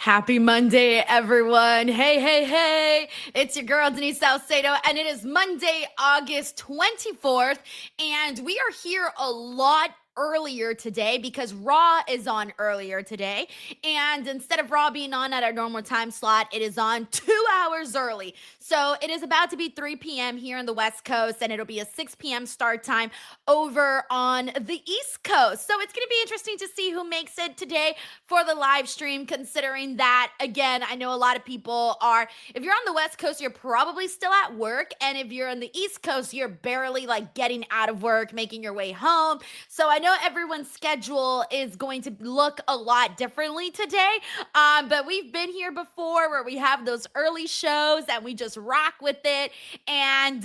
Happy Monday, everyone. Hey, hey, hey. It's your girl, Denise Salcedo, and it is Monday, August 24th. And we are here a lot earlier today because Raw is on earlier today. And instead of Raw being on at our normal time slot, it is on 2 hours early. So it is about to be 3 p.m. here on the West Coast, and it'll be a 6 p.m. start time over on the East Coast. So it's going to be interesting to see who makes it today for the live stream, considering that, again, I know a lot of people are, if you're on the West Coast, you're probably still at work. And if you're on the East Coast, you're barely like getting out of work, making your way home. So I know everyone's schedule is going to look a lot differently today. But we've been here before where we have those early shows and we just rock with it. And,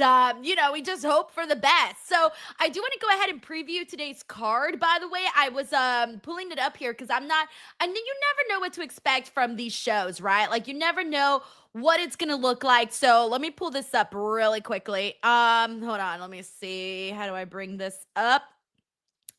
we just hope for the best. So I do want to go ahead and preview today's card, by the way. I was pulling it up here because you never know what to expect from these shows, right? Like you never know what it's gonna look like. So let me pull this up really quickly. Hold on, let me see. How do I bring this up?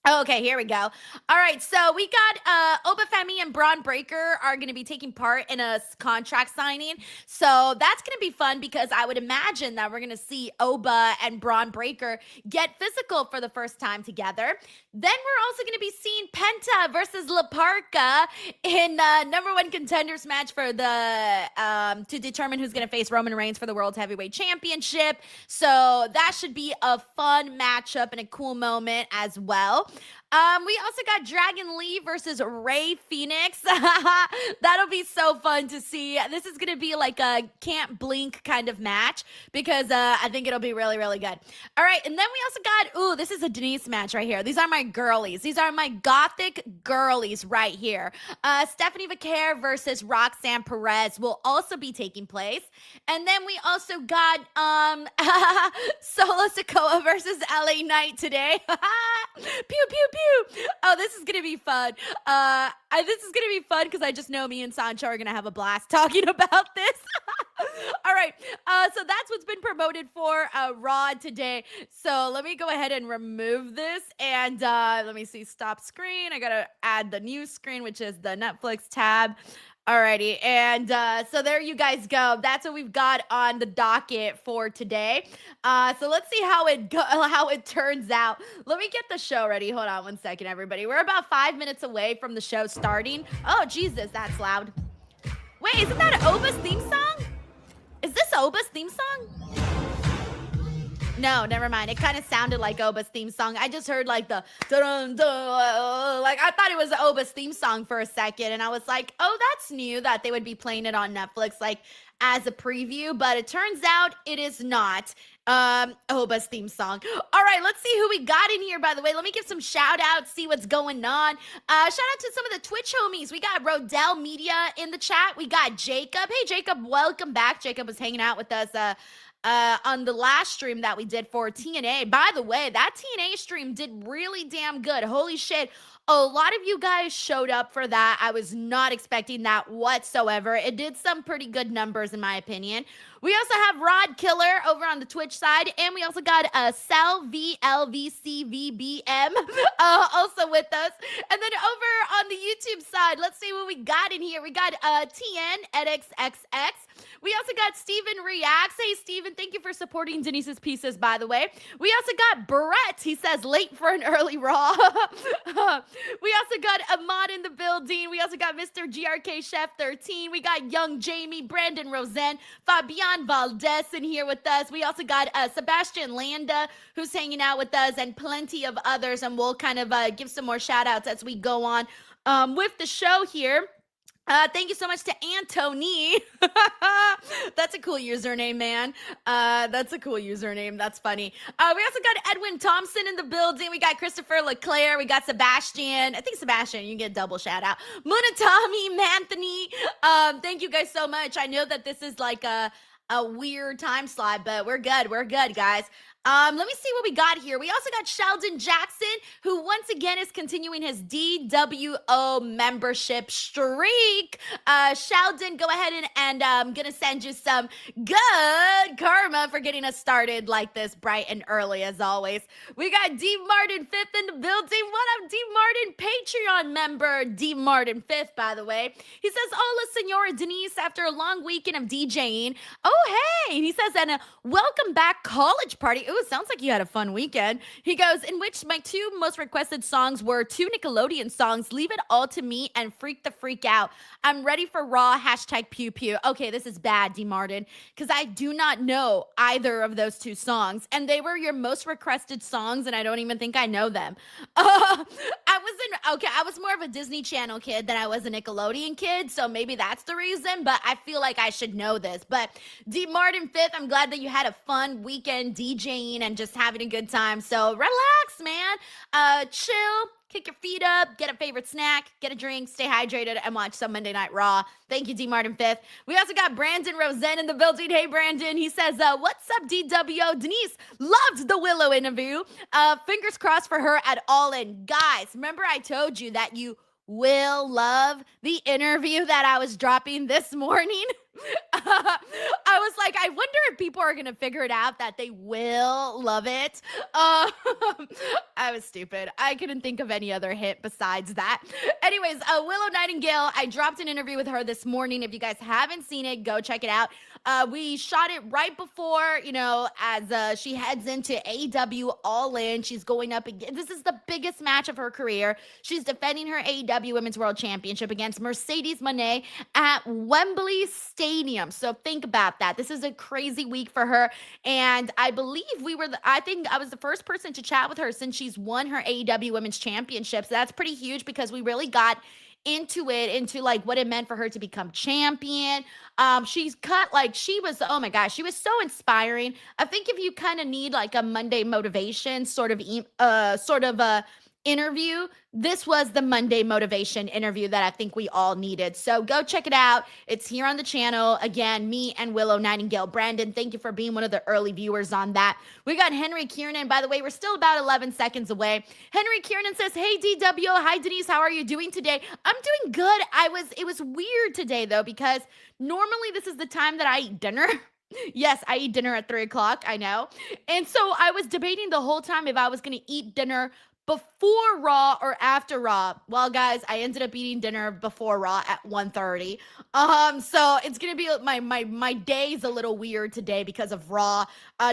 Okay, here we go. All right, so we got Oba Femi and Bron Breakker are going to be taking part in a contract signing. So that's going to be fun because I would imagine that we're going to see Oba and Bron Breakker get physical for the first time together. Then we're also going to be seeing Penta versus La Parka in number one contenders match for the to determine who's going to face Roman Reigns for the World Heavyweight Championship. So that should be a fun matchup and a cool moment as well. We also got Dragon Lee versus Ray Phoenix. That'll be so fun to see. This is going to be like a can't blink kind of match because I think it'll be really, really good. All right, and then we also got, this is a Denise match right here. These are my girlies. These are my gothic girlies right here. Stephanie Vaquer versus Roxanne Perez will also be taking place. And then we also got Solo Sikoa versus LA Knight today. Pew, pew, pew. Oh, this is gonna be fun. This is gonna be fun because I just know me and Sancho are gonna have a blast talking about this. All right, so that's what's been promoted for Raw today. So let me go ahead and remove this and let me see. Stop screen. I gotta add the new screen, which is the Netflix tab. Alrighty, and so there you guys go. That's what we've got on the docket for today. So let's see how it turns out. Let me get the show ready. Hold on one second, everybody. We're about 5 minutes away from the show starting. Oh, Jesus, that's loud. Wait, isn't that Oba's theme song? Is this Oba's theme song? No, never mind. It kind of sounded like Oba's theme song. I just heard like the dun dun, like I thought it was Oba's theme song for a second, and I was like, oh, that's new that they would be playing it on Netflix like as a preview, but it turns out it is not Oba's theme song. All right, let's see who we got in here, by the way. Let me give some shout outs, see what's going on. Shout out to some of the Twitch homies. We got Rodell Media in the chat. We got Jacob. Hey, Jacob, welcome back. Jacob was hanging out with us on the last stream that we did for TNA. By the way, that TNA stream did really damn good. Holy shit. A lot of you guys showed up for that. I was not expecting that whatsoever. It did some pretty good numbers in my opinion. We also have Rod Killer over on the Twitch side, and we also got Cell VLVCVBM also with us. And then over on the YouTube side, let's see what we got in here. We got TN EdXXX. We also got Steven Reacts. Hey, Steven, thank you for supporting Denise's pieces, by the way. We also got Brett. He says, late for an early Raw. We also got Ahmad in the building. We also got Mr. GRK Chef 13. We got Young Jamie, Brandon Rosen, Fabian Valdez in here with us. We also got Sebastian Landa, who's hanging out with us, and plenty of others. And we'll kind of give some more shout outs as we go on with the show here. Thank you so much to Antony. That's a cool username, man. That's a cool username. That's funny. We also got Edwin Thompson in the building. We got Christopher LeClaire. We got Sebastian. I think Sebastian, you can get a double shout out. Munatami, Manthony. Thank you guys so much. I know that this is like a weird time slot, but we're good. We're good, guys. Let me see what we got here. We also got Sheldon Jackson, who once again is continuing his DWO membership streak. Sheldon, go ahead and I'm gonna send you some good karma for getting us started like this bright and early as always. We got D Martin 5th in the building. What up, D Martin? Patreon member D Martin 5th, by the way. He says, hola, Senora Denise, after a long weekend of DJing. Oh, hey. And he says, and a welcome back college party. Ooh, sounds like you had a fun weekend. He goes, in which my two most requested songs were two Nickelodeon songs, Leave It All to Me and Freak the Freak Out. I'm ready for Raw, hashtag pew pew. Okay, this is bad, D Martin, because I do not know either of those two songs, and they were your most requested songs, and I don't even think I know them. I was more of a Disney Channel kid than I was a Nickelodeon kid, so maybe that's the reason, but I feel like I should know this. But D Martin 5th, I'm glad that you had a fun weekend DJing and just having a good time. So relax, man. Chill, kick your feet up, get a favorite snack, get a drink, stay hydrated, and watch some Monday Night Raw. Thank you, D Martin 5th. We also got Brandon Rosen in the building. Hey, Brandon. He says, what's up, DWO? Denise loved the Willow interview. Fingers crossed for her at All In. Guys, remember I told you that you will love the interview that I was dropping this morning? I was like, I wonder if people are going to figure it out that they will love it. I was stupid. I couldn't think of any other hit besides that. Anyways, Willow Nightingale, I dropped an interview with her this morning. If you guys haven't seen it, go check it out. We shot it right before, as she heads into AEW All In. She's going up again. This is the biggest match of her career. She's defending her AEW Women's World Championship against Mercedes Moné at Wembley Stadium. So think about that. This is a crazy week for her. And I believe I think I was the first person to chat with her since she's won her AEW Women's Championship. So that's pretty huge because we really got into like what it meant for her to become champion. She's she was, oh my gosh, she was so inspiring. I think if you kind of need like a Monday motivation sort of interview, this was the Monday motivation interview that I think we all needed. So go check it out. It's here on the channel. Again, me and Willow Nightingale. Brandon, thank you for being one of the early viewers on that. We got Henry Kiernan. By the way, we're still about 11 seconds away. Henry Kiernan says, hey, DWO. Hi, Denise. How are you doing today? I'm doing good. It was weird today, though, because normally this is the time that I eat dinner. Yes, I eat dinner at 3 o'clock. I know. And so I was debating the whole time if I was going to eat dinner before Raw or after Raw. Well, guys, I ended up eating dinner before Raw at 1:30. So it's gonna be my day's a little weird today because of Raw.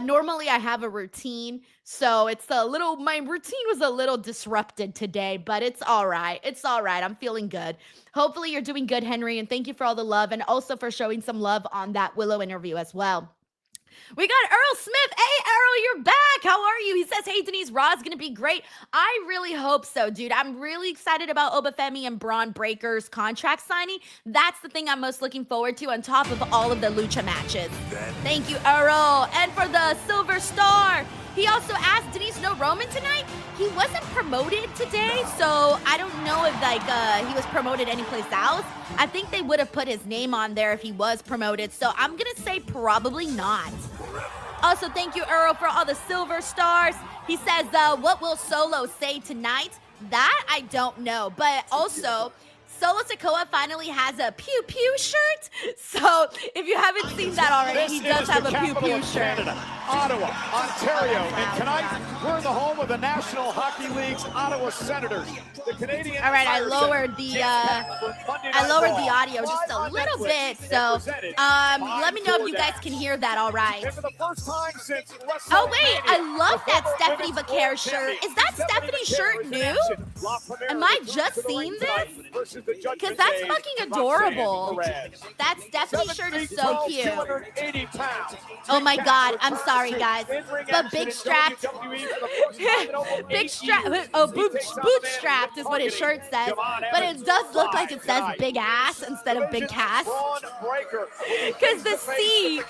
Normally I have a routine, so my routine was a little disrupted today, but it's all right. It's all right. I'm feeling good. Hopefully you're doing good, Henry, and thank you for all the love and also for showing some love on that Willow interview as well. We got Earl Smith. Hey, Earl, you're back. How are you? He says, hey, Denise, Raw is going to be great. I really hope so, dude. I'm really excited about Oba Femi and Bron Breakker's contract signing. That's the thing I'm most looking forward to on top of all of the lucha matches. Thank you, Earl. And for the Silver Star, he also asked, Denise, no Roman tonight? He wasn't promoted today, so I don't know if he was promoted anyplace else. I think they would have put his name on there if he was promoted, so I'm going to say probably not. Also, thank you, Earl, for all the silver stars. He says, what will Solo say tonight? That I don't know, but also Solo Sikoa finally has a Pew Pew shirt. So if you haven't seen that already, he does have a Pew Pew shirt. Canada, Ottawa, Ontario, and tonight we're in the home of the National Hockey League's Ottawa Senators. The Canadian. All right, I lowered the audio just a little bit, so let me know if you guys can hear that all right. Oh wait, I love that Stephanie Vaquer shirt. Is that Stephanie's shirt new? Am I just seeing this? Because that's fucking adorable. That Stephanie's shirt is so cute. Oh my god, I'm sorry guys. But bootstrapped is what his shirt says. But it does look like it says big ass instead of big cast. Because the C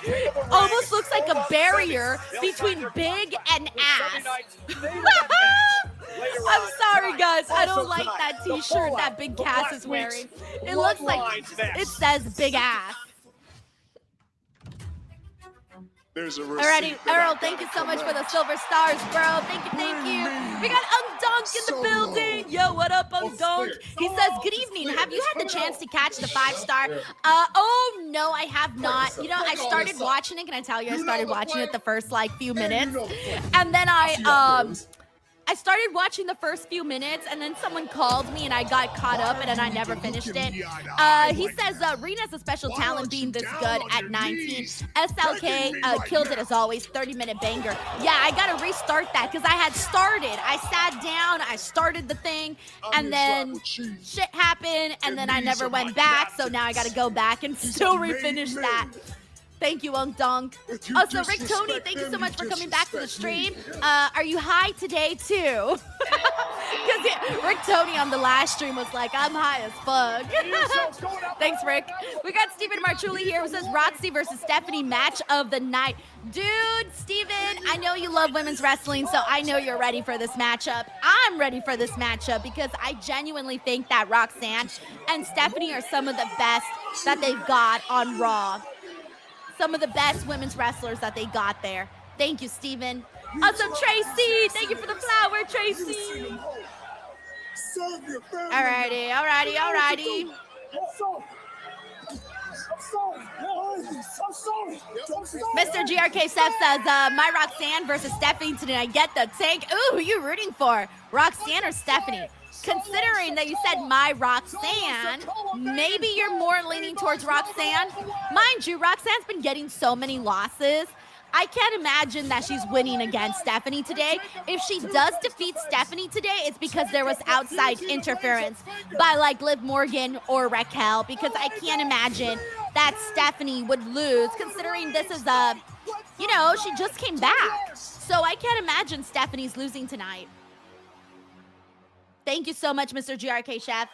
almost looks like a barrier between big and ass. I'm sorry, guys. I don't like that t-shirt that Big Cass is wearing. It looks like it says big ass. Alrighty, Earl, thank you so much for the silver stars, bro. Thank you, thank you. We got Undunk in the building. Yo, what up, Undunk? He says, good evening. Have you had the chance to catch the 5-star? Oh, no, I have not. You know, I started watching it. Can I tell you, I started watching it the first, like, few minutes. And then I started watching the first few minutes, and then someone called me, and I got caught up, and then I never finished it. He says, Rena's a special talent being this good at 19. SLK killed it as always, 30-minute banger. Yeah, I got to restart that because I had started. I sat down, I started the thing, and then shit happened, and then I never went back, so now I got to go back and still refinish that. Thank you, Dunk. Also, Rick Tony, thank you so much for coming back to the stream. Are you high today, too? Because Rick Tony on the last stream was like, I'm high as fuck. Thanks, Rick. We got Steven Marchuli here who says, Roxy versus Stephanie, match of the night. Dude, Steven, I know you love women's wrestling, so I know you're ready for this matchup. I'm ready for this matchup because I genuinely think that Roxanne and Stephanie are some of the best that they've got on Raw. Some of the best women's wrestlers that they got there. Thank you, Steven. Also, Tracy, thank you for the flower, Tracy. Alrighty. Mr. GRK Seth says, my Roxanne versus Stephanie tonight. Get the tank. Ooh, who you rooting for? Roxanne or Stephanie? Considering that you said my Roxanne, maybe you're more leaning towards Roxanne. Mind you, Roxanne's been getting so many losses. I can't imagine that she's winning against Stephanie today. If she does defeat Stephanie today, it's because there was outside interference by like Liv Morgan or Raquel, because I can't imagine that Stephanie would lose, considering this is you know, she just came back. So I can't imagine Stephanie's losing tonight. Thank you so much, Mr. GRK Chef.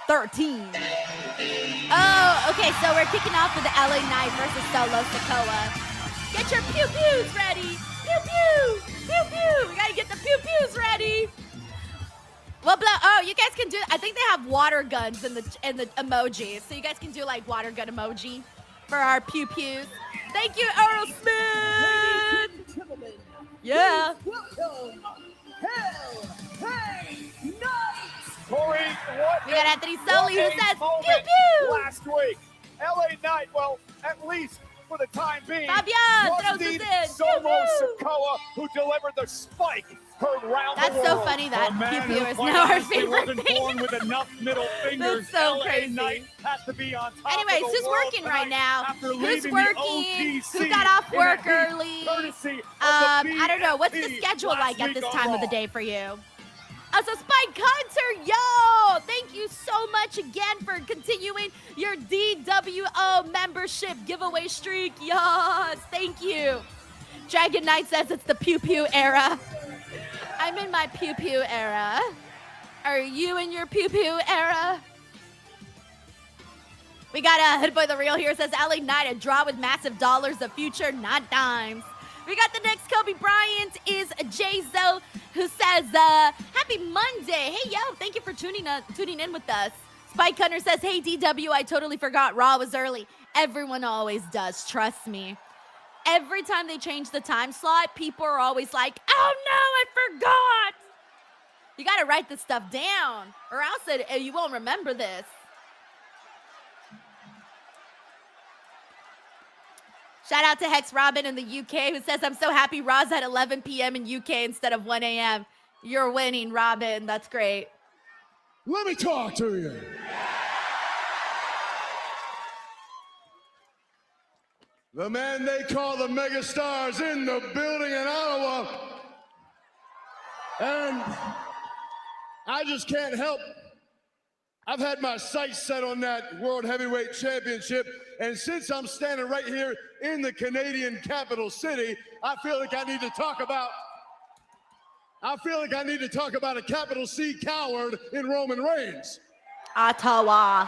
13. Oh, okay, so we're kicking off with the LA Knight versus Solo Sikoa. Get your pew-pews ready. Pew-pew, pew-pew. We gotta get the pew-pews ready. Well, oh, you guys can do, I think they have water guns in the emojis. So you guys can do like water gun emoji for our pew-pews. Thank you, Earl Smith. Yeah. Corey, what we got Anthony Soli who says, pew pew! Last week, LA Knight, well, at least for the time being, Fabian throws the us in. Solo Sikoa who delivered the spike heard round That's the so world. funny that pew pew is now our favorite wasn't thing. born with enough middle fingers. That's so LA crazy. Knight has to be on top Anyways, of the who's world working right now? after Who's leaving working? the Who got off OTC work in a heat early? courtesy of the I don't know. What's the BFP schedule last like at week this on time of Raw? the day for you? Also, Spike Hunter, yo! Thank you so much again for continuing your DWO membership giveaway streak. Yes, thank you. Dragon Knight says it's the pew pew era. I'm in my pew pew era. Are you in your pew pew era? We got Hoodboy the Real here says LA Knight, a draw with massive dollars, the future, not dimes. We got the next Kobe Bryant is J-Zo, who says, happy Monday. Hey, yo, thank you for tuning in with us. Spike Hunter says, hey, DW, I totally forgot Raw was early. Everyone always does, trust me. Every time they change the time slot, people are always like, oh, no, I forgot. You got to write this stuff down, or else you won't remember this. Shout out to Hex Robin in the UK who says, I'm so happy Raw's at 11 p.m. in UK instead of 1 a.m. You're winning, Robin. That's great. Let me talk to you. The man they call the megastars in the building in Ottawa. And I just can't help. I've had my sights set on that World Heavyweight Championship, and since I'm standing right here in the Canadian capital city, I feel like I need to talk about a capital C coward in Roman Reigns. Ottawa.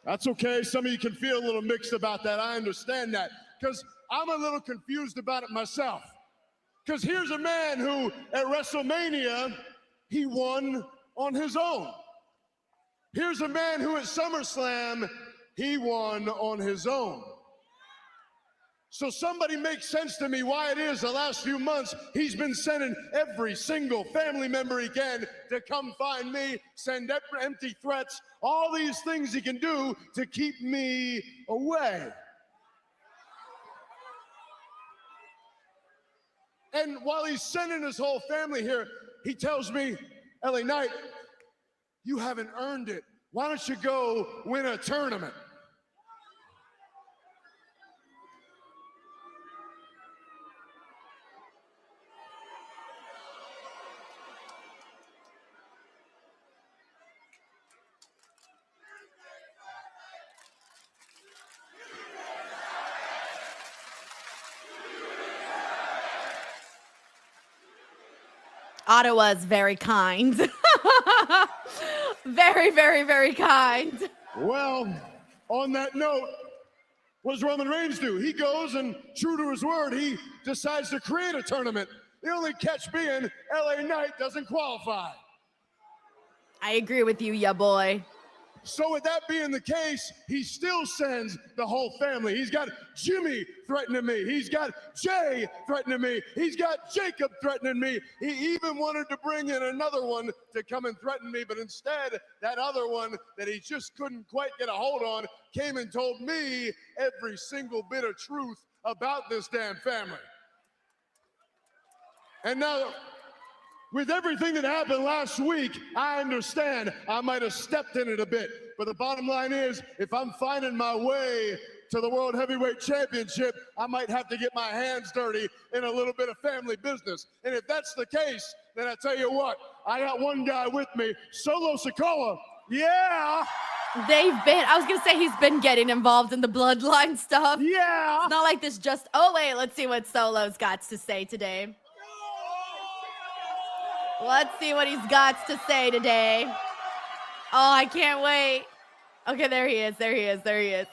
That's okay. Some of you can feel a little mixed about that. I understand that, because I'm a little confused about it myself. Because here's a man who, at WrestleMania, he won on his own. Here's a man who at SummerSlam he won on his own. So somebody make sense to me why it is the last few months he's been sending every single family member he can to come find me, send empty threats, all these things he can do to keep me away. And while he's sending his whole family here, he tells me, LA Knight, you haven't earned it. Why don't you go win a tournament? Ottawa's very kind. Very, very, very kind. Well, on that note, what does Roman Reigns do? He goes and, true to his word, he decides to create a tournament. The only catch being LA Knight doesn't qualify. I agree with you, ya boy. So with that being the case, he still sends the whole family. He's got Jimmy threatening me. He's got Jay threatening me. He's got Jacob threatening me. He even wanted to bring in another one to come and threaten me, but instead, that other one that he just couldn't quite get a hold on came and told me every single bit of truth about this damn family. And now, with everything that happened last week, I understand I might have stepped in it a bit. But the bottom line is, if I'm finding my way to the World Heavyweight Championship, I might have to get my hands dirty in a little bit of family business. And if that's the case, then I tell you what, I got one guy with me, Solo Sikoa. Yeah! I was going to say he's been getting involved in the bloodline stuff. Yeah! It's not like this just, oh wait, let's see what Solo's got to say today. Let's see what he's got to say today. Oh, I can't wait. Okay, there he is. There he is. There he is.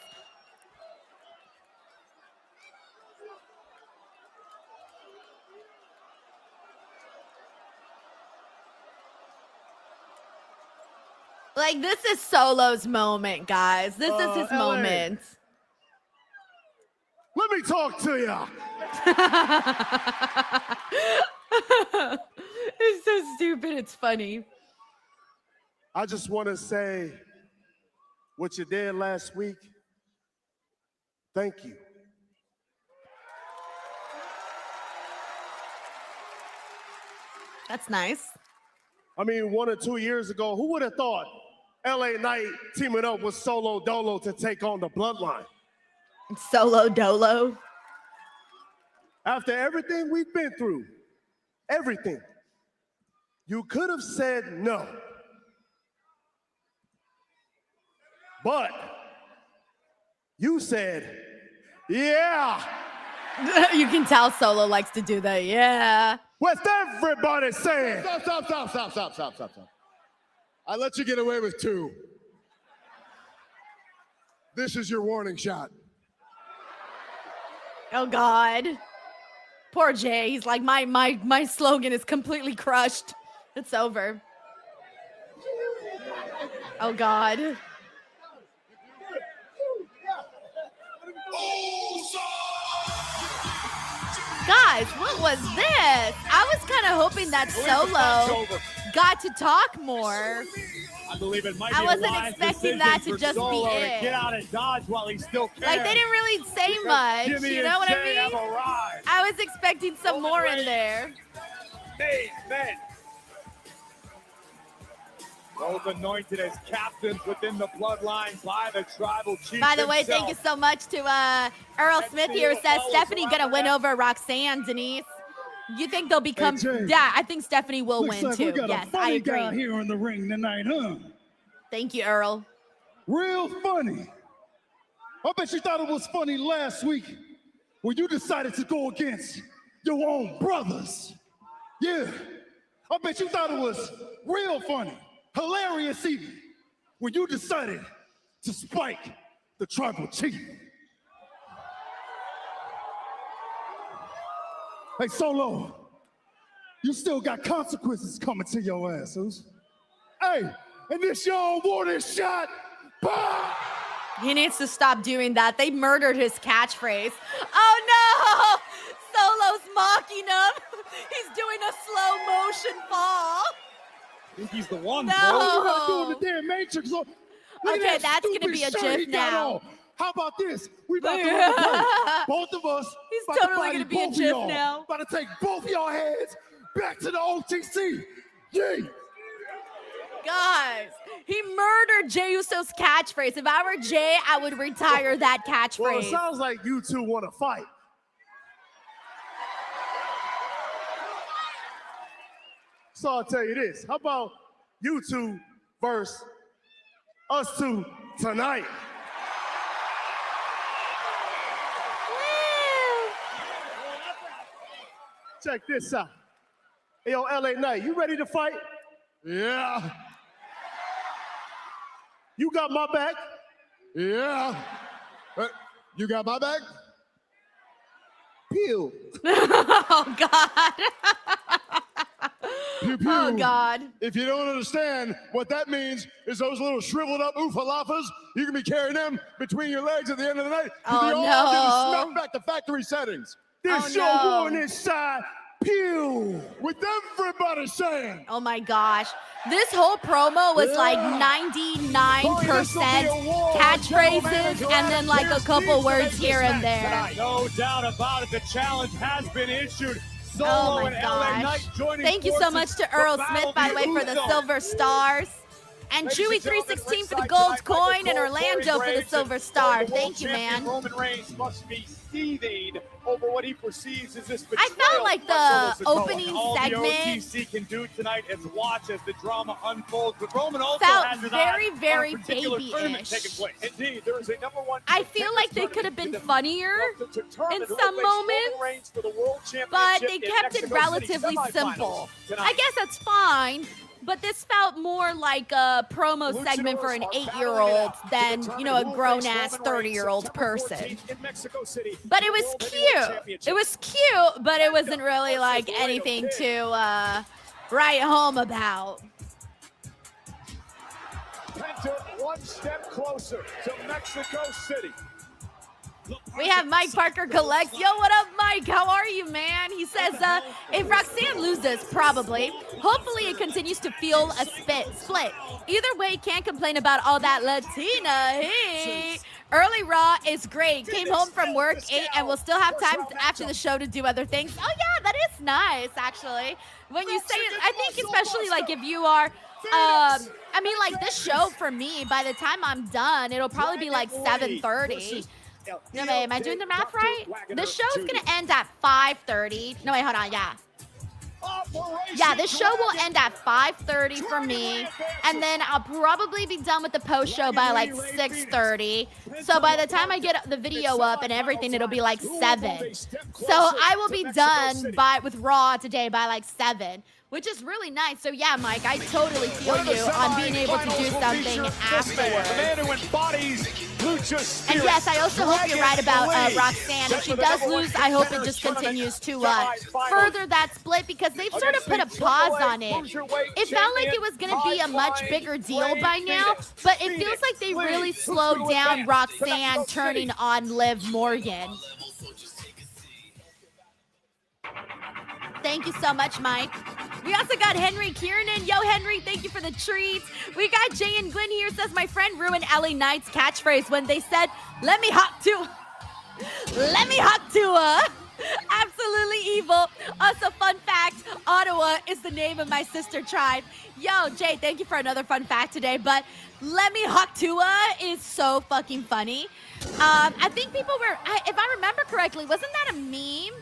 Like, this is Solo's moment, guys. This is his LA. moment. Let me talk to ya. It's so stupid. It's funny. I just want to say what you did last week. Thank you. That's nice. I mean, 1 or 2 years ago, who would have thought LA Knight teaming up with Solo Dolo to take on the Bloodline? Solo Dolo. After everything we've been through, everything, you could have said no. But you said, yeah. You can tell Solo likes to do that. Yeah. What's everybody saying? Stop. I let you get away with 2. This is your warning shot. Oh God. Poor Jay. He's like, my slogan is completely crushed. It's over. Oh God. Guys, what was this? I was kind of hoping that Solo got to talk more. I believe it might be I wasn't a wise expecting decision that to for just be Solo to it. get out of Dodge while he still can. Like, they didn't really say much, Jimmy you know and what I Jay have mean? arrived. I was expecting some more in there. Main event. Both anointed as captains within the bloodline by the tribal chief. By the way, himself. thank you so much to Earl Smith here, who says Stephanie gonna win over Roxanne, Denise. You think they'll become? Hey, Jay. Yeah, I think Stephanie will Looks win like too. we got Yes, a funny I agree. guy here in the ring tonight, huh? Thank you, Earl. Real funny. I bet you thought it was funny last week when you decided to go against your own brothers. Yeah. I bet you thought it was real funny, hilarious even, when you decided to spike the tribal chief. Hey, Solo, you still got consequences coming to your asses. Hey, and this your warning shot. Bah! He needs to stop doing that. They murdered his catchphrase. Oh no! Solo's mocking him. He's doing a slow motion fall. I think he's the one, No. bro. You gotta do in the damn Matrix. Look at Okay, that that's gonna stupid be a shirt GIF he got now. on. How about this? We about to run the play. Both of us. He's about to totally body gonna be a both of GIF y'all. now. About to take both of y'all heads back to the OTC. Yeah. Guys, he murdered Jey Uso's catchphrase. If I were Jay, I would retire that Well, it catchphrase. sounds like you two want to fight. So I'll tell you this. How about you two versus us two tonight? Check this out. Hey, yo, LA Knight, you ready to fight? Yeah, You got my back. yeah. You got my back? Pew. Oh God. Pew, pew. Oh God. If you don't understand, what that means is those little shriveled up oofalafas, you can be carrying them between your legs at the end of the night. Oh, They all no. get smacked back to factory settings. This Oh, your no. war on this side. Pew. With everybody saying, Oh my gosh. This whole promo was like 99% catchphrases and then like a couple words here and there. No doubt about it. The challenge has been issued. Solo Oh my and LA Knight gosh. joining Thank you so much forces to Earl for Smith, Battle by the way, for the Usos. silver stars. And Ladies and Chewy316 for the gentlemen, gold ringside coin tonight, and Michael Orlando Cole, for the Corey silver Graves, star. and the world Thank you, champion man. Roman Reigns must be seething over what he perceives as this I betrayal felt like from the Solo Sikoa. opening All segment the OTC can do tonight is watch as the drama unfolds. But Roman also felt has his very, eye on a very particular tournament babyish. taking place. Indeed, there is a #1. I feel like they could have been funnier in some moments, but they kept it relatively simple. I guess that's fine, but this felt more like a promo segment for an 8-year-old than, you know, a grown-ass 30-year-old person. But it was cute. It was cute, but it wasn't really like anything to write home about. Penta one step closer to Mexico City. We have Mike Parker collects. Yo, what up, Mike? How are you, man? He says, if Roxanne loses, probably. Hopefully it continues to feel a split. Either way, can't complain about all that Latina heat. Early Raw is great. Came home from work, ate, and we'll still have time after the show to do other things. Oh, yeah, that is nice, actually. When you say it, I think especially, like, if you are... I mean, like, this show, for me, by the time I'm done, it'll probably be, like, 7:30. No, wait, am I doing the math right? The show's going to end at 5:30. No, wait, hold on, yeah. Yeah, this show will end at 5:30 for me, and then I'll probably be done with the post show by like 6:30. So by the time I get the video up and everything, it'll be like 7. So I will be done with Raw today by like 7, which is really nice. So yeah, Mike, I totally feel you on being able to do something afterwards. The man who embodies Lucha's spirit. And yes, I also hope you're right about Roxanne. If she does lose, I hope it just continues to further that split, because they've sort of put a pause on it. It felt like it was going to be a much bigger deal by now, but it feels like they really slowed down Roxanne turning on Liv Morgan. Thank you so much, Mike. We also got Henry Kiernan. Yo, Henry, thank you for the treats. We got Jay and Glenn here. Says, my friend ruined LA Knight's catchphrase when they said, let me hawk to absolutely evil. Also, fun fact, Ottawa is the name of my sister tribe. Yo, Jay, thank you for another fun fact today, but let me hawk Tua is so fucking funny. I think people were, if I remember correctly, wasn't that a meme?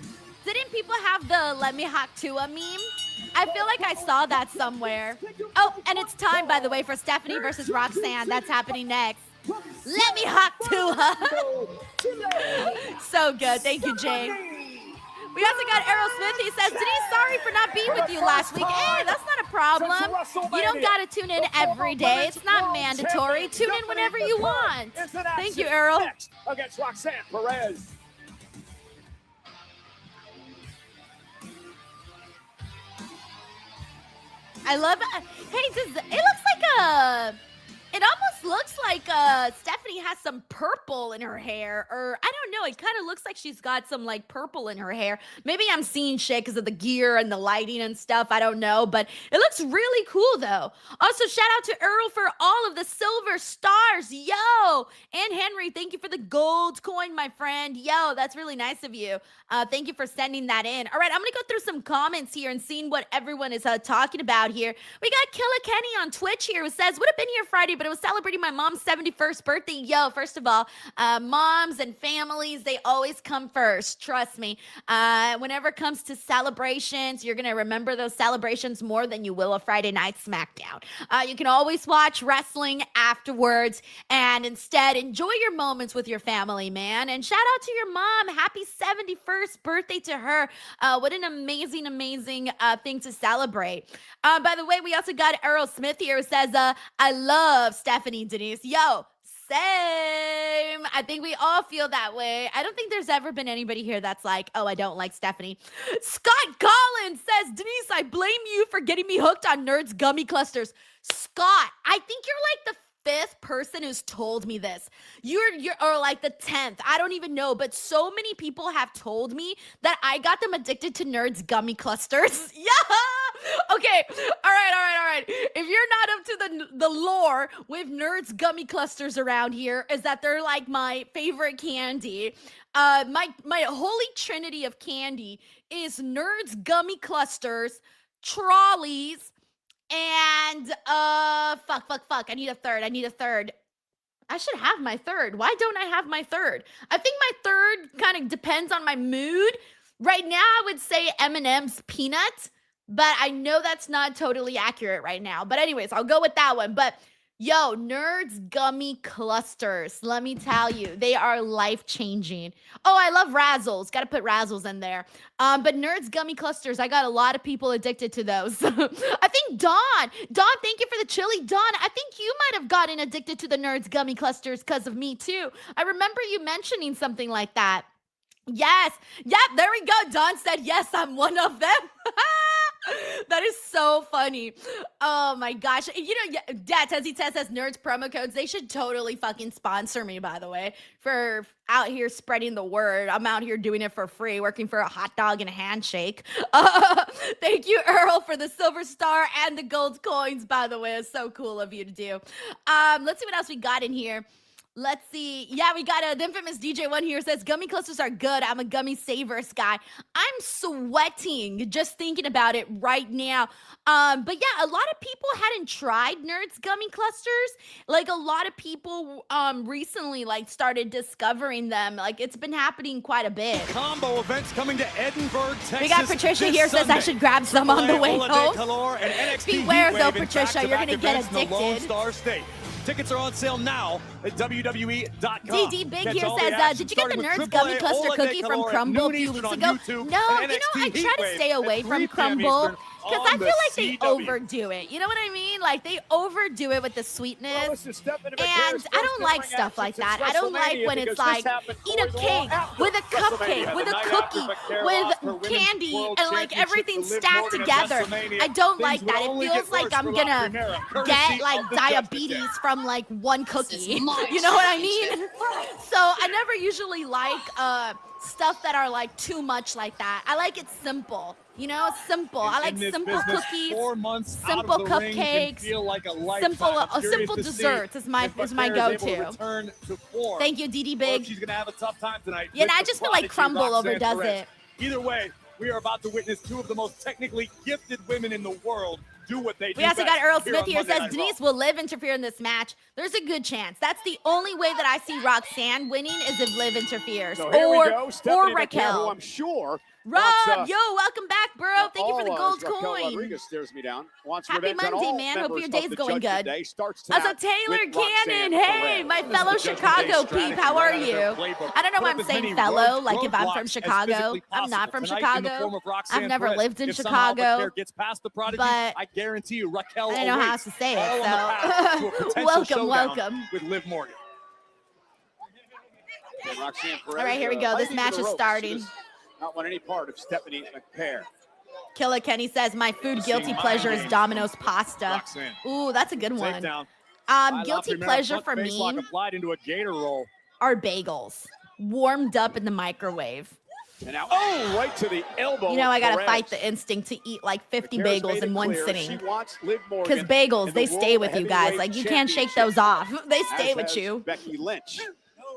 Didn't people have the Let Me Hawk Tua meme? I feel like I saw that somewhere. Oh, and it's time, by the way, for Stephanie versus Roxanne. That's happening next. Let me hawk Tua. So good. Thank you, Jay. We also got Errol Smith. He says, Denise, sorry for not being with you last week. Hey, that's not a problem. You don't got to tune in every day. It's not mandatory. Tune in whenever you want. Thank you, Errol. Against Roxanne Perez. I love it. Hey, it almost looks like Stephanie Stephanie has some purple in her hair, or I don't know. It kind of looks like she's got some like purple in her hair. Maybe I'm seeing shit because of the gear and the lighting and stuff. I don't know, but it looks really cool though. Also, shout out to Earl for all of the silver stars. Yo, and Henry, thank you for the gold coin, my friend. Yo, that's really nice of you. Thank you for sending that in. All right, I'm gonna go through some comments here and seeing what everyone is talking about here. We got Killa Kenny on Twitch here who says, would have been here Friday, but it was celebrating my mom's 71st birthday. Yo, first of all, moms and families, they always come first. Trust me. Whenever it comes to celebrations, you're gonna remember those celebrations more than you will a Friday night SmackDown. You can always watch wrestling afterwards and instead enjoy your moments with your family, man. And shout out to your mom. Happy 71st birthday to her. What an amazing thing to celebrate. By the way, we also got Earl Smith here who says, I love Stephanie, Denise. Yo, same. I think we all feel that way. I don't think there's ever been anybody here that's like, oh, I don't like Stephanie. Scott Collins says, Denise, I blame you for getting me hooked on Nerds Gummy Clusters. Scott, I think you're like the 5th person who's told me this. You're or like the 10th. I don't even know, but so many people have told me that I got them addicted to Nerds Gummy Clusters. Yeah. Okay. All right. If you're not up to the lore with Nerds Gummy Clusters around here, is that they're like my favorite candy. My holy trinity of candy is Nerds Gummy Clusters, Trolleys, and fuck. I need a third. I should have my third. Why don't I have my third? I think my third kind of depends on my mood. Right now, I would say M&M's Peanut, but I know that's not totally accurate right now. But anyways, I'll go with that one. But yo, Nerds Gummy Clusters, let me tell you, they are life-changing. Oh, I love Razzles. Got to put Razzles in there. But Nerds Gummy Clusters, I got a lot of people addicted to those. I think Dawn, thank you for the chili. Dawn, I think you might have gotten addicted to the Nerds Gummy Clusters because of me too. I remember you mentioning something like that. Yes. Yep, there we go. Dawn said, yes, I'm one of them. That is so funny. Oh my gosh. You know, Dad Tezzy Tez has Nerds promo codes. They should totally fucking sponsor me, by the way, for out here spreading the word. I'm out here doing it for free, working for a hot dog and a handshake. Thank you, Earl, for the silver star and the gold coins, by the way. It's so cool of you to do. Let's see what else we got in here. Let's see. Yeah, we got the infamous DJ1 here says, gummy clusters are good. I'm a gummy savers guy. I'm sweating just thinking about it right now. But yeah, a lot of people hadn't tried Nerds Gummy Clusters. Like a lot of people recently like started discovering them. Like it's been happening quite a bit. Combo events coming to Edinburgh, Texas. We got Patricia here says I should grab some on the way home. Beware though, Patricia, you're going to get addicted. Tickets are on sale now at WWE.com. DD Big here says, did you get the Nerds Gummy Cluster cookie from Crumble a few weeks ago? No, I try to stay away from Crumble because I feel like they overdo it. You know what I mean? Like they overdo it with the sweetness. And I don't like stuff like that. I don't like when it's like, eat a cake with a cupcake, with a cookie, with candy, and like everything stacked together. I don't like that. It feels like I'm gonna get like diabetes from like one cookie. You know what I mean? So I never usually like stuff that are like too much like that. I like it simple. You know, simple. I like simple cookies, simple cupcakes, simple desserts is my go-to. Thank you, DD Big. She's gonna have a tough time tonight. Yeah, and I just feel like Crumble overdoes it. Either way, we are about to witness two of the most technically gifted women in the world do what they do. We also got Earl Smith here says Denise will Liv interfere in this match. There's a good chance. That's the only way that I see Roxanne winning is if Liv interferes, so or Raquel. Who I'm sure. Rob, yo, welcome back, bro. Thank you for the gold coin. Rodriguez stares me down. Happy Monday, man. Hope your day's going good. Also, Taylor Cannon. Hey, my fellow Chicago peep. How are you? I don't know why I'm saying fellow, like if I'm from Chicago. I'm not from Chicago. I've never lived in Chicago. But I guarantee you, Raquel, I don't know how else to say it. So, welcome. With Liv Morgan. All right, here we go. This match is starting. Not want any part of Stephanie McPair. Killa Kenny says, my food guilty pleasure is Domino's pasta. Ooh, that's a good one. Guilty pleasure for me Like applied into a gator roll. are bagels warmed up in the microwave. And now, oh, right to the elbow. You know, I gotta Perez. fight the instinct to eat like 50 Perez bagels made in it one clear sitting. she wants Liv Morgan Because bagels, in they the stay World with you guys. Heavyweight Like, you can't shake Championship, those off. They as stay with has you. Becky Lynch.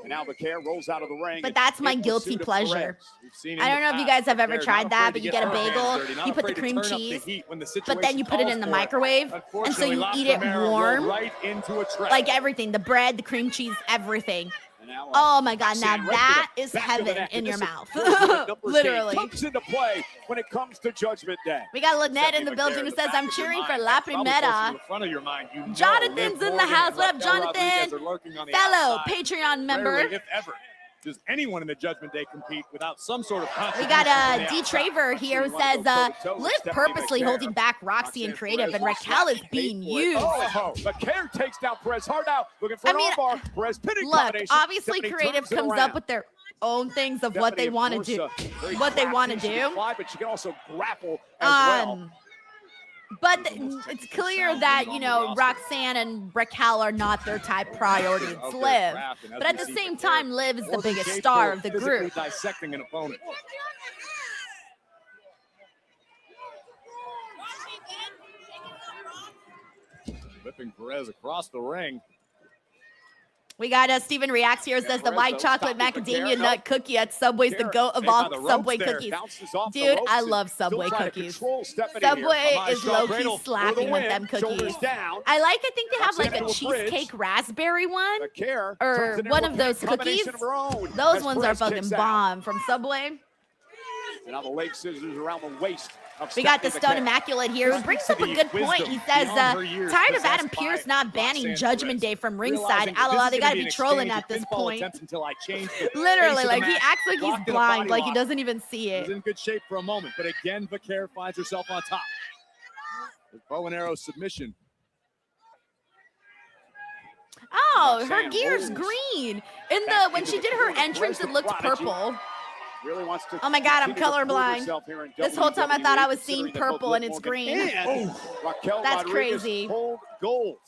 And now McCare rolls out of the ring. But that's my guilty pleasure. I don't know if you guys have ever tried that, but you get a bagel, you put the cream cheese, but then you put it in the microwave, and so you eat it warm, like everything, the bread, the cream cheese, everything. Oh my God, now that is heaven in your mouth. Literally. Comes into play when it comes to Judgment Day. We got Lynette in the building who says, I'm cheering for La Primera. Jonathan's in the house. What up, Jonathan? Fellow Patreon member. If ever does anyone in the Judgment Day compete without some sort of We got D. Traver here who says, Liv purposely holding back Roxy and Creative, and Raquel is being used. Oh, McCare takes down Perez hard out, looking for an armbar. Perez pinning look, combination. obviously Stephanie Creative turns it comes around. up with their own things of what they want to do. What they want to do. But she can also grapple as well. But it's clear that, you know, Roxanne and Raquel are not their top priority. It's Liv. But at the same time, Liv is the biggest star of the group. Dissecting an opponent. Whipping Perez across the ring. We got Steven Reacts here, says the white chocolate macadamia nut cookie at Subway's the goat of all Subway cookies. Dude, I love Subway cookies. Subway is low-key slapping with them cookies. I think they have like a cheesecake raspberry one, or one of those cookies. Those ones are fucking bomb from Subway. And now the leg scissors around the waist. We got the Stone Immaculate here who brings up a good point. He says, tired of Adam Pearce not banning Judgment Day from ringside. LOL, they got to be trolling at this point. Literally, like he acts like he's blind, like he doesn't even see it. He's in good shape for a moment, but again, Vaquer finds herself on top. With bow and arrow submission. Oh, her gear's green. When she did her entrance, it looked purple. Really wants to oh my God, I'm colorblind. This whole time I thought I was seeing purple and it's green. That's crazy. Gold.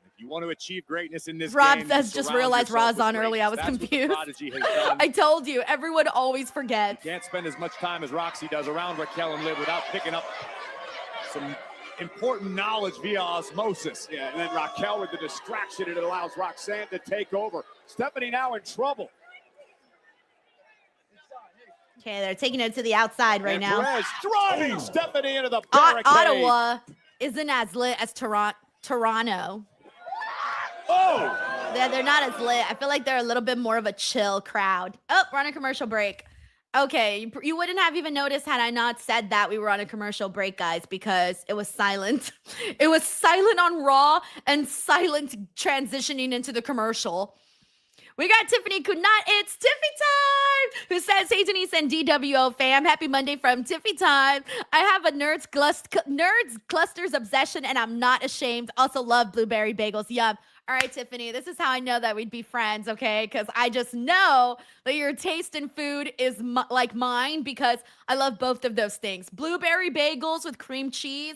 If you want to achieve greatness in this Rob game, says just realized Ra's on early. I was confused. I told you, everyone always forgets. You can't spend as much time as Roxy does around Raquel and Liv without picking up some important knowledge via osmosis. Yeah, and then Raquel with the distraction, it allows Roxanne to take over. Stephanie now in trouble. Okay, they're taking it to the outside right now. Perez driving Stephanie into the barricade. Ottawa isn't as lit as Toronto. Oh! They're not as lit. I feel like they're a little bit more of a chill crowd. Oh, we're on a commercial break. Okay, you wouldn't have even noticed had I not said that we were on a commercial break, guys, because it was silent. It was silent on Raw and silent transitioning into the commercial. We got Tiffany Kunat. It's Tiffy time, who says, hey, Denise and DWO fam. Happy Monday from Tiffy time. I have a nerds clusters obsession, and I'm not ashamed. Also love blueberry bagels. Yum. All right, Tiffany, this is how I know that we'd be friends, okay? Because I just know that your taste in food is like mine, because I love both of those things. Blueberry bagels with cream cheese.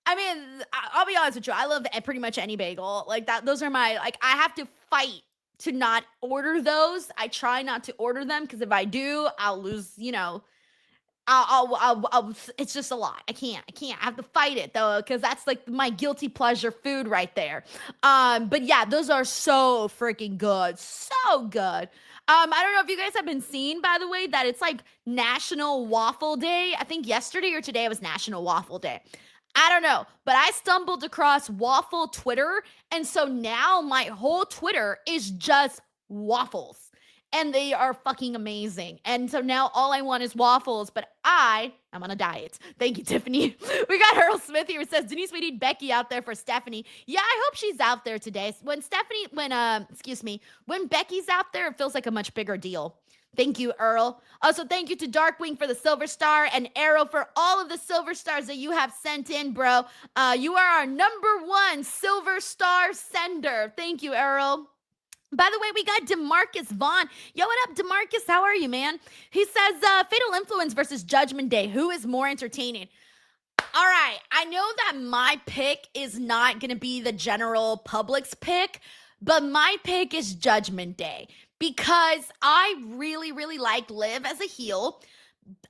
I mean, I'll be honest with you. I love pretty much any bagel. Like that. Those are my, like, I have to fight to not order those. I try not to order them, because if I do, I'll lose, you know, I'll it's just a lot. I can't. I have to fight it though, because that's like my guilty pleasure food right there. But yeah, those are so freaking good. So good. I don't know if you guys have been seeing, by the way, that it's like National Waffle Day. I think yesterday or today was National Waffle Day. I don't know, but I stumbled across waffle Twitter, and so now my whole Twitter is just waffles, and they are fucking amazing. And so now all I want is waffles, but I'm on a diet. Thank you, Tiffany. We got Earl Smith here who says, Denise, we need Becky out there for Stephanie. Yeah, I hope she's out there today. When Becky's out there, it feels like a much bigger deal. Thank you, Earl. Also, thank you to Darkwing for the Silver Star and Arrow for all of the Silver Stars that you have sent in, bro. You are our #1 Silver Star sender. Thank you, Earl. By the way, we got DeMarcus Vaughn. Yo, what up, DeMarcus? How are you, man? He says, Fatal Influence versus Judgment Day. Who is more entertaining? All right, I know that my pick is not going to be the general public's pick, but my pick is Judgment Day because I really, really like Liv as a heel.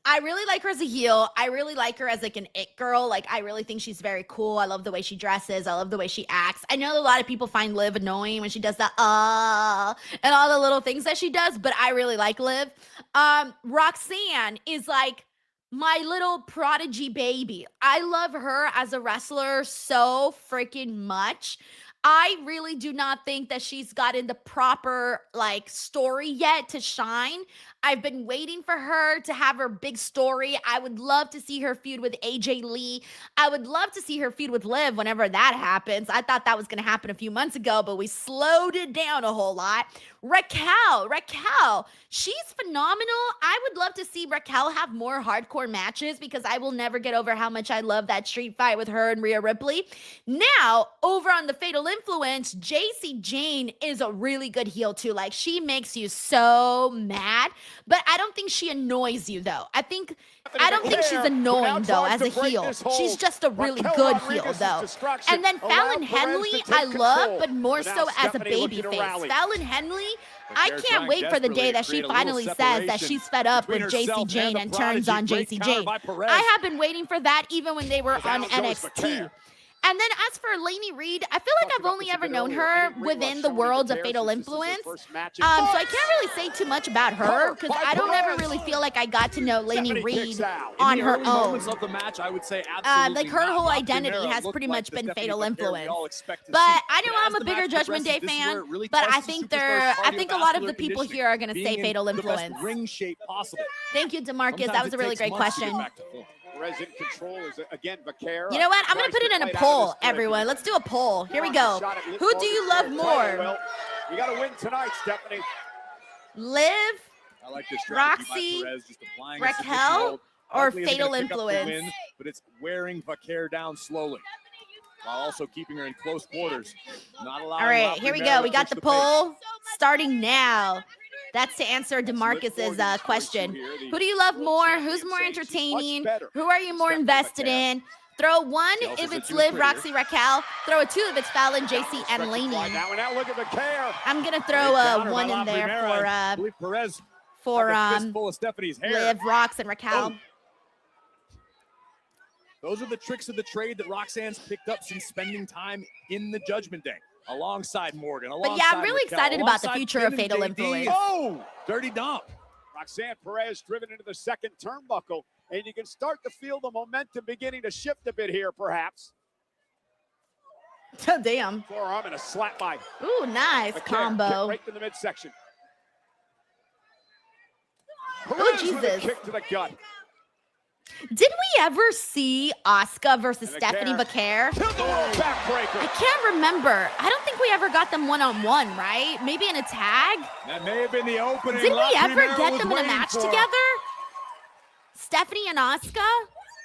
I really like her as a heel. I really like her as like an it girl. Like, I really think she's very cool. I love the way she dresses. I love the way she acts. I know a lot of people find Liv annoying when she does the and all the little things that she does, but I really like Liv. Roxanne is like my little prodigy baby. I love her as a wrestler so freaking much. I really do not think that she's gotten the proper like story yet to shine. I've been waiting for her to have her big story. I would love to see her feud with AJ Lee. I would love to see her feud with Liv whenever that happens. I thought that was going to happen a few months ago, but we slowed it down a whole lot. Raquel, she's phenomenal. I would love to see Raquel have more hardcore matches because I will never get over how much I love that street fight with her and Rhea Ripley. Now, over on the Fatal Influence, JC Jane is a really good heel too. Like, she makes you so mad, but I don't think she annoys you though. I don't think she's annoying though as a heel. She's just a really good heel though. And then Fallon Henley, I love, but more so as a baby face. Fallon Henley, I can't wait for the day that she finally says that she's fed up with JC Jane and turns on JC Jane. I have been waiting for that even when they were on NXT. And then as for Lainey Reed, I feel like I've only ever known her within the worlds of Fatal Influence. So I can't really say too much about her because I don't ever really feel like I got to know Lainey Reed on her own. Like, her whole identity has pretty much been Fatal Influence. But I know I'm a bigger Judgment Day fan, but I think a lot of the people here are going to say Fatal Influence. Thank you, DeMarcus. That was a really great question. Perez in control is again Vaquera. You know what? I'm going to put it in a poll, everyone. Let's do a poll. Here we go. Who do you love more? Well, you got to win tonight, Stephanie. Liv, I like this Roxy, Raquel, or Fatal Influence? But it's wearing Vaquera down slowly while also keeping her in close quarters. Not allowing. All right, here we go. We got the poll starting now. That's to answer DeMarcus's question. Who do you love more? Who's more entertaining? Who are you more invested in? Throw 1 if it's Liv, Roxy, Raquel. Throw a 2 if it's Fallon, JC, and Lainey. I'm going to throw a 1 in there for Liv, Rox, and Raquel. Those are the tricks of the trade that Roxanne's picked up since spending time in the Judgment Day. Alongside Morgan, but yeah, I'm really excited about the future of Fatal Influence. Oh, dirty dump. Roxanne Perez driven into the second turnbuckle, and you can start to feel the momentum beginning to shift a bit here, perhaps. Oh, damn. Forearm and a slap by. Ooh, nice combo. Right in the midsection. Oh, Jesus. Kick to the gut. Did we ever see Asuka versus Stephanie Vaquer? I can't remember. I don't think we ever got them one-on-one, right? Maybe in a tag? That may have been the opening. Did we ever get them in a match together? Stephanie and Asuka?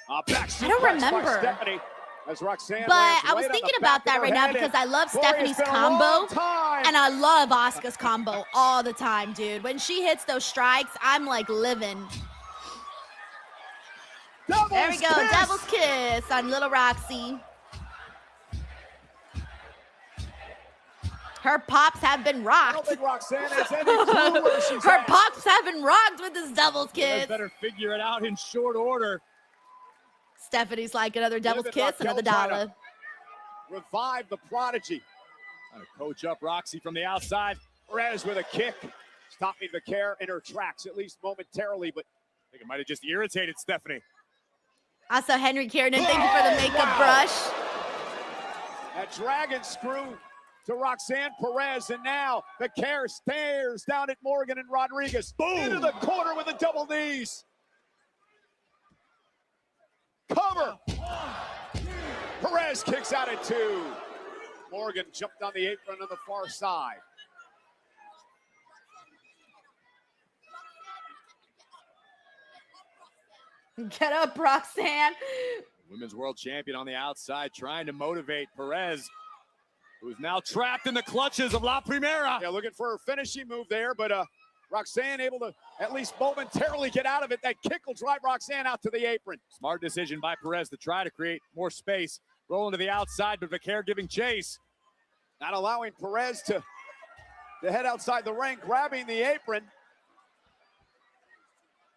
I don't remember. But I was thinking about that right now because I love Stephanie's combo and I love Asuka's combo all the time, dude. When she hits those strikes, I'm like living. There we go, Devil's Kiss on Little Roxy. Her pops have been rocked. Her pops have been rocked with this Devil's Kiss. Better figure it out in short order. Stephanie's like another Devil's Kiss, another dollar. Revive the prodigy. Trying to coach up Roxy from the outside. Perez with a kick. Stopping the care in her tracks, at least momentarily, but I think it might have just irritated Stephanie. Also, Henry Kiernan, thank you for the makeup brush. A dragon screw to Roxanne Perez, and now the care stares down at Morgan and Rodriguez. Boom! Into the corner with the double knees. Cover. Perez kicks out at 2. Morgan jumped on the apron on the far side. Get up, Roxanne. Women's World Champion on the outside trying to motivate Perez, who's now trapped in the clutches of La Primera. Yeah, looking for her finishing move there, but Roxanne able to at least momentarily get out of it. That kick will drive Roxanne out to the apron. Smart decision by Perez to try to create more space. Rolling to the outside, but Vaquer giving chase. Not allowing Perez to head outside the ring, grabbing the apron.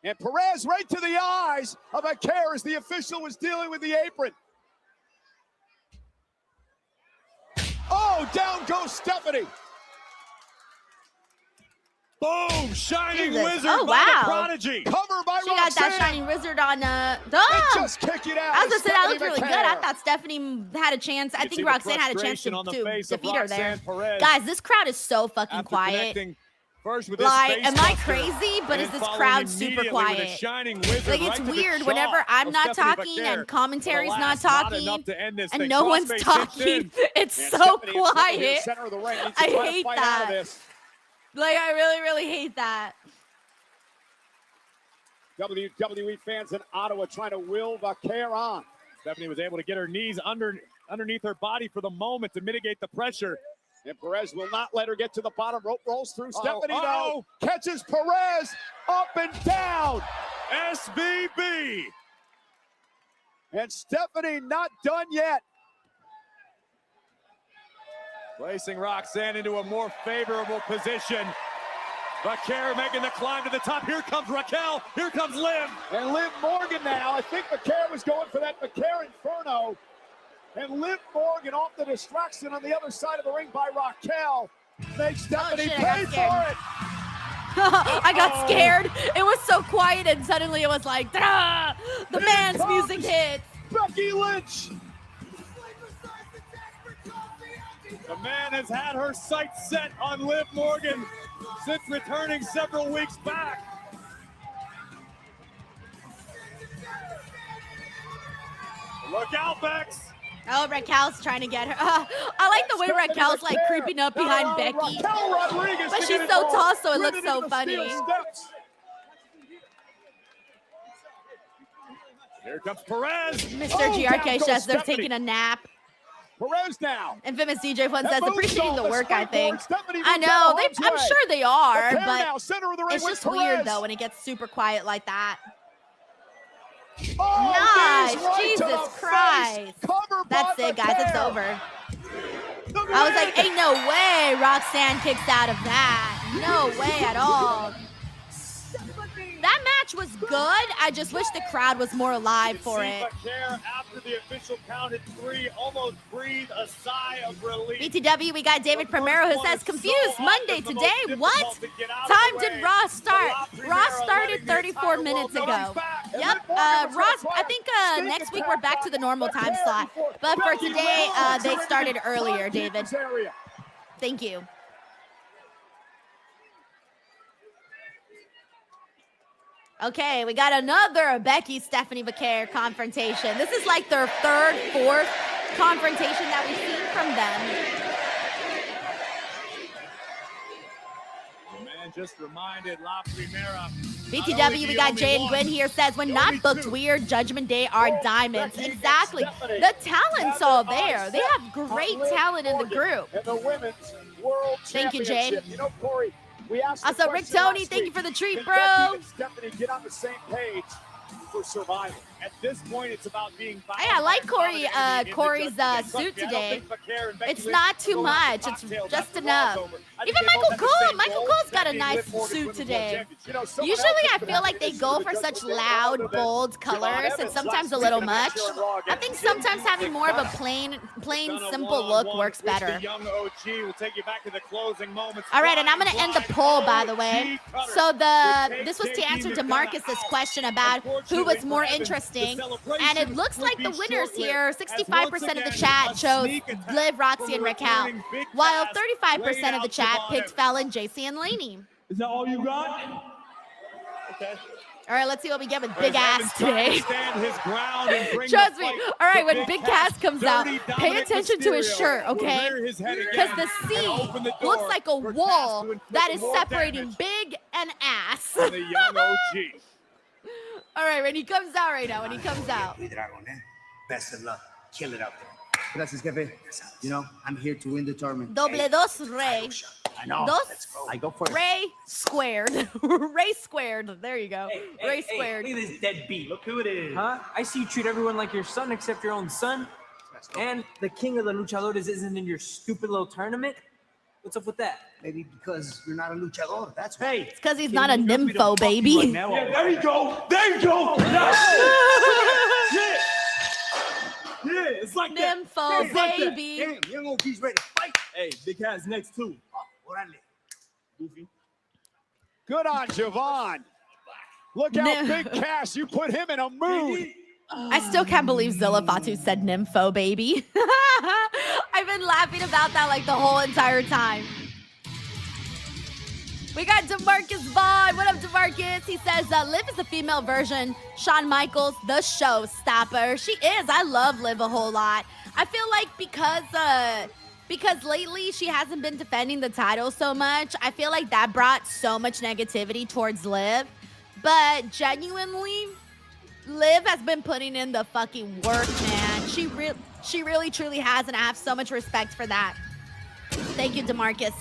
And Perez right to the eyes of Vaquer as the official was dealing with the apron. Oh, down goes Stephanie. Boom! Shining Jesus. Wizard Oh, by wow. the Prodigy. Cover by She got Roxanne. that shining wizard on And just kick it out. I was gonna say that Stephanie looked really good. Vaquer. I thought Stephanie had a chance. I You see think the Roxanne had a chance frustration on the to face of defeat her there. Roxanne Perez Guys, this crowd is so fucking after quiet. connecting first with this Like, face am I buster, crazy? But and is then this following crowd super immediately with a quiet? shining wizard Like, it's right to the weird jaw whenever I'm of not Stephanie talking Vaquer. and commentary's not Alas, talking enough to end this and thing. no one's Crossface talking. hits in. It's And so Stephanie is looking to the quiet. center of the ring. Needs to I try to hate fight out of that. this. Like, I really, really hate that. WWE fans in Ottawa trying to will Vaquer on. Stephanie was able to get her knees underneath her body for the moment to mitigate the pressure. And Perez will not let her get to the bottom. Rope rolls through. Stephanie, uh-oh. though, catches Perez up and down. SBB. And Stephanie not done yet. Placing Roxanne into a more favorable position. Vaquer making the climb to the top. Here comes Raquel. Here comes Liv. And Liv Morgan now. I think Vaquer was going for that Vaquer Inferno. And Liv Morgan off the distraction on the other side of the ring by Raquel. Makes Stephanie shit, I pay got scared. for it. I got scared. It was so quiet, and suddenly it was like, "Dah!" The Here man's comes music hits. Becky Lynch. The man has had her sights set on Liv Morgan since returning several weeks back. Look out, Bex. Oh, Raquel's trying to get her. I like the way Raquel's like creeping up behind Becky. Raquel Rodriguez But to she's get so involved. tall, so it looks Driven so into the steel funny. steps. Here comes Perez. Mr. Oh, GRK down says goes they're Stephanie. taking a nap. Perez now. Infamous DJ Flynn That says moonsault, appreciating the the work, I think. springboard. Stephanie I moves know. out of They, harm's I'm way. sure they are, Vaquer but now, center of the ring it's with just Perez. weird though when it gets super quiet like that. Oh, Nice. knees right to Jesus the Christ. face. Covered That's by it, guys. It's Vaquer. over. Look I was at like, it. ain't no way Roxanne kicks out of that. No way at all. That match was good. I just wish the crowd was more alive for See it. Vaquer after the official count at 3 almost breathed a sigh of relief. BTW, we got David Primero who says, confused Monday today. What time did Raw start? Raw started 34 minutes ago. Yep, Raw, I think next week we're back to the normal time slot. But for today, they started earlier, David. Thank you. Okay, we got another Becky Stephanie Vaquer confrontation. This is like their third, fourth confrontation that we've seen from them. The man just reminded La Primera. BTW, we got Jay and Gwen here says, when not booked weird, Judgment Day are diamonds. Exactly. The talent's all there. They have great talent in the group. And the women's world Thank you, Jade. championship. You know, Corey, we asked the Also, Rick question Tony, last thank you week, for the treat, can bro. Becky and Stephanie get on the same page for survival? At this point, it's about being. Hey, I like Corey's suit today. It's not too much. It's just enough. Even Michael Cole's got a nice suit today. Usually I feel like they go for such loud, bold colors and sometimes a little much. I think sometimes having more of a plain, simple look works better. All right, and I'm going to end the poll, by the way. So this was to answer DeMarcus's question about who was more interesting. And it looks like the winners here, 65% of the chat chose Liv, Roxy, and Raquel, while 35% of the chat picked Fallon, JC, and Laney. Is that all you got? Okay. All right, let's see what we get with Big Ass today. Trust Trust me. All right, when Big Cass comes out, pay attention to his shirt, okay? Because the C looks like a wall that is separating Big and Ass. The young OG. All right, when he comes out right now, when he comes out. Best of luck. Kill it out there. Gracias, Jefe. You know, I'm here to win the tournament. Doble dos, Rey. I know. Dos Let's go. I go first. Ray squared. Ray squared. There you go. Ray squared. Look at this deadbeat. Look who it is. Huh? I see you treat everyone like your son except your own son. And the king of the luchadores isn't in your stupid little tournament. What's up with that? Maybe because you're not a luchador. That's why. Hey, It's because he's not a nympho, baby. Yeah, there you go. There you go. Yeah, it's like that. Nympho, baby. Damn, young OG's ready to fight. Hey, big hat's next too. Oh, orale. Goofy. good on Javon. Look out, Big Cass. You put him in a mood. I still can't believe Zilla Fatu said nympho, baby. I've been laughing about that like the whole entire time. We got DeMarcus Vaughn. What up, DeMarcus? He says, Liv is the female version. Shawn Michaels, the showstopper. She is. I love Liv a whole lot. I feel like because lately she hasn't been defending the title so much, I feel like that brought so much negativity towards Liv. But genuinely, Liv has been putting in the fucking work, man. She really, truly has, and I have so much respect for that. Thank you, DeMarcus.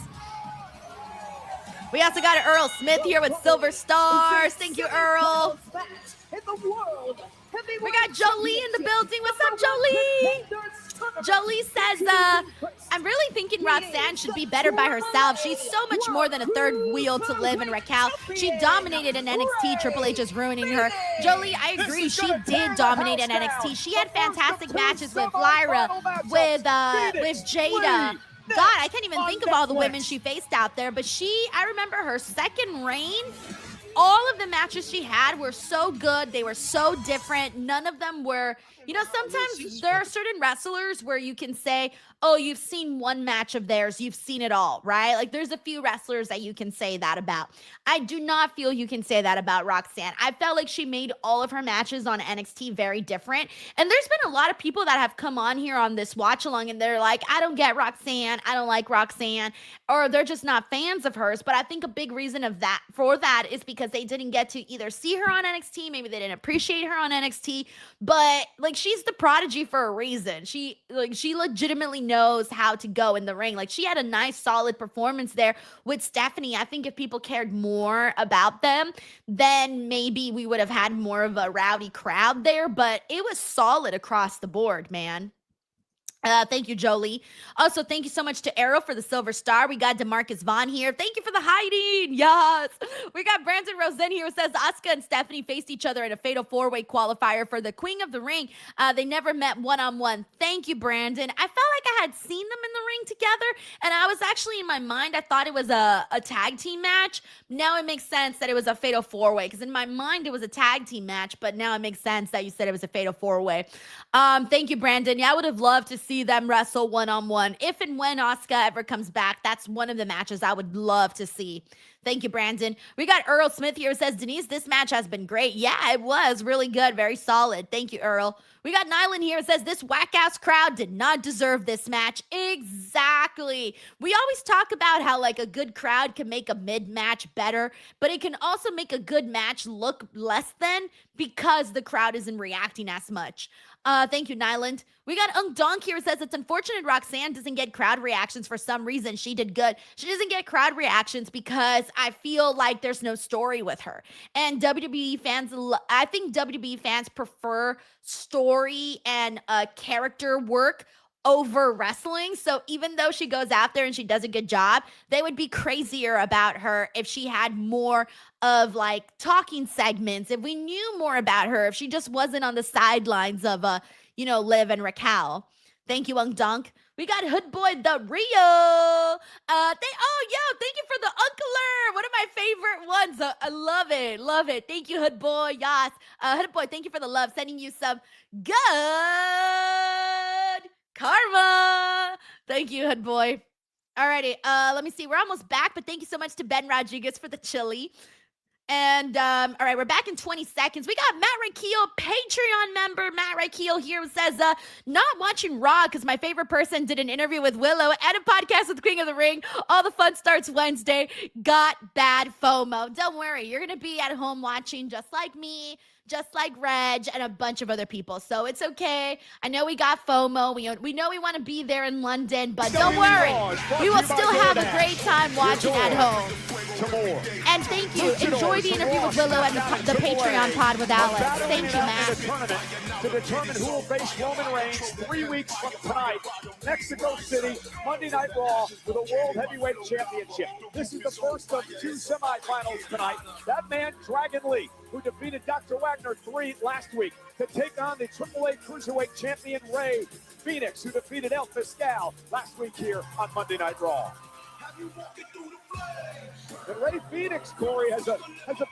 We also got Earl Smith here with Silver Stars. Thank you, Earl. We got Jolie in the building. What's up, Jolie? Jolie says, I'm really thinking Roxanne should be better by herself. She's so much more than a third wheel to Liv and Raquel. She dominated in NXT. Triple H is ruining her. Jolie, I agree. She did dominate in NXT. She had fantastic matches with Lyra, with Jada. God, I can't even think of all the women she faced out there, but I remember her second reign, all of the matches she had were so good. They were so different. None of them were, sometimes there are certain wrestlers where you can say, oh, you've seen one match of theirs, you've seen it all, right? Like there's a few wrestlers that you can say that about. I do not feel you can say that about Roxanne. I felt like she made all of her matches on NXT very different. And there's been a lot of people that have come on here on this watch along and they're like, I don't get Roxanne, I don't like Roxanne, or they're just not fans of hers. But I think a big reason for that is because they didn't get to either see her on NXT, maybe they didn't appreciate her on NXT, but like she's the prodigy for a reason. She legitimately knows how to go in the ring. Like she had a nice solid performance there with Stephanie. I think if people cared more about them, then maybe we would have had more of a rowdy crowd there, but it was solid across the board, man. Thank you, Jolie. Also, thank you so much to Arrow for the Silver Star. We got DeMarcus Vaughn here. Thank you for the hiding. Yes. We got Brandon Rosen here who says Asuka and Stephanie faced each other in a fatal four-way qualifier for the Queen of the Ring. They never met one-on-one. Thank you, Brandon. I felt like I had seen them in the ring together, and I was actually in my mind, I thought it was a tag team match. Now it makes sense that it was a fatal four-way, because in my mind it was a tag team match, but now it makes sense that you said it was a fatal four-way. Thank you, Brandon. Yeah, I would have loved to see them wrestle one-on-one. If and when Asuka ever comes back, that's one of the matches I would love to see. Thank you, Brandon. We got Earl Smith here who says, Denise, this match has been great. Yeah, it was really good. Very solid. Thank you, Earl. We got Nyland here who says, this whack-ass crowd did not deserve this match. Exactly. We always talk about how like a good crowd can make a mid-match better, but it can also make a good match look less than because the crowd isn't reacting as much. Thank you, Nyland. We got Donk here who says it's unfortunate Roxanne doesn't get crowd reactions for some reason. She did good. She doesn't get crowd reactions because I feel like there's no story with her. And WWE fans, I think WWE fans prefer story and character work over wrestling. So even though she goes out there and she does a good job, they would be crazier about her if she had more of like talking segments, if we knew more about her, if she just wasn't on the sidelines of Liv and Raquel. Thank you, Dunk. We got Hood Boy the Rio. Thank you for the Uncler. One of my favorite ones. I love it. Thank you, Hood Boy. Yes. Hood Boy, thank you for the love. Sending you some good karma. Thank you, Hood Boy. Alrighty, let me see. We're almost back, but thank you so much to Ben Rodriguez for the chili. And all right, we're back in 20 seconds. We got Matt Rakeel, Patreon member Matt Rakeel here, who says, not watching Raw because my favorite person did an interview with Willow and a podcast with King of the Ring. All the fun starts Wednesday. Got bad FOMO. Don't worry, you're gonna be at home watching just like me, just like Reg, and a bunch of other people. So it's okay. I know we got FOMO. We know we want to be there in London, but don't worry. We will still have a great time watching at home. And thank you. Enjoy the interview with Willow and the Patreon pod with Alex. Thank you, Matt. To determine who will face Roman Reigns 3 weeks from tonight, Mexico City, Monday Night Raw with a World Heavyweight Championship. This is the first of 2 semifinals tonight. That man, Dragon Lee, who defeated Dr. Wagner 3 last week, to take on the AAA Cruiserweight Champion Rey Fenix, who defeated El Fiscal last week here on Monday Night Raw. And Rey Fenix, Corey, has a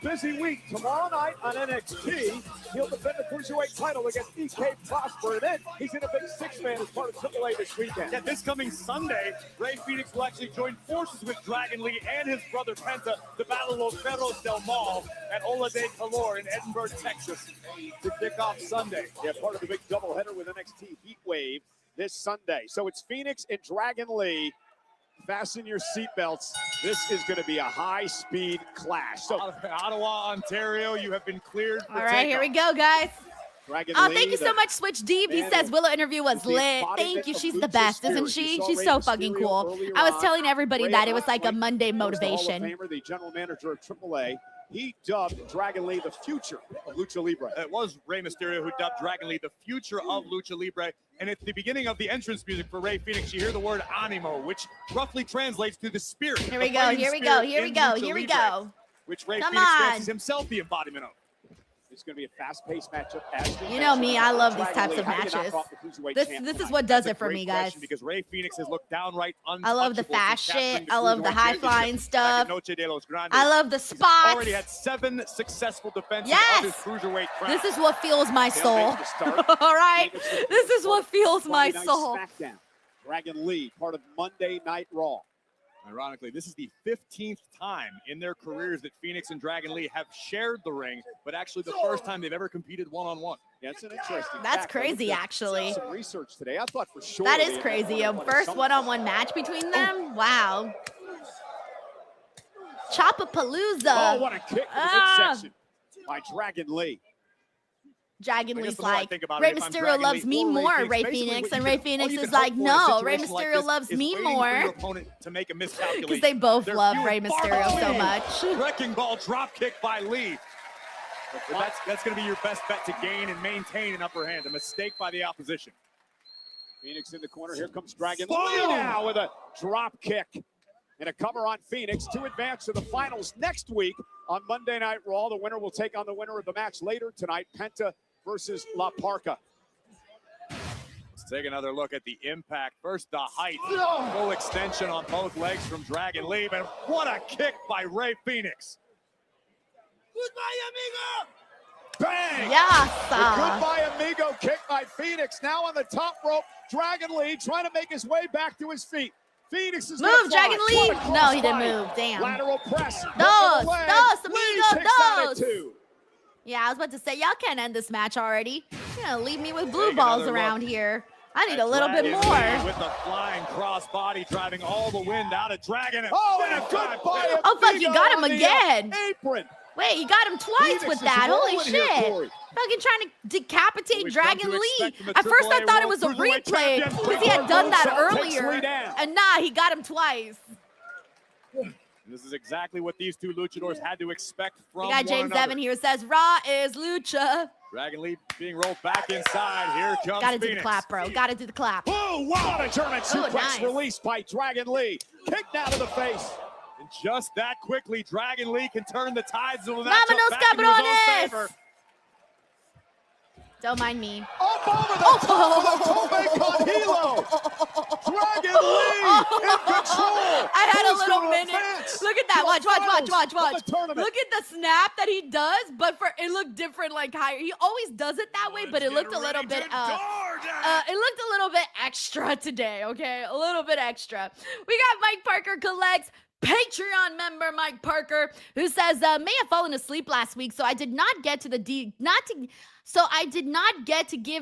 busy week. Tomorrow night on NXT, he'll defend the Cruiserweight title against EK Prosper. And then he's in a big 6-man as part of AAA this weekend. Yeah, this coming Sunday, Rey Fenix will actually join forces with Dragon Lee and his brother Penta to battle Los Perros del Mal at Ola de Calor in Edinburgh, Texas, to kick off Sunday. Yeah, part of the big doubleheader with NXT Heatwave this Sunday. So it's Phoenix and Dragon Lee. Fasten your seatbelts. This is going to be a high-speed clash. So, Ottawa, Ontario, you have been cleared for All right, here we go, guys. Dragon Oh, Lee, thank you so much, Switch Deep. He says Willow interview was lit. Thank you. She's the best, isn't she? She's so fucking cool. I was telling everybody that it was like a Monday motivation. Hall of Famer, the general manager of AAA, he dubbed Dragon Lee the future of Lucha Libre. It was Rey Mysterio who dubbed Dragon Lee the future of Lucha Libre. And at the beginning of the entrance music for Rey Fenix, you hear the word animo, which roughly translates to the spirit. Here we go, here we go, here we go, here we go. Which Rey Come Fenix on. fancies himself the embodiment of. It's going to be a fast-paced matchup. As You know me, I love these Dragon types Lee, of how do you knock matches. off the Cruiserweight This champ is tonight? what does That's it for a me, great guys. question, because Rey Fenix has looked downright untouchable. I love the since fast capturing shit. the I love the Cruiserweight high-flying Championship stuff. back at Noche de los Grandes. I love the He's spots. already had 7 successful defenses Yes. of his Cruiserweight crown. This is what fuels my soul. Tailgate to start. All right, this is what fuels my Friday Night soul. SmackDown. Dragon Lee, part of Monday Night Raw. Ironically, this is the 15th time in their careers that Phoenix and Dragon Lee have shared the ring, but actually the first time they've ever competed one-on-one. Yeah, it's an interesting That's fact. crazy, I looked at actually. some research today. I thought for sure That they is had crazy. done A one first some- one-on-one match between them? Wow. Chopapalooza. Oh, what a kick to the Ah. midsection by Dragon Lee. Dragon I guess Lee's the more I like, think about Rey it, if I'm Mysterio Dragon loves Lee me or Rey more, Fenix, Rey basically Fenix. what And you Rey can- all Phoenix you is can like, hope for in a no, Rey situation like Mysterio this loves is me waiting for more. your opponent to make a miscalculation. Because they both They're love few Rey and far Mysterio so between. much. Wrecking ball drop kick by Lee. But that's going to be your best bet to gain and maintain an upper hand. A mistake by the opposition. Phoenix in the corner. Here comes Dragon Lee now with a drop kick. And a cover on Phoenix to advance to the finals next week on Monday Night Raw. The winner will take on the winner of the match later tonight, Penta versus La Parca. Let's take another look at the impact. First, the height. Full extension on both legs from Dragon Lee. But what a kick by Rey Phoenix. Bang! Yes. The goodbye amigo kick by Phoenix. Now on the top rope, Dragon Lee trying to make his way back to his feet. Phoenix is Move, Dragon Lee. No, he didn't move. Damn. Lateral press. Dos, leg. dos, Lee amigo, kicks out at dos. 2. Yeah, I was about to say, y'all can't end this match already. You're gonna leave me with blue Take balls another around look. here. I need a And little bit Dragon more. Lee with the flying cross body, driving all the wind out of Dragon. Oh, and a goodbye. Oh, fuck, you amigo got him on the, again. Apron. Wait, you got him twice Phoenix with is that. Holy rolling here, shit. Corey. Fucking trying to decapitate We've come Dragon to Lee. expect from the At first I AAA thought it World was a Cruiserweight replay Champion. because he had done that Moonsault takes Lee earlier. down. And nah, he got him twice. This is exactly what these two luchadors had to expect from We got one James another. Evan here who says, Raw is lucha. Dragon Lee being rolled back inside. Here comes Gotta do Phoenix. the clap, bro. Gotta do the clap. Oh, wow. What a German suplex nice. released by Dragon Lee. Kick now to the face. And just that quickly, Dragon Lee can turn the tides of the Vámonos, matchup back into his own cabrones. favor. Don't mind me. Up over the top with a Tope con Hilo. Dragon Lee in control. I had a Who's little gonna minute. advance Look at that. to Watch, the watch, finals watch, watch, of watch. the tournament? Look at the snap that he does, but for it looked different, like higher. He always does it that way, but it looked a little bit it looked a little bit extra today, okay? A little bit extra. We got Mike Parker collects Patreon member Mike Parker, who says, may have fallen asleep last week, so I did not get to give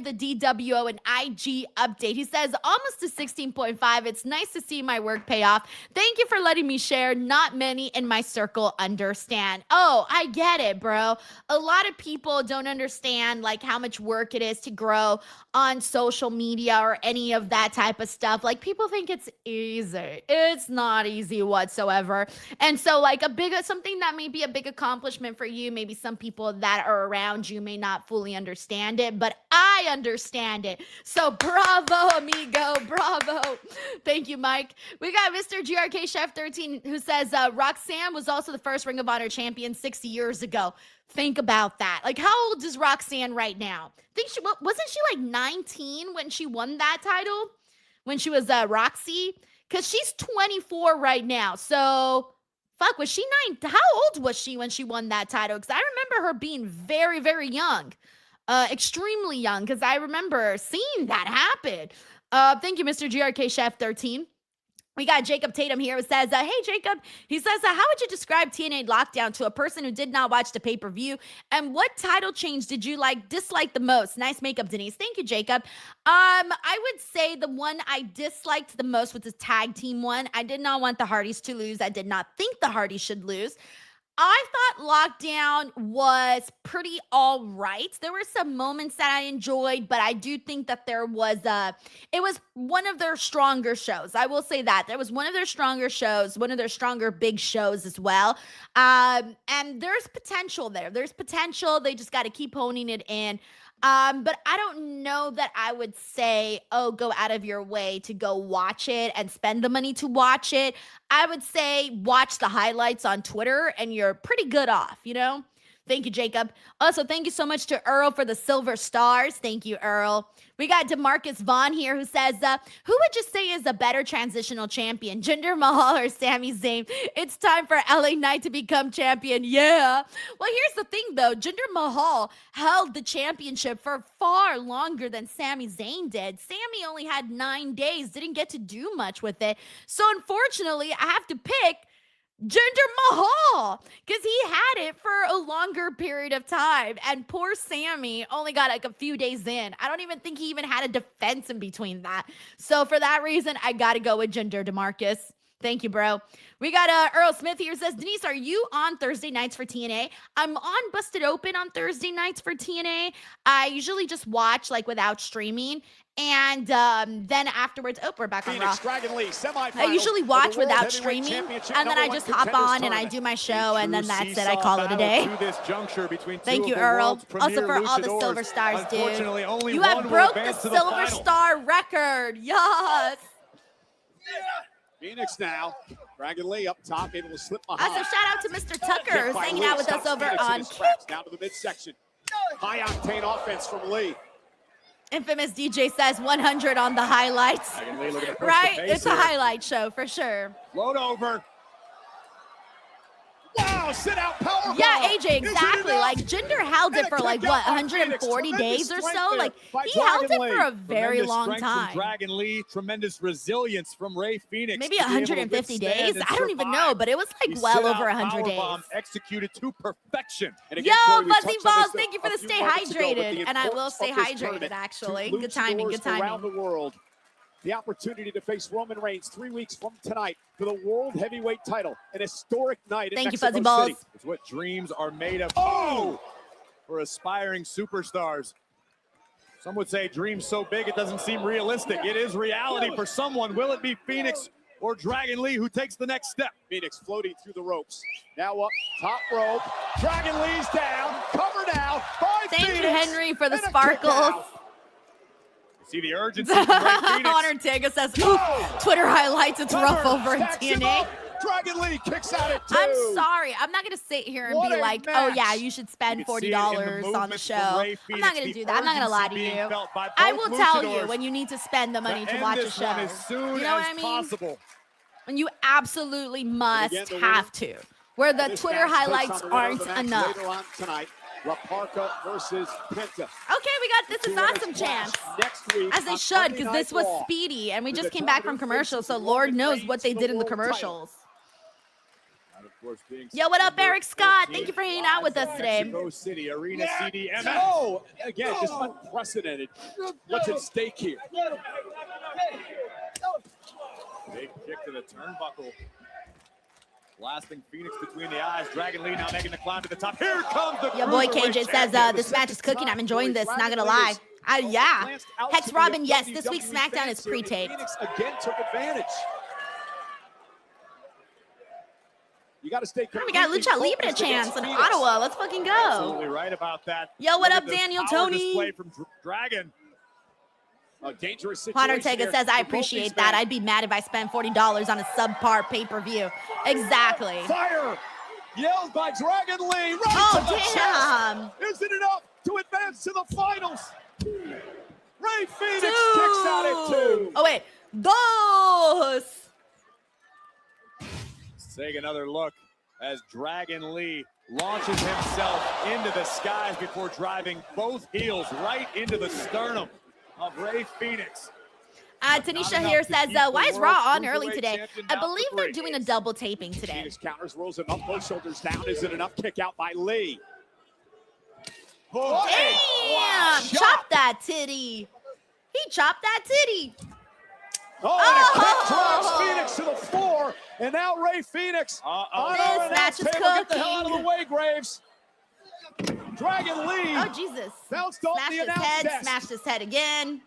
the DWO an IG update. He says, almost to 16.5. It's nice to see my work pay off. Thank you for letting me share. Not many in my circle understand. Oh, I get it, bro. A lot of people don't understand like how much work it is to grow on social media or any of that type of stuff. Like, people think it's easy. It's not easy whatsoever. And so like something that may be a big accomplishment for you, maybe some people that are around you may not fully understand it, but I understand it. So bravo, amigo, bravo. Thank you, Mike. We got Mr. GRK Chef 13 who says Roxanne was also the first Ring of Honor champion 60 years ago. Think about that. Like, how old is Roxanne right now? Wasn't she like 19 when she won that title? When she was Roxy? Because she's 24 right now. So fuck, was she 9? How old was she when she won that title? Because I remember her being very, very young. Extremely young, because I remember seeing that happen. Thank you, Mr. GRK Chef 13. We got Jacob Tatum here who says, hey, Jacob. He says, how would you describe TNA Lockdown to a person who did not watch the pay-per-view? And what title change did you dislike the most? Nice makeup, Denise. Thank you, Jacob. I would say the one I disliked the most was the tag team one. I did not want the Hardys to lose. I did not think the Hardys should lose. I thought Lockdown was pretty all right. There were some moments that I enjoyed, but I do think that it was one of their stronger shows. I will say that. There was one of their stronger shows, one of their stronger big shows as well. And there's potential there. There's potential. They just got to keep honing it in. But I don't know that I would say, oh, go out of your way to go watch it and spend the money to watch it. I would say watch the highlights on Twitter and you're pretty good off, you know? Thank you, Jacob. Also, thank you so much to Earl for the silver stars. Thank you, Earl. We got DeMarcus Vaughn here who says, who would you say is a better transitional champion, Jinder Mahal or Sami Zayn? It's time for LA Knight to become champion. Yeah. Well, here's the thing, though. Jinder Mahal held the championship for far longer than Sami Zayn did. Sami only had 9 days, didn't get to do much with it. So, unfortunately, I have to pick Jinder Mahal, because he had it for a longer period of time, and poor Sammy only got like a few days in. I don't even think he even had a defense in between that. So for that reason, I gotta go with Jinder, DeMarcus. Thank you, bro. We got Earl Smith here says, Denise, are you on Thursday nights for TNA? I'm on Busted Open on Thursday nights for TNA. I usually just watch like without streaming. And then afterwards, we're back on Raw. I usually watch without streaming, and then I just hop on and I do my show, and then that's it. I call it a day. Thank you, Earl. Also for all the silver stars, dude. You have broke the silver star record. Yes. Phoenix now. Dragon Lee up top, able to slip behind. Also, shout out to Mr. Tucker, who's hanging out with us over on Kick. Down to the midsection. High octane offense from Lee. Infamous DJ says 100 on the highlights. Right? It's a highlight show for sure. Float over. Wow, sit out power. Yeah, AJ, exactly. Like Jinder held it for like what, 140 days or so? Like he held it for a very long time. Dragon Lee, tremendous resilience from Ray Phoenix. Maybe 150 days. I don't even know, but it was like well over 100 days. Executed to perfection. Yo, Fuzzy Balls, thank you for the stay hydrated. And I will stay hydrated, actually. Good timing, good timing. Around the world. The opportunity to face Roman Reigns 3 weeks from tonight for the World Heavyweight title. An historic night in Mexico Fuzzy Balls. City. It's what dreams are made of. Oh! For aspiring superstars. Some would say dreams so big it doesn't seem realistic. It is reality for someone. Will it be Phoenix or Dragon Lee who takes the next step? Phoenix floating through the ropes. Now up, top rope. Dragon Lee's down. Cover now by Thank Phoenix. you, Henry, for the sparkles. See the urgency from Ray Phoenix. Honor Tega says, Twitter highlights, it's rough over in TNA. Dragon Lee kicks out at 2. I'm sorry. I'm not going to sit here and be like, oh, yeah, you should spend $40 on the show. I'm not going to do that. I'm not going to lie to you. I will tell you when you need to spend the money to watch a show. You know what I mean? When you absolutely must have to. Where the Twitter highlights aren't enough. La Parka versus Penta. Okay, we got This Is Awesome chance. As they should, because this was speedy, and we just came back from commercials, so Lord knows what they did in the commercials. Yo, what up, Eric Scott? Thank you for hanging out with us today. Mexico City Arena CDMX. Oh, again, just unprecedented. What's at stake here? Big kick to the turnbuckle. Blasting Phoenix between the eyes. Dragon Lee now making the climb to the top. Here comes the Your boy KJ says this match is cooking. I'm enjoying this. Not gonna lie. Yeah. Hex Robin, yes. This week's SmackDown is pre-taped. Phoenix again took advantage. You got to stay. Oh, we got Lucha Libre chance in Ottawa. Let's fucking go. Absolutely right about that. Yo, what up, Daniel Tony? Display from Dragon. A dangerous Juan situation Ortega here says, I for both appreciate these that. men. I'd be mad if I spent $40 on a subpar pay-per-view. Exactly. Fire! Yelled by Dragon Lee. Right Oh, to the damn. chest. Isn't enough to advance to the finals. Ray Phoenix Two. kicks out at 2. Oh, wait. Dos. Let's take another look as Dragon Lee launches himself into the skies before driving both heels right into the sternum of Ray Phoenix. Tanisha here says, why is Raw on early today? I believe they're doing a double taping today. Phoenix counters, rolls him up, both shoulders down. Is it enough? Kick out by Lee. Oh, Damn! Chop that titty. He chopped that titty. Oh, and a kick drives Phoenix to the floor. And now Ray Phoenix. This match is Get the hell out of the cooking. way, Graves. Dragon Lee. Oh, Jesus. Bounced off Smashed the his announce head, desk. smashed his head again.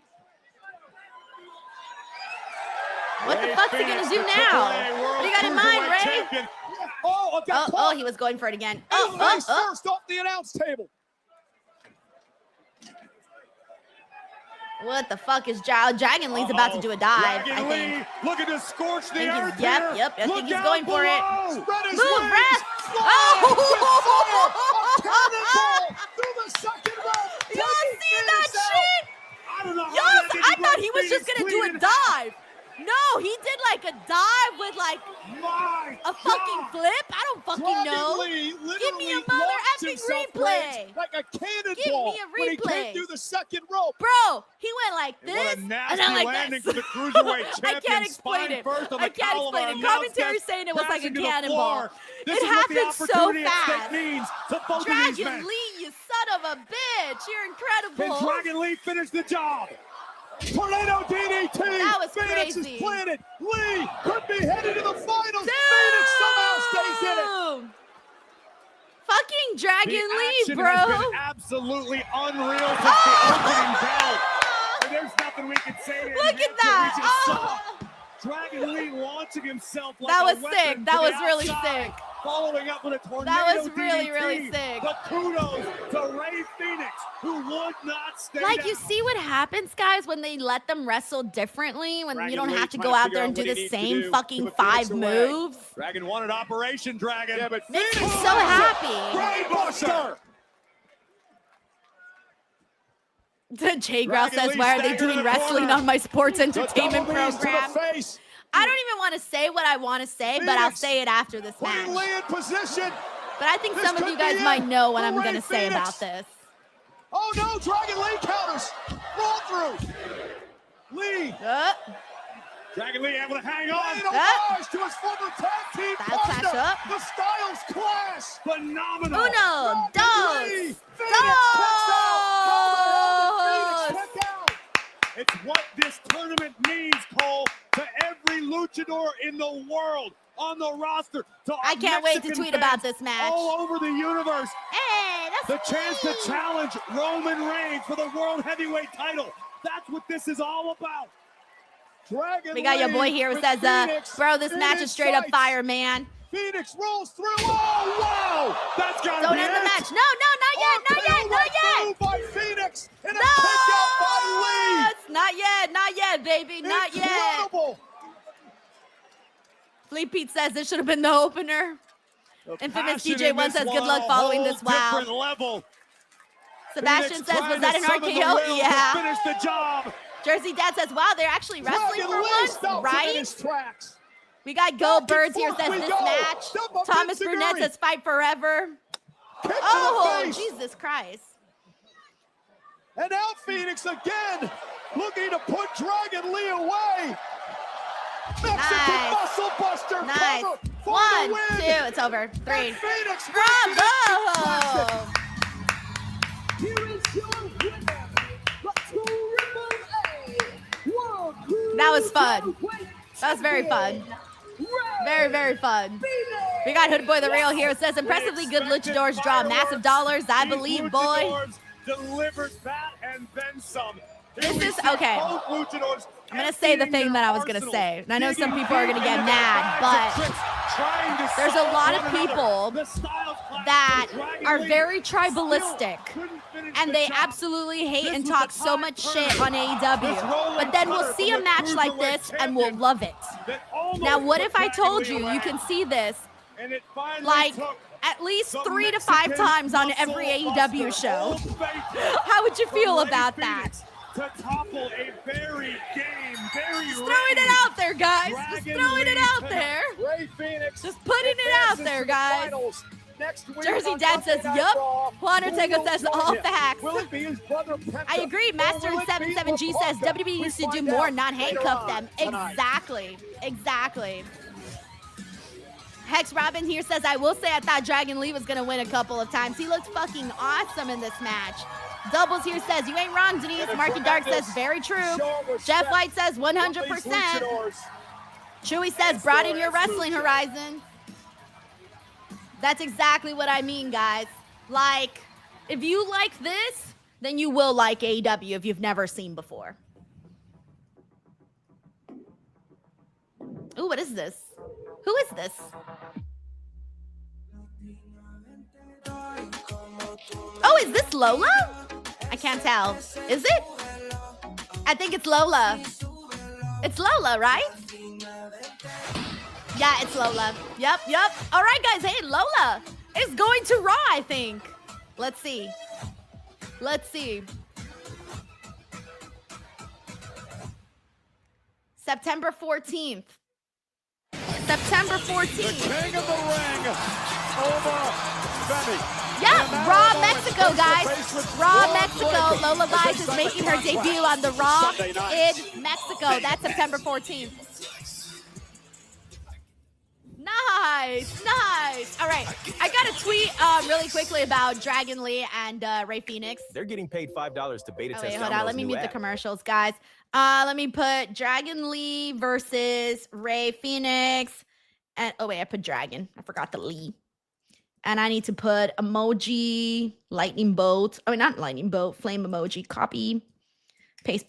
What the Ray fuck's he Phoenix, gonna do the now? AAA What do you got in mind, Cruiserweight Ray? Champion. Oh, got Oh, caught. he was going for it again. Face first off the announce table. What the fuck is Dragon Lee's about to do a dive, Dragon I think. Lee looking to scorch the earth Yep, here. yep, I Look think he's out going for it. below. Spread his Move, wings. ref. Fly Oh. with fire. A cannonball through the second row. Y'all Taking see Phoenix that out. shit? I don't know how Yo, that didn't I thought break he was just Phoenix gonna do clean a in half. dive. No, he did like a dive with like My a fucking God. flip. I don't fucking Dragon know. Lee Give me a literally mother launched effing himself, replay. Graves, like a cannonball Give me a when he replay. came through the second rope. Bro, he went like And this, what a and nasty then like landing this. for the Cruiserweight I champion. can't explain Spine it. first on I the can't column explain of it. our Commentary announce saying it was like a crashing to the cannonball. floor. This It is what the happened so opportunity at stake fast. means to both of these Dragon men. Lee, you son of a bitch. You're Can incredible. Dragon Lee finish the job? Tornado DDT. That was Phoenix crazy. is planted. Lee could be headed to the finals. Dude. Phoenix somehow stays in it. Fucking Dragon The Lee, action bro. has been absolutely unreal since the opening bell. And there's nothing we can say. to Look enhance at that. what we just Oh. saw. Dragon Lee launching himself like That a was weapon sick. to That the was really outside, sick. Following up with a tornado That was really, DDT. really sick. But kudos to Ray Phoenix, who would not stay Like, down. you see what happens, guys, when they let them wrestle differently, when Dragon you don't Lee have to trying go out figure there and do what he the needs to same do fucking to put Phoenix 5 away. moves. Dragon wanted Operation Dragon. Yeah, but Makes me Phoenix so happy. Brainbuster. Jay Grouse Dragon says, Lee why are they staggered in doing the wrestling corner. on my sports The entertainment double knees to the program? face. I don't even want to say what I want to say, but I'll Phoenix say it after this Putting match. Lee in position. But I think This some of could you guys be might it know what for I'm Ray going to say Phoenix. about this. Oh no, Dragon Lee counters. Roll through. Lee. Dragon Lee able to hang on. An homage to his former tag team That's partner. patched up. The Styles Clash. Phenomenal. Uno, Dragon Lee. dos, Phoenix kicks out. dos. Phoenix kick out. It's what this tournament means, Cole, to every luchador in the world on the roster. To I can't wait to Mexican tweet about fans this match. all over the universe. Hey, The that's chance to me. challenge Roman Reigns for the World Heavyweight title. That's what this is all about. Dragon We got your boy Lee here who with says, Phoenix bro, this in match his is straight up sights. fire, man. Phoenix rolls through. Oh, wow. That's got to Don't be end the it. match. No, not yet, not yet, not yet. Move by Phoenix and a No, kick out by not yet, baby, Lee. not yet. Incredible. Fleet Pete says this should have been the opener. The Infamous passion DJ in One this says, one good luck on a following whole this wow. different level. Sebastian Phoenix says, trying was that to an summon the RKO? will to Yeah. finish the job. Jersey Dad says, wow, they're actually wrestling Dragon for Lee once, stops him in right? his tracks. We got Back Go and Birds here forth says we this go. match. Double Thomas Enziguri. Brunette says fight forever. Kick to Oh, the face. Jesus Christ. And now Phoenix again, looking to put Dragon Lee away. Mexican Nice. muscle buster Nice. cover for One, the win. 2, it's over. 3. And Phoenix Bravo! Here is your winner, the Triple A World That was fun. Cruiserweight That was very fun. Ray Very fun. Phoenix. We got Hood Boy the Real here. It says impressively good luchadors draw massive dollars. I These believe, boy. luchadors delivers that and then some. Here This we is see okay. both luchadors I'm gonna say the thing that I was gonna say. And I know some people are gonna get mad, but there's a lot of people that are very tribalistic, and they absolutely hate and talk so much shit on AEW. But then we'll see a match like this and we'll love it. Now, what if I told you you can see this like at least 3 to 5 times on every AEW show? How would you feel about that? To topple a very Just throwing it out there, guys. Just throwing it out there. Ray Phoenix. Just putting it out advances there, to the guys. finals next week Jersey on Dad Monday says, Night yup. Raw. Juan Who Ortega will says, join all him? facts. Will it be his brother Penta? I agree. Or Master will it be 77G says Laporta? WWE needs to We do find more, out not later handcuff on them. tonight. Exactly. Hex Robin here says, I will say I thought Dragon Lee was going to win a couple of times. He looked fucking awesome in this match. Doubles here says, you ain't wrong, Denise. Marky Dark says, very true. Jeff White says, 100%. Chewy says, broaden your wrestling horizon. That's exactly what I mean, guys. Like, if you like this, then you will like AEW if you've never seen before. Ooh, what is this? Who is this? Oh, is this Lola? I can't tell. Is it? I think it's Lola. It's Lola, right? Yeah, it's Lola. Yep. All right, guys. Hey, Lola is going to Raw, I think. Let's see. September 14th. September 14th. The king of the ring, Oba Femi. Yeah, Raw Mexico, guys. Raw Mexico. Lola Vice is making her debut on the Raw in Mexico. That's September 14th. Nice. All right, I got a tweet really quickly about Dragon Lee and Ray Phoenix. They're getting paid $5 to beta Oh, test. wait, hold on. Let me mute the commercials, guys. Let me put Dragon Lee versus Ray Phoenix. And oh, wait, I put Dragon. I forgot the Lee. And I need to put emoji, lightning bolt. Oh, not lightning bolt, flame emoji. Copy, paste,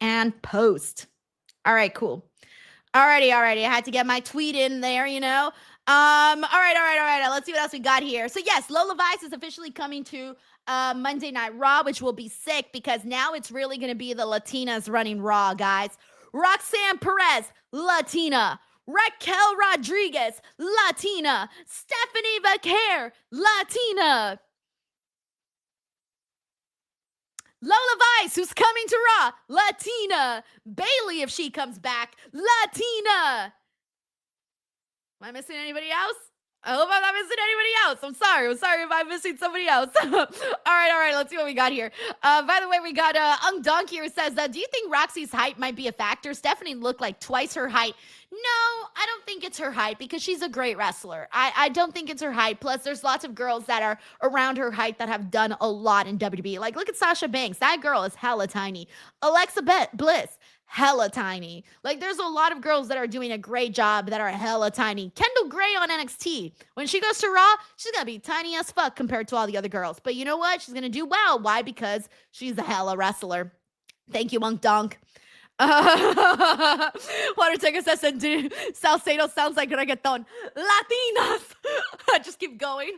and post. All right, cool. Alrighty. I had to get my tweet in there, you know. All right. Let's see what else we got here. So yes, Lola Vice is officially coming to Monday Night Raw, which will be sick because now it's really going to be the Latinas running Raw, guys. Roxanne Perez, Latina. Raquel Rodriguez, Latina. Stephanie Vaquer, Latina. Lola Vice, who's coming to Raw, Latina. Bailey, if she comes back, Latina. Am I missing anybody else? I hope I'm not missing anybody else. I'm sorry if I'm missing somebody else. All right. Let's see what we got here. By the way, we got Ung Donk here says, do you think Roxy's height might be a factor? Stephanie looked like twice her height. No, I don't think it's her height because she's a great wrestler. I don't think it's her height. Plus, there's lots of girls that are around her height that have done a lot in WWE. Like, look at Sasha Banks. That girl is hella tiny. Alexa Bliss, hella tiny. Like, there's a lot of girls that are doing a great job that are hella tiny. Kendall Gray on NXT. When she goes to Raw, she's going to be tiny as fuck compared to all the other girls. But you know what? She's going to do well. Why? Because she's a hella wrestler. Thank you, Monk Donk. Water Ticker says, Salcedo sounds like reggaeton. Latinas. Just keep going.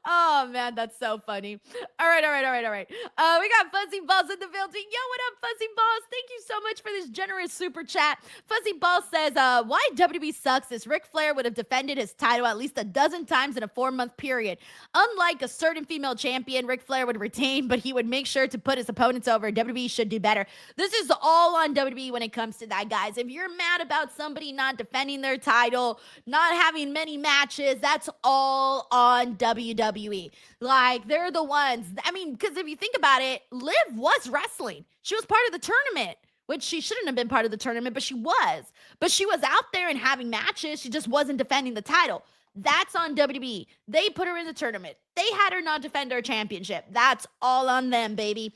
Oh, man, that's so funny. All right. We got Fuzzy Balls in the building. Yo, what up, Fuzzy Balls? Thank you so much for this generous super chat. Fuzzy Balls says, why WWE sucks is Ric Flair would have defended his title at least a dozen times in a 4-month period. Unlike a certain female champion, Ric Flair would retain, but he would make sure to put his opponents over. WWE should do better. This is all on WWE when it comes to that, guys. If you're mad about somebody not defending their title, not having many matches, that's all on WWE. Like, they're the ones. I mean, because if you think about it, Liv was wrestling. She was part of the tournament which she shouldn't have been part of the tournament, but she was. But she was out there and having matches. She just wasn't defending the title. That's on WWE. They put her in the tournament. They had her not defend her championship. That's all on them, baby.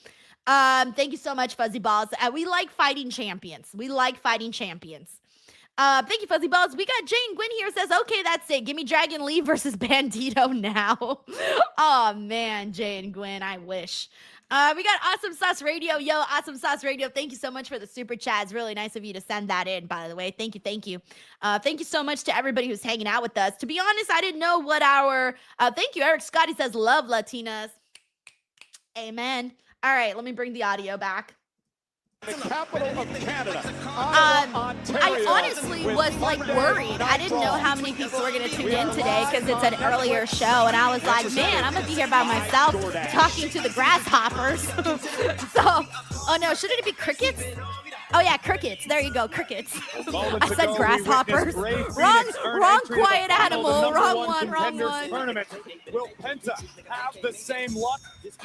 Thank you so much, Fuzzy Balls. We like fighting champions. We like fighting champions. Thank you, Fuzzy Balls. We got Jane Gwynn here says, okay, that's it. Give me Dragon Lee versus Bandito now. Oh, man, Jane Gwynn, I wish. We got Awesome Sauce Radio. Yo, Awesome Sauce Radio, thank you so much for the super chat. It's really nice of you to send that in, by the way. Thank you, thank you. Thank you so much to everybody who's hanging out with us. To be honest, I didn't know what our... thank you, Eric Scotty says, love Latinas. Amen. All right, let me bring the audio back. The capital of Canada, I honestly was like worried. I didn't know how many people were going to tune in today because it's an earlier show, and I was like, man, I'm going to be here by myself talking to the grasshoppers. So, oh no, shouldn't it be crickets? Oh yeah, crickets. There you go, crickets. I said grasshoppers. Wrong quiet animal. Wrong one. Tournament. Will Penta have the same luck?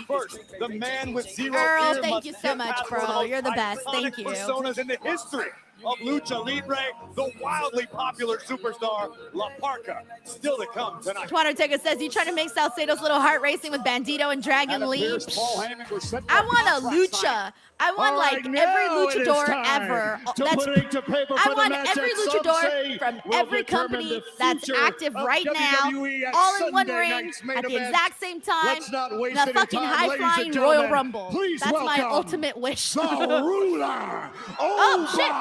First, the man with zero Earl, fear thank must you so get much, past bro. one of the most You're the best. Thank iconic you. personas in the history of Lucha Libre, the wildly popular superstar La Parka. Still to come tonight. Twitter Ticker says, you trying to make Salcedo's little heart racing with Bandito and Dragon Lee? I want a lucha. I want like every luchador ever. I want every luchador from every company that's active right now, all in one ring at the exact same time, in a fucking high-flying Royal Rumble. That's my ultimate wish. Oh, shit.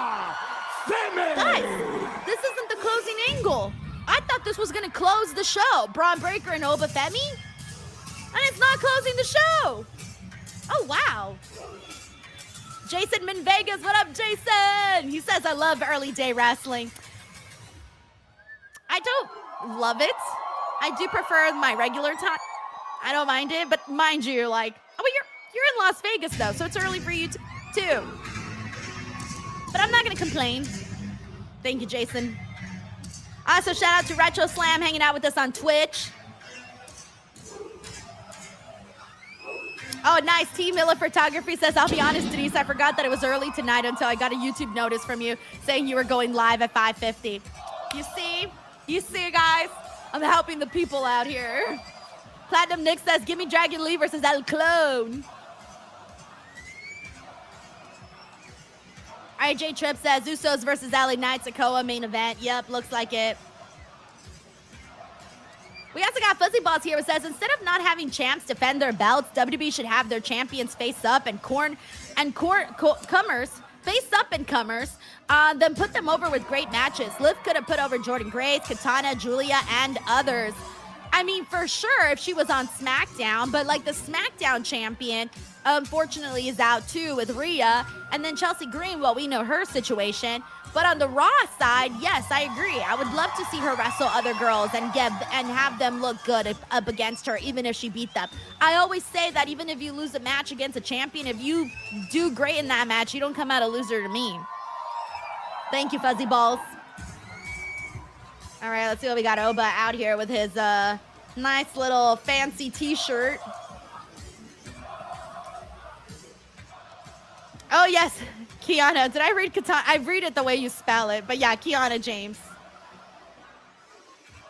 Guys, this isn't the closing angle. I thought this was going to close the show. Braun Breaker and Oba Femi? And it's not closing the show. Oh, wow. Jason Min Vegas, what up, Jason? He says, I love early day wrestling. I don't love it. I do prefer my regular time. I don't mind it, but mind you, like, oh, well, you're in Las Vegas, though, so it's early for you, too. But I'm not going to complain. Thank you, Jason. Also, shout out to Retro Slam hanging out with us on Twitch. Oh, nice. T. Miller Photography says, I'll be honest, Denise, I forgot that it was early tonight until I got a YouTube notice from you saying you were going live at 5:50. You see, guys? I'm helping the people out here. Platinum Nick says, give me Dragon Lee versus El Clone. All right, J Trip says, Usos versus LA Knight, Sokoa main event. Yep, looks like it. We also got Fuzzy Balls here who says, instead of not having champs defend their belts, WWE should have their champions face up and comers face up and comers, then put them over with great matches. Liv could have put over Jordan Grace, Katana, Julia, and others. I mean, for sure, if she was on SmackDown, but like the SmackDown champion, unfortunately, is out too with Rhea. And then Chelsea Green, well, we know her situation. But on the Raw side, yes, I agree. I would love to see her wrestle other girls and have them look good up against her, even if she beat them. I always say that even if you lose a match against a champion, if you do great in that match, you don't come out a loser to me. Thank you, Fuzzy Balls. All right, let's see what we got. Oba out here with his nice little fancy t-shirt. Oh, yes, Kiana. Did I read Katana? I read it the way you spell it. But yeah, Kiana James.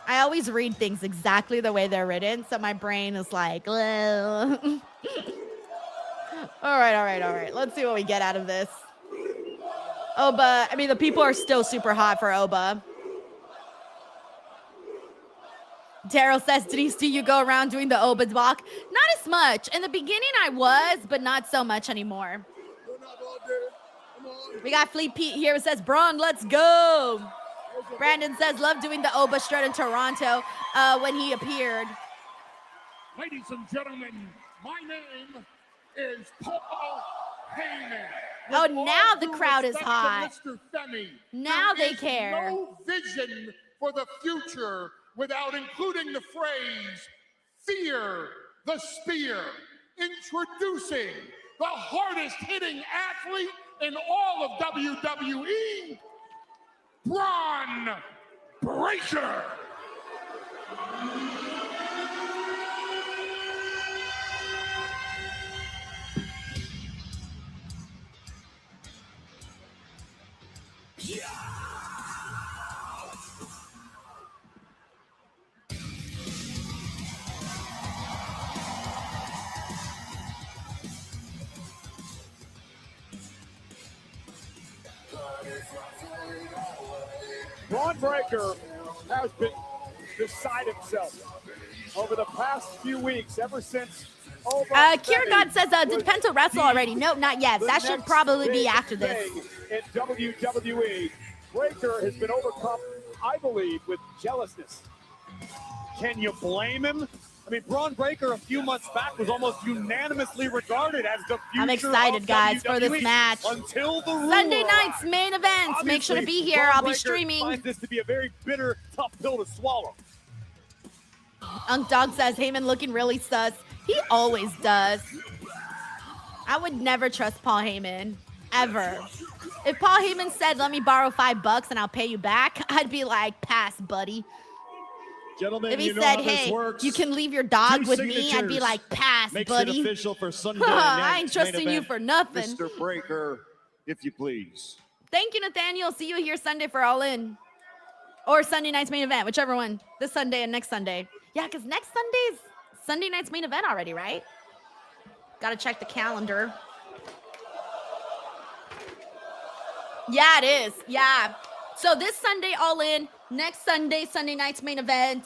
I always read things exactly the way they're written, so my brain is like, all right. Let's see what we get out of this. Oba, I mean, the people are still super hot for Oba. Daryl says, Denise, do you go around doing the Oba walk? Not as much. In the beginning, I was, but not so much anymore. We got Fleet Pete here who says, Braun, let's go. Brandon says, love doing the Oba strut in Toronto when he appeared. Ladies and gentlemen, my name is Paul Heyman. Oh, now the crowd is hot. Mr. Femi, now they there is care. No vision for the future without including the phrase, fear the spear. Introducing the hardest hitting athlete in all of WWE, Braun Breaker. Braun Breaker has been beside himself over the past few weeks, ever since Oba Kira Femi God says, did was Penta wrestle already? Nope, not yet. the That should next probably be big after this. thing in WWE. Breaker has been overcome, I believe, with jealousness. Can you blame him? I mean, Braun Breaker a few months back was almost unanimously regarded as the future I'm excited, of guys, for this WWE match. until the rumor Sunday night's arrived. main events. Make sure to be here. Braun I'll be Breaker streaming. finds this to be a very bitter, tough pill to swallow. Unk Dog says Heyman looking really sus. He always does. I would never trust Paul Heyman, ever. If Paul Heyman said, let me borrow $5 and I'll pay you back, I'd be like, pass, buddy. Gentlemen, If he you know said, how this hey, works. you can leave your dog 2 with me, I'd be signatures like, pass, makes buddy. it official for Sunday I ain't night's trusting main you event. for nothing. Mr. Breaker, if you please. Thank you, Nathaniel. See you here Sunday for All In. Or Sunday night's main event, whichever one. This Sunday and next Sunday. Yeah, because next Sunday's Sunday night's main event already, right? Gotta check the calendar. Yeah, it is. Yeah. So this Sunday, All In. Next Sunday, Sunday night's main event.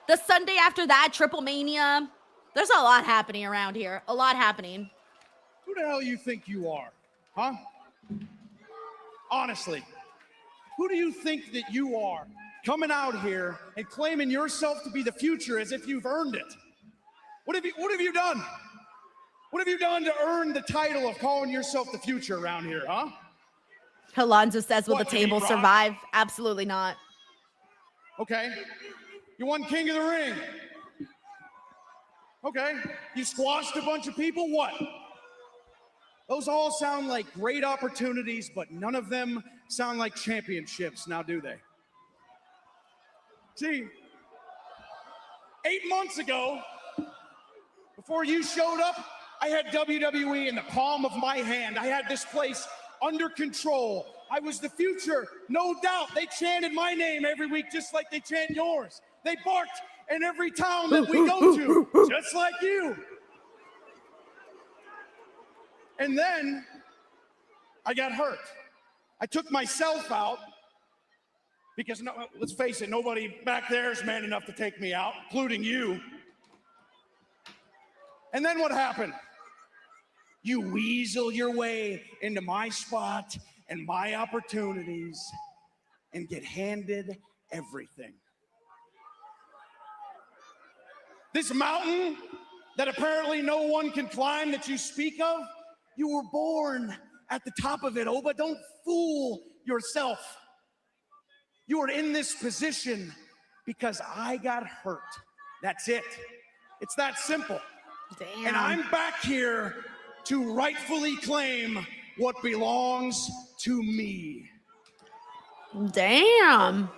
The Sunday after that, Triple Mania. There's a lot happening around here. A lot happening. Who the hell you think you are? Huh? Honestly, who do you think that you are coming out here and claiming yourself to be the future as if you've earned it? What have you done? What have you done to earn the title of calling yourself the future around here, huh? Alonzo says, will the What, table Rock? survive? Absolutely not. Okay. You won King of the Ring. Okay. You squashed a bunch of people. What? Those all sound like great opportunities, but none of them sound like championships, now do they? See, 8 months ago, before you showed up, I had WWE in the palm of my hand. I had this place under control. I was the future, no doubt. They chanted my name every week just like they chant yours. They barked in every town that we go to, just like you. And then I got hurt. I took myself out because, no, let's face it, nobody back there is man enough to take me out, including you. And then what happened? You weasel your way into my spot and my opportunities and get handed everything. This mountain that apparently no one can climb that you speak of, you were born at the top of it, Oba. Don't fool yourself. You are in this position because I got hurt. That's it. It's that simple. Damn. And I'm back here to rightfully claim what belongs to me. Damn.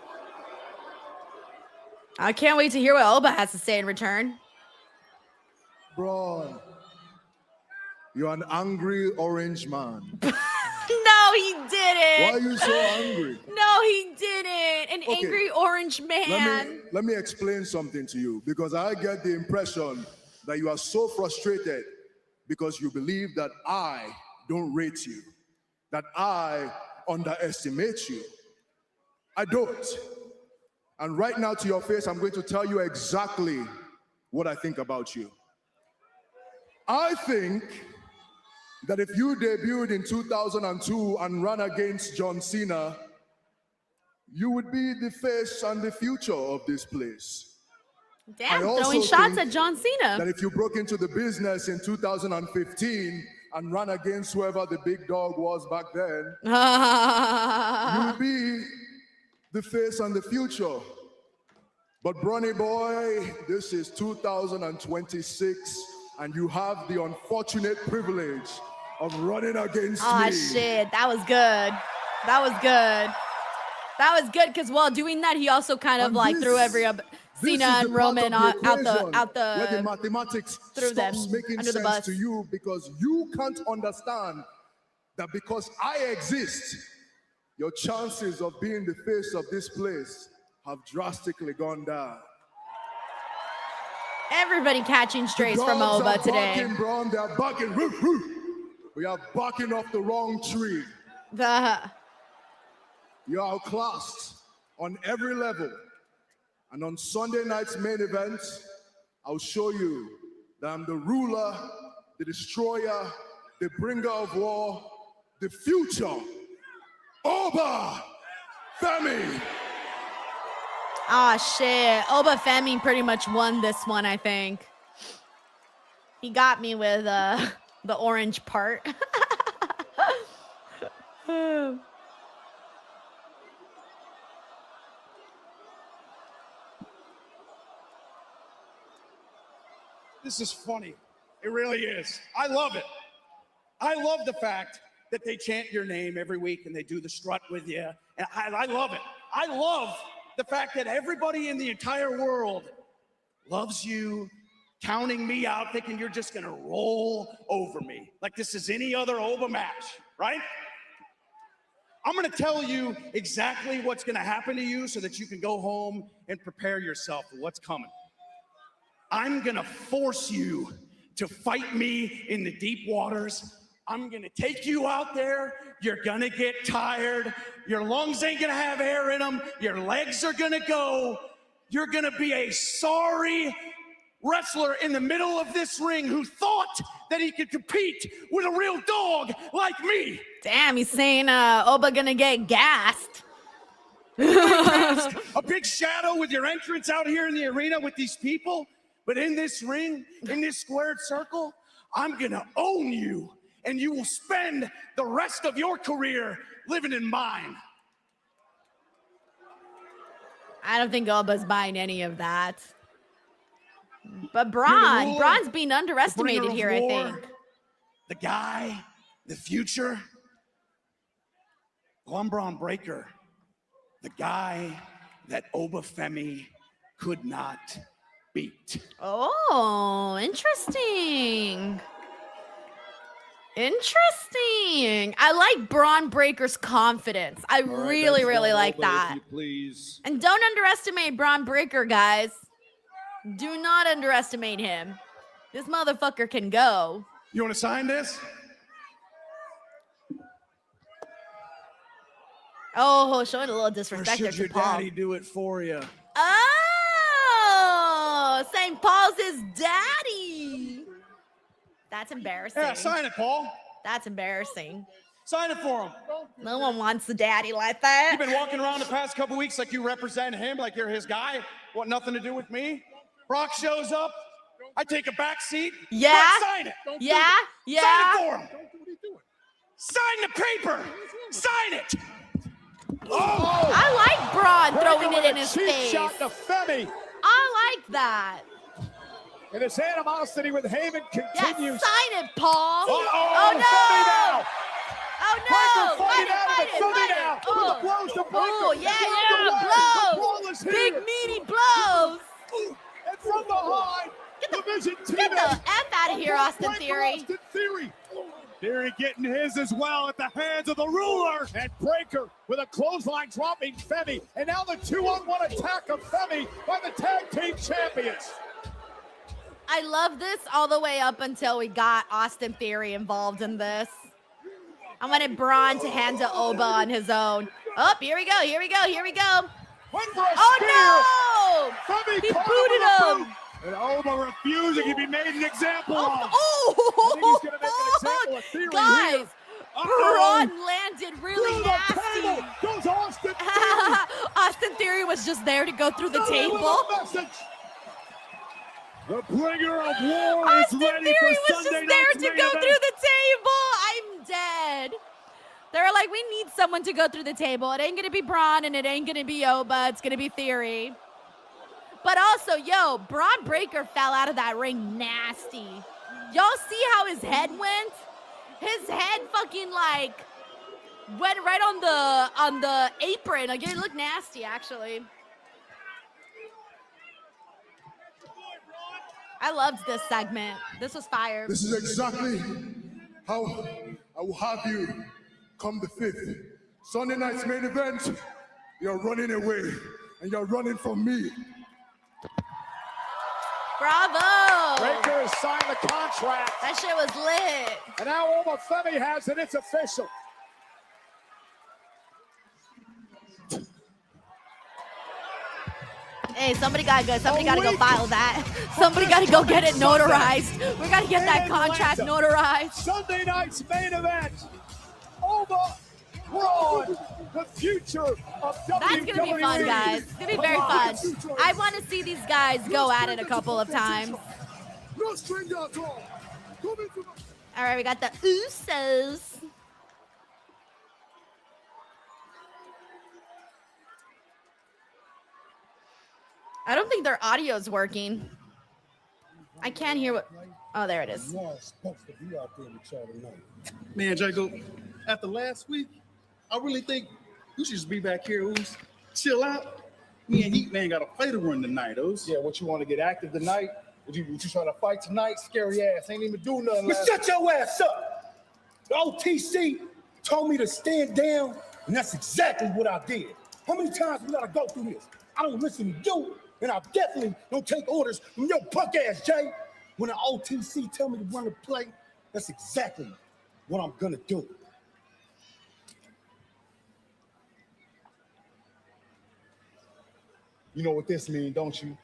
I can't wait to hear what Oba has to say in return. Braun, you're an angry orange man. No, he didn't. Why are you so angry? No, he didn't. An Okay. angry orange man. Let me explain something to you, because I get the impression that you are so frustrated because you believe that I don't rate you, that I underestimate you. I don't. And right now to your face, I'm going to tell you exactly what I think about you. I think that if you debuted in 2002 and ran against John Cena, you would be the face and the future of this place. Damn, I also throwing shots think at John Cena. That if you broke into the business in 2015 and ran against whoever the big dog was back then, you would be the face and the future. But Bronny boy, this is 2026, and you have the unfortunate privilege of running against Oh me. shit, that was good. That was good. That was good because while doing that, he also kind of And like this- threw every This Cena is and the Roman part of the out equation where the the. mathematics threw them stops making under the sense bus. to you, because you can't understand that because I exist, your chances of being the face of this place have drastically gone down. Everybody catching strays The from dogs Oba are today. barking, Braun, they are barking. Roof, roof. We are barking off the wrong tree. The You're outclassed. on every level. And on Sunday night's main event, I'll show you that I'm the ruler, the destroyer, the bringer of war, the future. Oba Femi. Ah, shit. Oba Femi pretty much won this one, I think. He got me with the orange part. This is funny. It really is. I love it. I love the fact that they chant your name every week and they do the strut with you. And I love it. I love the fact that everybody in the entire world loves you, counting me out, thinking you're just gonna roll over me like this is any other Oba match, right? I'm gonna tell you exactly what's gonna happen to you so that you can go home and prepare yourself for what's coming. I'm gonna force you to fight me in the deep waters. I'm gonna take you out there. You're gonna get tired. Your lungs ain't gonna have air in them. Your legs are gonna go. You're gonna be a sorry wrestler in the middle of this ring who thought that he could compete with a real dog like me. Damn, he's saying Oba gonna get gassed. A big shadow with your entrance out here in the arena with these people. But in this ring, in this squared circle, I'm gonna own you, and you will spend the rest of your career living in mine. I don't think Oba's buying any of that. But Bron's being underestimated here, I think. The guy, the future. Well, I'm Bron Breakker, the guy that Oba Femi could not beat. Oh, interesting. Interesting. I like Bron Breakker's confidence. I really like that. Please. And don't underestimate Bron Breakker, guys. Do not underestimate him. This motherfucker can go. You want to sign this? Oh, showing a little Or disrespect there should to your Paul. daddy do it for you? Oh, St. Paul's his daddy. That's embarrassing. Yeah, sign it, Paul. That's embarrassing. Sign it for him. No one wants a daddy like that. You've been walking around the past couple weeks like you represent him, like you're his guy. Want nothing to do with me? Brock shows up. I take a back seat. Yeah. Brock, sign it. Yeah. Yeah. Sign it for him. Sign the paper. Sign it. Oh! I like Bron throwing Breakker it in with a his cheap face. shot to Femi. I like that. And this animosity with Heyman Yeah, continues. sign it, Paul. Uh-oh, Oh, no. Femi now. Oh, Breakker no. fighting out of Fight it. it, Femi fight now. it. With the blows to Breakker. Oh, yeah, Down the way. The brawl is blows. here. Big, meaty blows. And from behind, Division Get the teammate. F out of here, Austin Breakker, Theory. Austin Theory. Theory getting his as well at the hands of the ruler. And Breakker with a clothesline dropping Femi. And now the 2-on-1 attack of Femi by the tag team champions. I love this all the way up until we got Austin Theory involved in this. I wanted Bron to handle Oba on his own. Oh, here we go, here we go, here we go. Went for a Oh, spear. no! Femi He caught booted with a him. boot. And Oba refusing to be made an example of. I think Oh, he's gonna make an example of Theory guys, here. Uh-oh. Bron landed really Through the nasty. table goes Austin Theory. Austin Theory was just there to go through the Somebody with table. a message. The bringer of war Austin is ready Theory for was just Sunday there night's to main go event. through the table. I'm dead. They were like, we need someone to go through the table. It ain't gonna be Bron and it ain't gonna be Oba. It's gonna be Theory. But also, yo, Bron Breakker fell out of that ring nasty. Y'all see how his head went? His head fucking like went right on the apron. Like it looked nasty, actually. I loved this segment. This was fire. This is exactly how I will have you come the 5th. Sunday night's main event, you're running away, and you're running from me. Bravo! Breakker has signed the contract. That shit was lit. And now Oba Femi has it. It's official. Hey, somebody gotta go file that. Somebody gotta go get it notarized. We gotta get that contract notarized. Sunday night's main event. Oba Femi, the future of WWE. That's gonna be fun, guys. It's gonna be very fun. I want to see these guys go at it a couple of times. All right, we got the Usos. I don't think their audio's working. I can't hear what. Oh, there it is. Man, Jacob, after last week, I really think you should just be back here, Oos. Chill out. Me and Heat Man got a play to run tonight, Oos. Yeah, what you want to get active tonight? What you trying to fight tonight? Scary ass. Ain't even do nothing You last shut your ass up. The OTC told me to stand down, and that's exactly what I did. How many times we gotta go through this? I don't listen to you, and I definitely don't take orders from your punk ass, Jay. When the OTC tell me to run the play, that's exactly what I'm gonna do. You know what this means, don't you?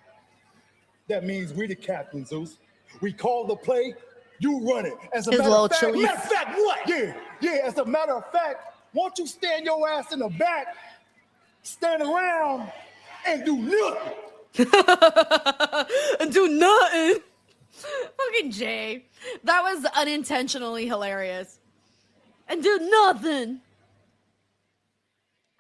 That means we the captains, Zeus. We call the play, you run it. As a His matter little of fact, chili. Matter of fact, what? yeah, as a matter of fact, won't you stand your ass in the back, stand around, and do nothing? And do nothing. Fucking Jay. That was unintentionally hilarious. And do nothing.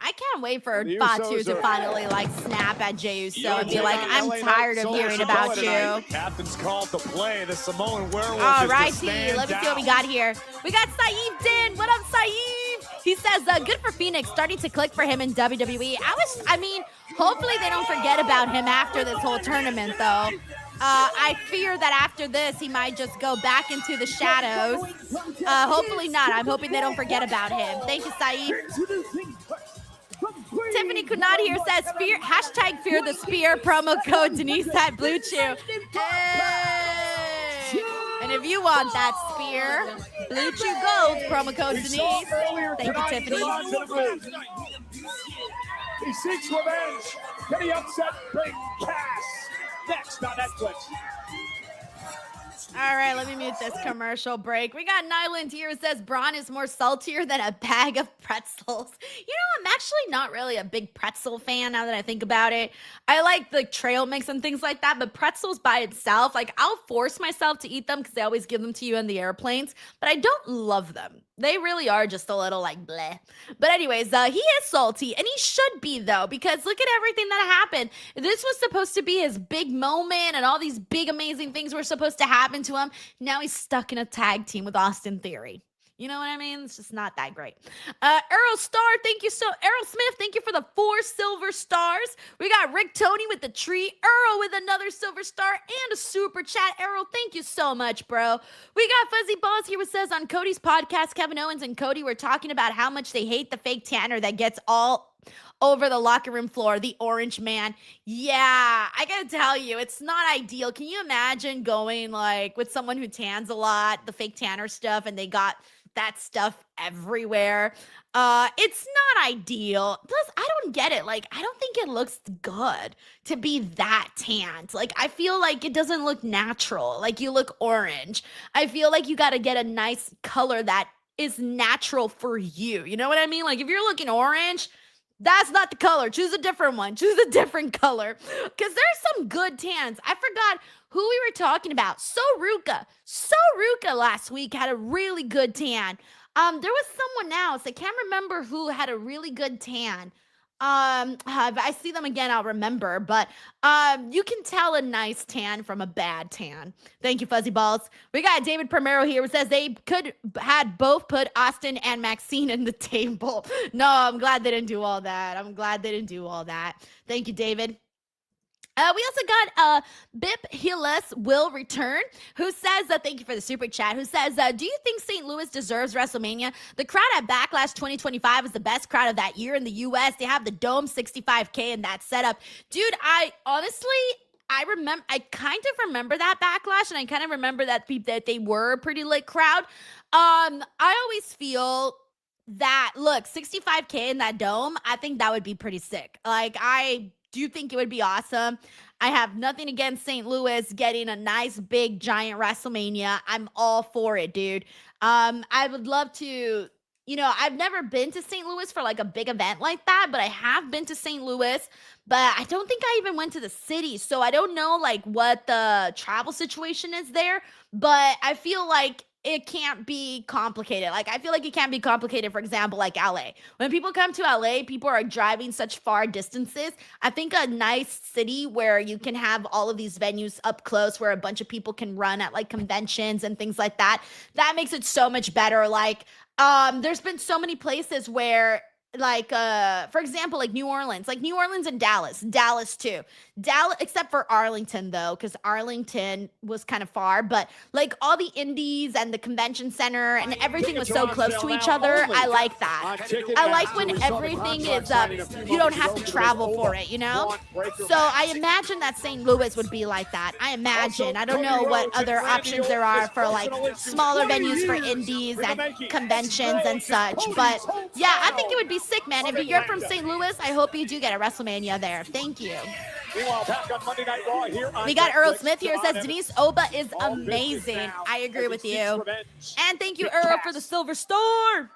I can't wait for The Fatu Usos to are- finally like snap at Jey Uso and be Taking like, on I'm LA Knight tired of Soldier hearing about tonight. you. The captain's called to play. The Samoan werewolf All is to righty, stand let me see what we down. got here. We got Saeed Din. What up, Saeed? He says, good for Phoenix, starting to click for him in WWE. I mean, hopefully they don't forget about him after this whole tournament, though. I fear that after this, he might just go back into the shadows. Hopefully not. I'm hoping they don't forget about him. Thank you, Saeed. Tiffany Kunadi here says, hashtag fear the spear, promo code Denise at Blue Chew. Hey! And if you want that spear, Blue Chew Gold, promo code We saw Denise. earlier Thank you, tonight, Tiffany. Bron to the moon. He seeks revenge. Can he upset Big Cass? Next on Netflix. All right, let me mute this commercial break. We got Nyland here who says Braun is more saltier than a bag of pretzels. You know, I'm actually not really a big pretzel fan now that I think about it. I like the trail mix and things like that, but pretzels by itself, like I'll force myself to eat them because they always give them to you in the airplanes, but I don't love them. They really are just a little like bleh. But anyways, he is salty, and he should be though, because look at everything that happened. This was supposed to be his big moment, and all these big amazing things were supposed to happen to him. Now he's stuck in a tag team with Austin Theory. You know what I mean? It's just not that great. Errol Star, thank you Errol Smith, thank you for the 4 silver stars. We got Rick Tony with the tree, Earl with another silver star, and a super chat. Errol, thank you so much, bro. We got Fuzzy Balls here who says on Cody's podcast, Kevin Owens and Cody were talking about how much they hate the fake tanner that gets all over the locker room floor, the orange man. Yeah, I gotta tell you, it's not ideal. Can you imagine going like with someone who tans a lot, the fake tanner stuff, and they got that stuff everywhere? It's not ideal. Plus, I don't get it. Like, I don't think it looks good to be that tanned. Like, I feel like it doesn't look natural. Like, you look orange. I feel like you gotta get a nice color that is natural for you. You know what I mean? Like, if you're looking orange, that's not the color. Choose a different one. Choose a different color. Because there's some good tans. I forgot who we were talking about. Soruka last week had a really good tan. There was someone else. I can't remember who had a really good tan. If I see them again, I'll remember. But you can tell a nice tan from a bad tan. Thank you, Fuzzy Balls. We got David Primero here who says they had both put Austin and Maxine in the table. No, I'm glad they didn't do all that. Thank you, David. We also got Bip Hillis will return, who says, thank you for the super chat, who says, do you think St. Louis deserves WrestleMania? The crowd at Backlash 2025 is the best crowd of that year in the U.S. They have the Dome 65K in that setup. Dude, I kind of remember that Backlash, and I kind of remember that they were a pretty lit crowd. I always feel that, look, 65K in that dome, I think that would be pretty sick. Like, I do think it would be awesome. I have nothing against St. Louis getting a nice, big, giant WrestleMania. I'm all for it, dude. I would love to, I've never been to St. Louis for like a big event like that, but I have been to St. Louis, but I don't think I even went to the city. So I don't know like what the travel situation is there, but I feel like it can't be complicated. Like, I feel like it can't be complicated, for example, like LA. When people come to LA, people are driving such far distances. I think a nice city where you can have all of these venues up close, where a bunch of people can run at like conventions and things like that, that makes it so much better. Like, there's been so many places where, like, for example, like New Orleans and Dallas too. Dallas, except for Arlington though, because Arlington was kind of far, but like all the indies and the convention center and everything was so close to each other. I like that. I like when everything is, you don't have to travel for it, So I imagine that St. Louis would be like that. I imagine. I don't know what other options there are for like smaller venues for indies and conventions and such, but yeah, I think it would be sick, man. If you're from St. Louis, I hope you do get a WrestleMania there. Thank you. We got Earl Smith here. Says Denise Oba is amazing. I agree with you. And thank you, Earl, for the Silver Star.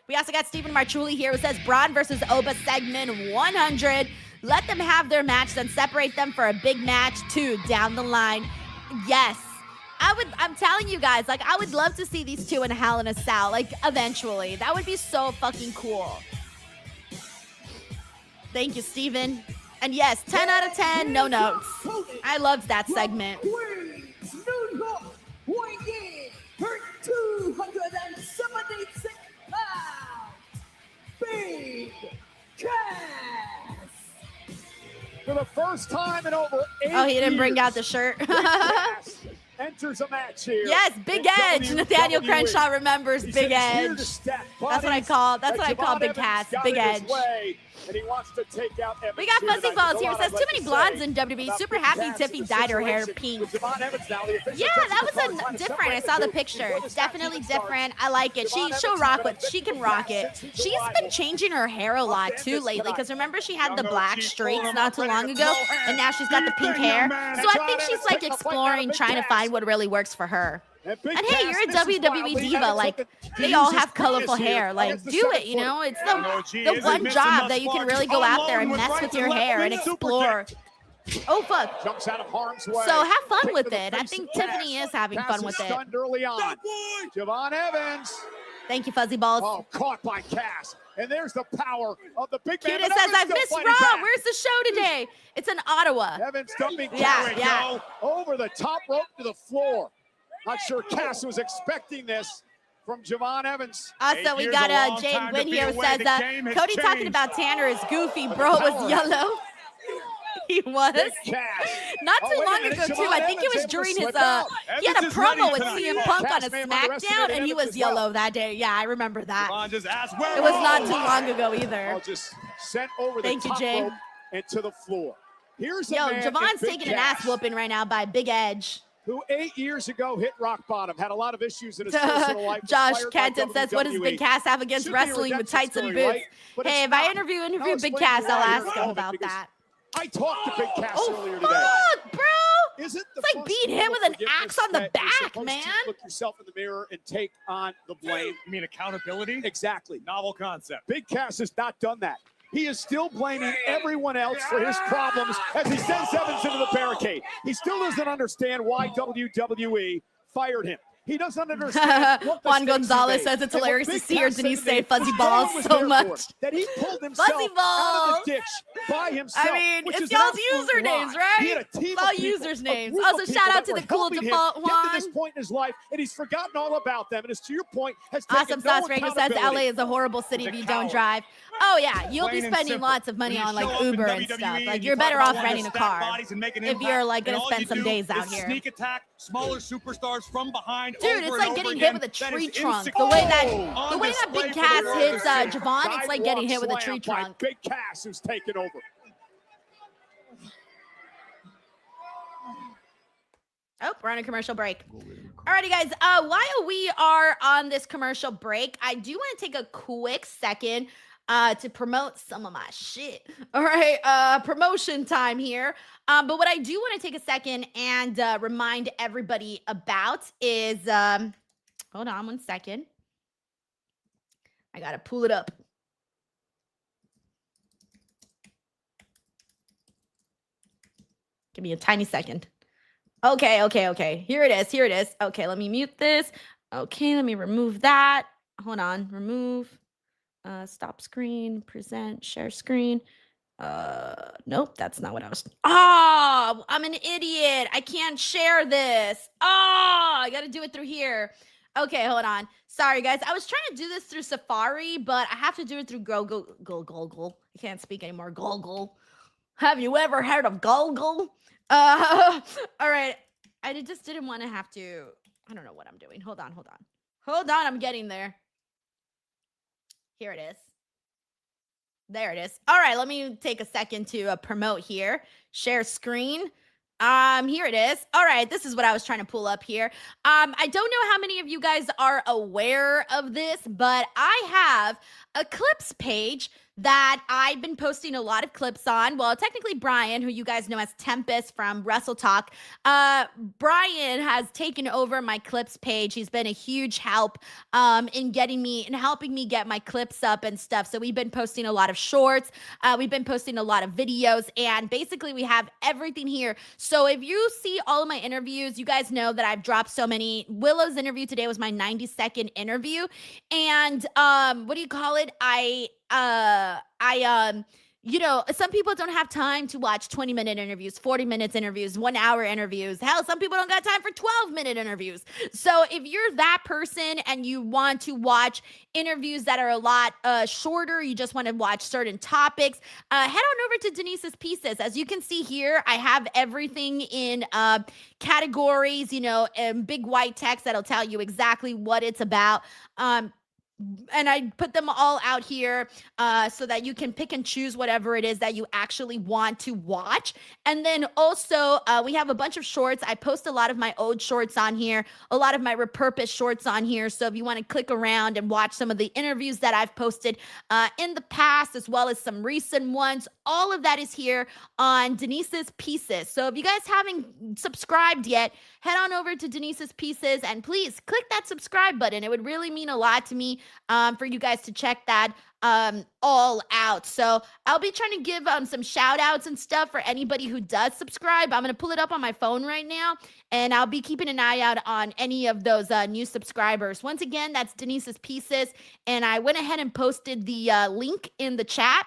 We also got Stephen Marchuli here, who says Braun versus Oba segment 100. Let them have their match, then separate them for a big match too down the line. Yes. I'm telling you guys, like, I would love to see these two in Hell in a Cell, like, eventually. That would be so fucking cool. Thank you, Steven. And yes, 10 out of 10, no notes. I loved that segment. Queens, New York, weighing in her 276 pounds, Big Cass. For the first time in over 8 years. Oh, he didn't bring out the shirt. Enters a match here. Yes, Big Edge. Nathaniel Crenshaw remembers Big Edge. That's what I call Big Cass, Big Edge. And he wants to take out Evans. We got Fuzzy Balls here. Says too many blondes in WWE. Super happy Tiffy dyed her hair pink. Yeah, that was different. I saw the picture. It's definitely different. I like it. She'll rock it. She can rock it. She's been changing her hair a lot too lately. Because remember she had the black streaks not too long ago, and now she's got the pink hair. So I think she's like exploring, trying to find what really works for her. And hey, you're a WWE diva. Like, they all have colorful hair. Like, do it, It's the one job that you can really go out there and mess with your hair and explore. Oh, fuck. Jumps out of harm's way. So have fun with it. I think Tiffany is having fun with it. Early on. Javon Evans. Thank you, Fuzzy Balls. Oh, caught by Cass. And there's the power of the big man. Cutest says, I've missed Raw. Where's the show today? It's in Ottawa. Evans dumping yeah. over the top rope to the floor. Not sure Cass was expecting this from Javon Evans. Also, we got Jane Wynn here who says, Cody talking about Tanner is goofy. Bro was yellow. He was. Not too long ago, too. I think it was during his, he had a promo with CM Punk on a SmackDown, and he was yellow that day. Yeah, I remember that. It was not too long ago either. Just sent over the top rope and to the floor. Here's Javon's taking an ass whooping right now by Big Edge, who 8 years ago hit rock bottom, had a lot of issues in his personal life. Josh Kenton says, what does Big Cass have against wrestling with tights and boots? Hey, if I interview Big Cass, I'll ask him about that. I talked to Big Cass earlier today. Fuck, bro! Is it it's like beat him with an axe on the back, man. Look yourself in the mirror and take on the blame. You mean accountability? Exactly. Novel concept. Big Cass has not done that. He is still blaming everyone else for his problems as he sends Evans into the barricade. He still doesn't understand why WWE fired him. He doesn't understand. Juan Gonzalez says it's hilarious to see her Denise say Fuzzy Balls so much. That he pulled himself out of the ditch by himself. I mean, it's y'all's usernames, right? It's all users' names. Also, shout out to the cool default Juan. To this point in his life, and he's forgotten all about them. And it's to your point, has Awesome Sauce Radio says LA is a horrible city if you don't drive. Oh yeah, you'll be spending lots of money on like Uber and stuff. Like you're better off renting a car if you're like gonna spend some days out here. Sneak attack smaller superstars from behind. Dude, it's like getting hit with a tree trunk. The way that Big Cass hits Javon, it's like getting hit with a tree trunk. Big Cass who's taken over. Oh, we're on a commercial break. Alrighty, guys. While we are on this commercial break, I do want to take a quick second to promote some of my shit. All right, promotion time here. But what I do want to take a second and remind everybody about is, hold on one second. I got to pull it up. Give me a tiny second. Okay. Here it is. Okay, let me mute this. Okay, let me remove that. Hold on. Remove. Stop screen. Present. Share screen. Nope, that's not what I was. Oh, I'm an idiot. I can't share this. Oh, I got to do it through here. Okay, hold on. Sorry, guys. I was trying to do this through Safari, but I have to do it through Google. I can't speak anymore. Google. Have you ever heard of Google? All right. I just didn't want to have to. I don't know what I'm doing. Hold on. I'm getting there. Here it is. There it is. All right. Let me take a second to promote here. Share screen. Here it is. All right, this is what I was trying to pull up here. I don't know how many of you guys are aware of this, but I have a clips page that I've been posting a lot of clips on. Well, technically Brian, who you guys know as Tempest from Wrestle Talk, Brian has taken over my clips page. He's been a huge help in getting me and helping me get my clips up and stuff. So we've been posting a lot of shorts. We've been posting a lot of videos, and basically we have everything here. So if you see all of my interviews, you guys know that I've dropped so many. Willow's interview today was my 90-second interview. And what do you call it? You know, some people don't have time to watch 20-minute interviews, 40 minutes interviews, 1 hour interviews. Hell, some people don't got time for 12-minute interviews. So if you're that person and you want to watch interviews that are a lot shorter, you just want to watch certain topics, head on over to Denise's Pieces. As you can see here, I have everything in categories, you know, big white text that'll tell you exactly what it's about. And I put them all out here so that you can pick and choose whatever it is that you actually want to watch. And then also we have a bunch of shorts. I post a lot of my old shorts on here, a lot of my repurposed shorts on here. So if you want to click around and watch some of the interviews that I've posted in the past, as well as some recent ones, all of that is here on Denise's Pieces. So if you guys haven't subscribed yet, head on over to Denise's Pieces and please click that subscribe button. It would really mean a lot to me for you guys to check that all out. So I'll be trying to give some shout outs and stuff for anybody who does subscribe. I'm going to pull it up on my phone right now, and I'll be keeping an eye out on any of those new subscribers. Once again, that's Denise's Pieces, and I went ahead and posted the link in the chat,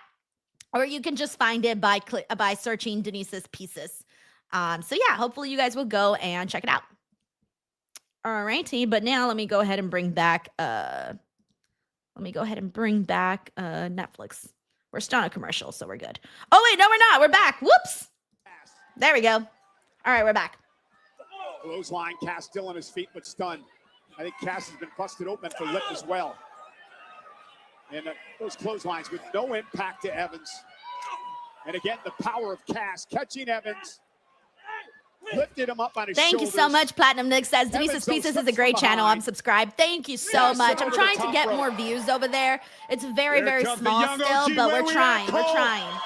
or you can just find it by searching Denise's Pieces. So yeah, hopefully you guys will go and check it out. All righty, but now let me go ahead and bring back Netflix. We're still on a commercial, so we're good. Oh wait, no, we're not. We're back. Whoops. There we go. All right, we're back. Clothesline, Cass still on his feet, but stunned. I think Cass has been busted open for lip as well. And those clotheslines with no impact to Evans. And again, the power of Cass catching Evans. Lifted him up on his Thank shoulders. you so much, Platinum Nick says. Denise's Pieces is a great channel. I'm subscribed. Thank you so much. I'm trying to get more views over there. It's very, very small still, but we're trying. We're trying.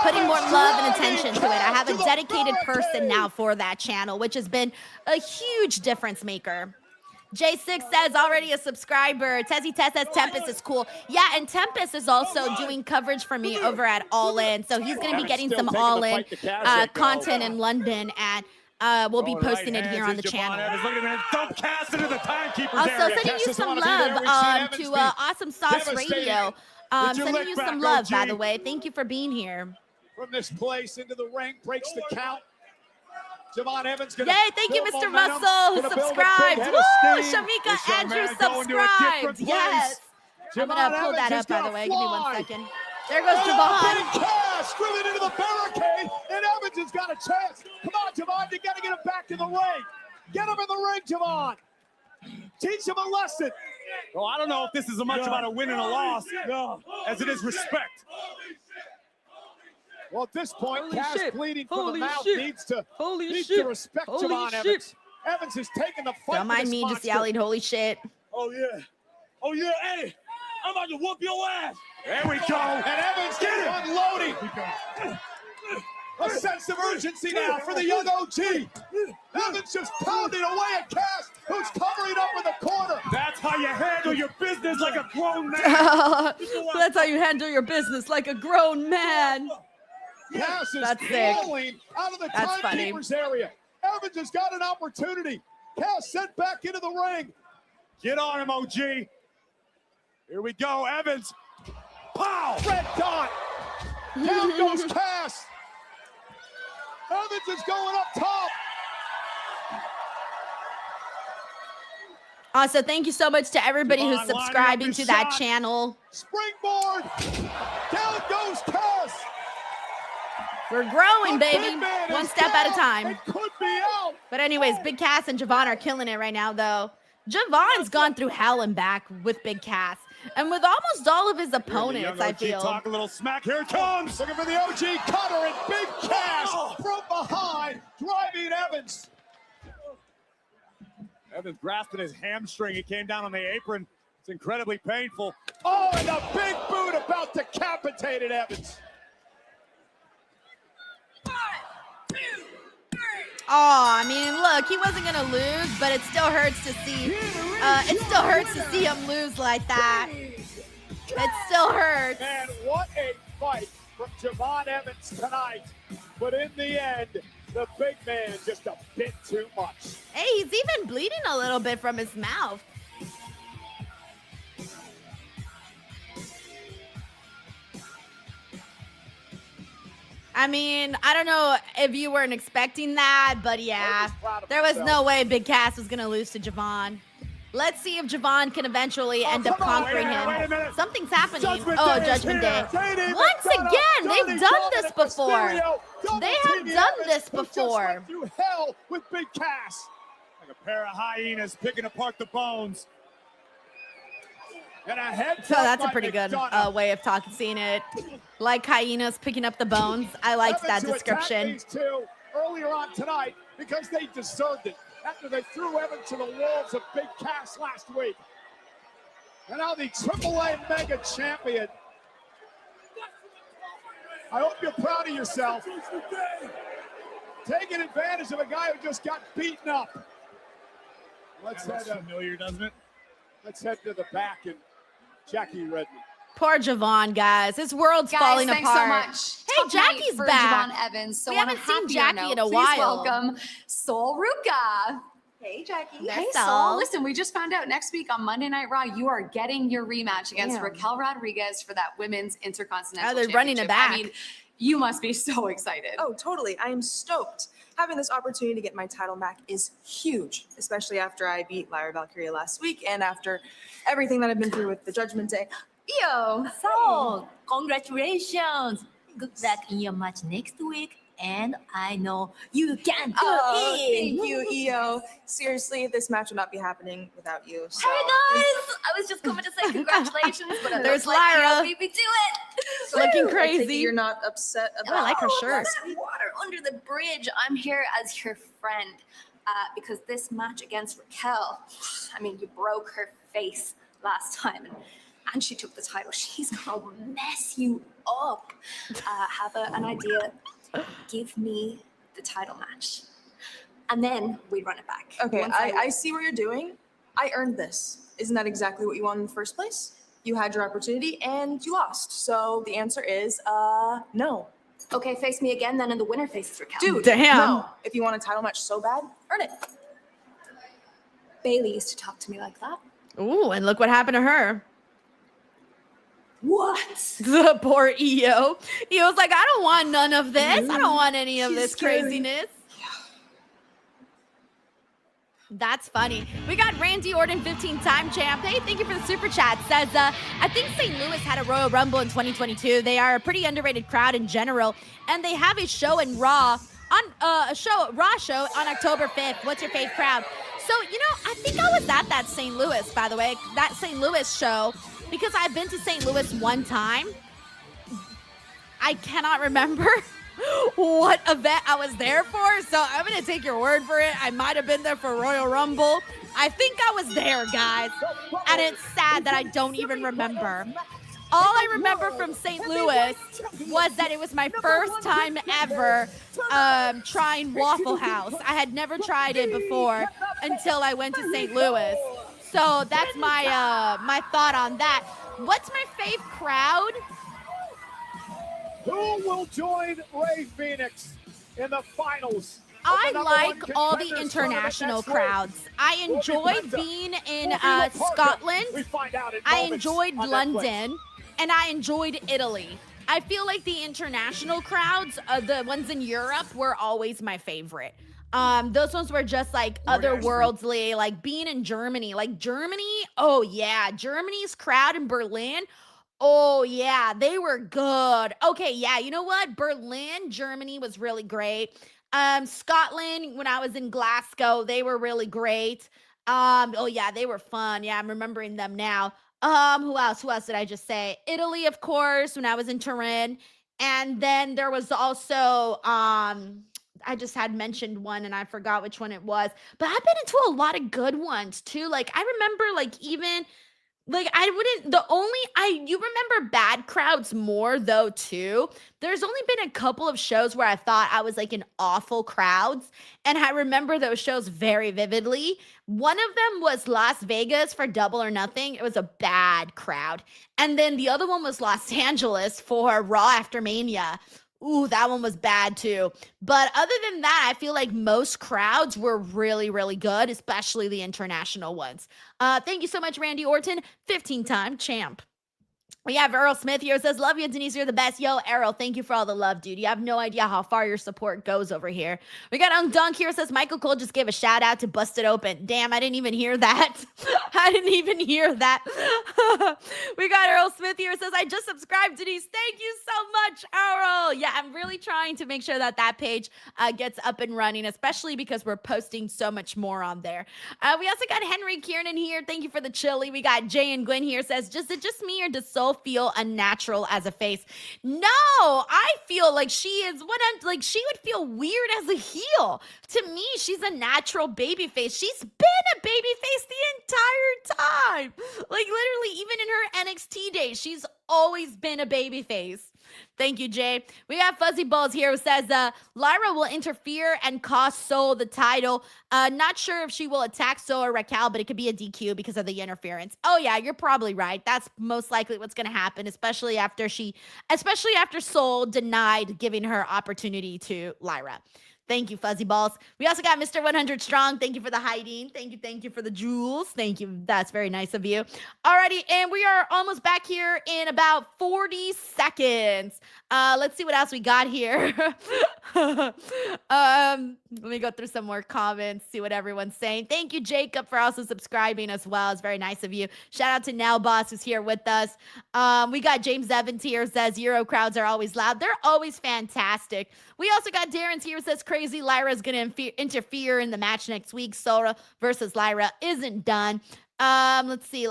Putting more love and attention to it. I have a dedicated person now for that channel, which has been a huge difference maker. J6 says already a subscriber. Tessie Tess says Tempest is cool. Yeah, and Tempest is also doing coverage for me over at All In. So he's going to be getting some All In content in London, and we'll be posting it here on the channel. Also, sending you some love to Awesome Sauce Radio. Sending you some love, by the way. Thank you for being here. From this place into the ring, breaks the count. Javon Evans Yay, thank you, Mr. Muscle, who subscribed. Woo! Shamika Andrews subscribed. Yes. I'm going to pull that up, by the way. Give me 1 second. There goes Javon. Cass driven into the barricade, and Evans has got a chance. Come on, Javon, you got to get him back in the ring. Get him in the ring, Javon. Teach him a lesson. Well, I don't know if this is as much about a win and a loss as it is respect. Well, at this point, Cass bleeding from the mouth needs to respect Javon Evans. Evans has taken the fight. Don't mind me just yelling, holy shit. Oh, yeah. Oh, yeah. Hey, I'm about to whoop your ass. There we go. And Evans unloading. A sense of urgency now for the young OG. Evans just pounding away at Cass, who's covering up in the corner. That's how you handle your business like a grown man. That's how you handle your business like a grown man. Cass is That's sick. falling out of the That's timekeeper's area. Evans has got an opportunity. Cass sent back into the ring. Get on him, OG. Here we go, Evans. Pow! Red dot. Down goes Cass. Evans is going up top. Also, thank you so much to everybody who's Come on, line up subscribing your to that shot. channel. Springboard. Down goes Cass. We're growing, The baby. big man One is step at a down. time. It could be out. But anyways, Big Cass and Javon are killing it right now, though. Javon's gone through hell and back with Big Cass. And with almost all of his opponents, I feel. Talk a little smack. Here it comes. Looking for the OG cutter and Big Cass from behind, driving Evans. Evans grasping his hamstring. He came down on the apron. It's incredibly painful. Oh, and a big boot about decapitated Evans. Oh, I mean, look, he wasn't gonna lose, but it still hurts to see. It still hurts to see him lose like that. It still hurts. Man, what a fight from Javon Evans tonight. But in the end, the big man just a bit too much. Hey, he's even bleeding a little bit from his mouth. I mean, I don't know if you weren't expecting that, but yeah, there was no way Big Cass was going to lose to Javon. Let's see if Javon can eventually end up conquering him. Something's happening. Oh, Judgment Day. Once again, they've done this before. They have done this before. Went through hell with Big Cass. Like a pair of hyenas picking apart the bones. And a head So that's a pretty good way of seeing it. Like hyenas picking up the bones. I liked that description. These two earlier on tonight because they deserved it after they threw Evans to the wolves of Big Cass last week. And now the AAA Mega Champion. I hope you're proud of yourself. Taking advantage of a guy who just got beaten up. Let's head familiar, doesn't it? Let's head to the back and Jackie Redmond. Poor Javon, guys. His world's falling thanks apart. So much. Hey, Top Jackie's night for back. Javon Evans. So We on a haven't seen happier Jackie in a note, while. Please welcome Sol Ruka. Hey, Jackie. Hey, Sol. Sol. Listen, we just found out next week on Monday Night Raw, you are getting your rematch against Raquel Rodriguez for that women's intercontinental Oh, they're running it back. I mean, you must be so excited. Oh, totally. I am stoked. Having this opportunity to get my title back is huge, especially after I beat Lyra Valkyria last week and after everything that I've been through with the Judgment Day. Yo. So, congratulations. Good luck in your match next week. And I know you can do it. Thank you, EO. Seriously, this match would not be happening without you. So. Hey guys, I was just coming to say congratulations, but it There's looks like Lyra. you beat me to it. Looking I take it crazy. You're not upset Oh, about I like her shirt. That water under the bridge. I'm here as your friend because this match against Raquel, I mean, you broke her face last time and she took the title. She's gonna mess you up. Have an idea. Give me the title match. And then we run it back. Okay, Once I see what you're doing. I earned this. Isn't that exactly what you wanted in the first place? You had your opportunity and you lost. So the answer is no. Okay, face me again, then in the winner faces Raquel. Dude, Damn. no. If you want a title match so bad, earn it. Bailey used to talk to me like that. Ooh, and look what happened to her. What? The poor EO. EO's like, I don't want none of this. I don't want any of this craziness. That's funny. We got Randy Orton, 15-time champ. Hey, thank you for the super chat. Says, I think St. Louis had a Royal Rumble in 2022. They are a pretty underrated crowd in general, and they have a show in Raw Raw show on October 5th. What's your fave crowd? So, you know, I think I was at that St. Louis, by the way, that St. Louis show, because I've been to St. Louis one time. I cannot remember what event I was there for, so I'm going to take your word for it. I might have been there for Royal Rumble. I think I was there, guys, and it's sad that I don't even remember. All I remember from St. Louis was that it was my first time ever trying Waffle House. I had never tried it before until I went to St. Louis. So that's my my thought on that. What's my fave crowd? Who will join Ray Phoenix in the finals? I like all the international crowds. I enjoyed being in Scotland. I enjoyed London, and I enjoyed Italy. I feel like the international crowds, the ones in Europe, were always my favorite. Those ones were just like otherworldly, like being in Germany. Like Germany, oh yeah, Germany's crowd in Berlin. Oh yeah, they were good. Okay, yeah, you know what? Berlin, Germany was really great. Scotland, when I was in Glasgow, they were really great. Oh yeah, they were fun. Yeah, I'm remembering them now. Who else? Who else did I just say? Italy, of course, when I was in Turin. And then there was also I just had mentioned one and I forgot which one it was. But I've been into a lot of good ones too. Like I remember like even like I wouldn't you remember bad crowds more though too. There's only been a couple of shows where I thought I was like in awful crowds and I remember those shows very vividly. One of them was Las Vegas for Double or Nothing. It was a bad crowd. And then the other one was Los Angeles for Raw After Mania. Ooh, that one was bad too. But other than that, I feel like most crowds were really, really good, especially the international ones. Thank you so much, Randy Orton, 15-time champ. We have Earl Smith here. Says, love you, Denise. You're the best. Yo, Errol, thank you for all the love, dude. You have no idea how far your support goes over here. We got Dunk here. Says, Michael Cole just gave a shout out to Busted Open. Damn, I didn't even hear that. I didn't even hear that. We got Earl Smith here. Says, I just subscribed, Denise. Thank you so much, Earl. Yeah, I'm really trying to make sure that that page gets up and running, especially because we're posting so much more on there. We also got Henry Kiernan here. Thank you for the chili. We got Jay and Gwen here. Says, is it just me or does Soul feel unnatural as a face? No, I feel like she is she would feel weird as a heel. To me, she's a natural baby face. She's been a baby face the entire time. Like literally, even in her NXT days, she's always been a baby face. Thank you, Jay. We have Fuzzy Balls here who says, Lyra will interfere and cost Soul the title. Not sure if she will attack Soul or Raquel, but it could be a DQ because of the interference. Oh yeah, you're probably right. That's most likely what's going to happen, especially after Soul denied giving her opportunity to Lyra. Thank you, Fuzzy Balls. We also got Mr. 100 Strong. Thank you for the hiding. Thank you for the jewels. Thank you. That's very nice of you. Alrighty, and we are almost back here in about 40 seconds. Let's see what else we got here. Let me go through some more comments, see what everyone's saying. Thank you, Jacob, for also subscribing as well. It's very nice of you. Shout out to Now Boss, who's here with us. We got James Evans here, says Euro crowds are always loud. They're always fantastic. We also got Darren's here, says crazy Lyra's going to interfere in the match next week. Sora versus Lyra isn't done. Let's see.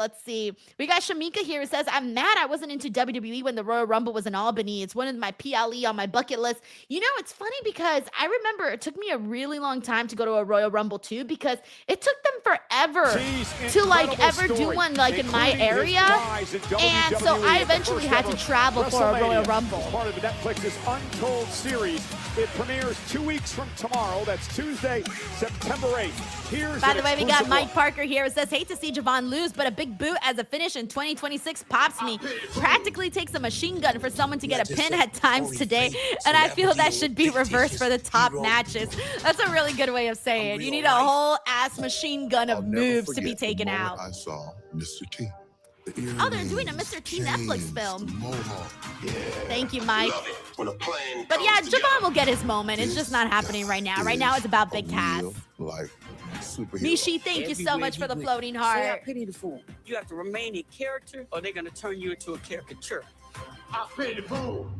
We got Shamika here who says, I'm mad I wasn't into WWE when the Royal Rumble was in Albany. It's one of my PLE on my bucket list. You know, it's funny because I remember it took me a really long time to go to a Royal Rumble too, because it took them forever to like ever do one like in my area. And so I eventually had to travel for a Royal Rumble. Part of the Netflix's Untold series. It premieres 2 weeks from tomorrow. That's Tuesday, September 8th. Here's By the way, we got Mike Parker here. It says, hate to see Javon lose, but a big boot as a finish in 2026 pops me. Practically takes a machine gun for someone to get a pin at times today, and I feel that should be reversed for the top matches. That's a really good way of saying it. You need a whole ass machine gun of moves to be taken out. I saw Mr. T. Oh, they're doing a Mr. T Netflix film. Thank you, Mike. But yeah, Javon will get his moment. It's just not happening right now. Right now, it's about Big Cass. Mishi, thank you so much for the floating heart. Say I pity the fool. You have to remain a character, or they're gonna turn you into a caricature. I pity the fool.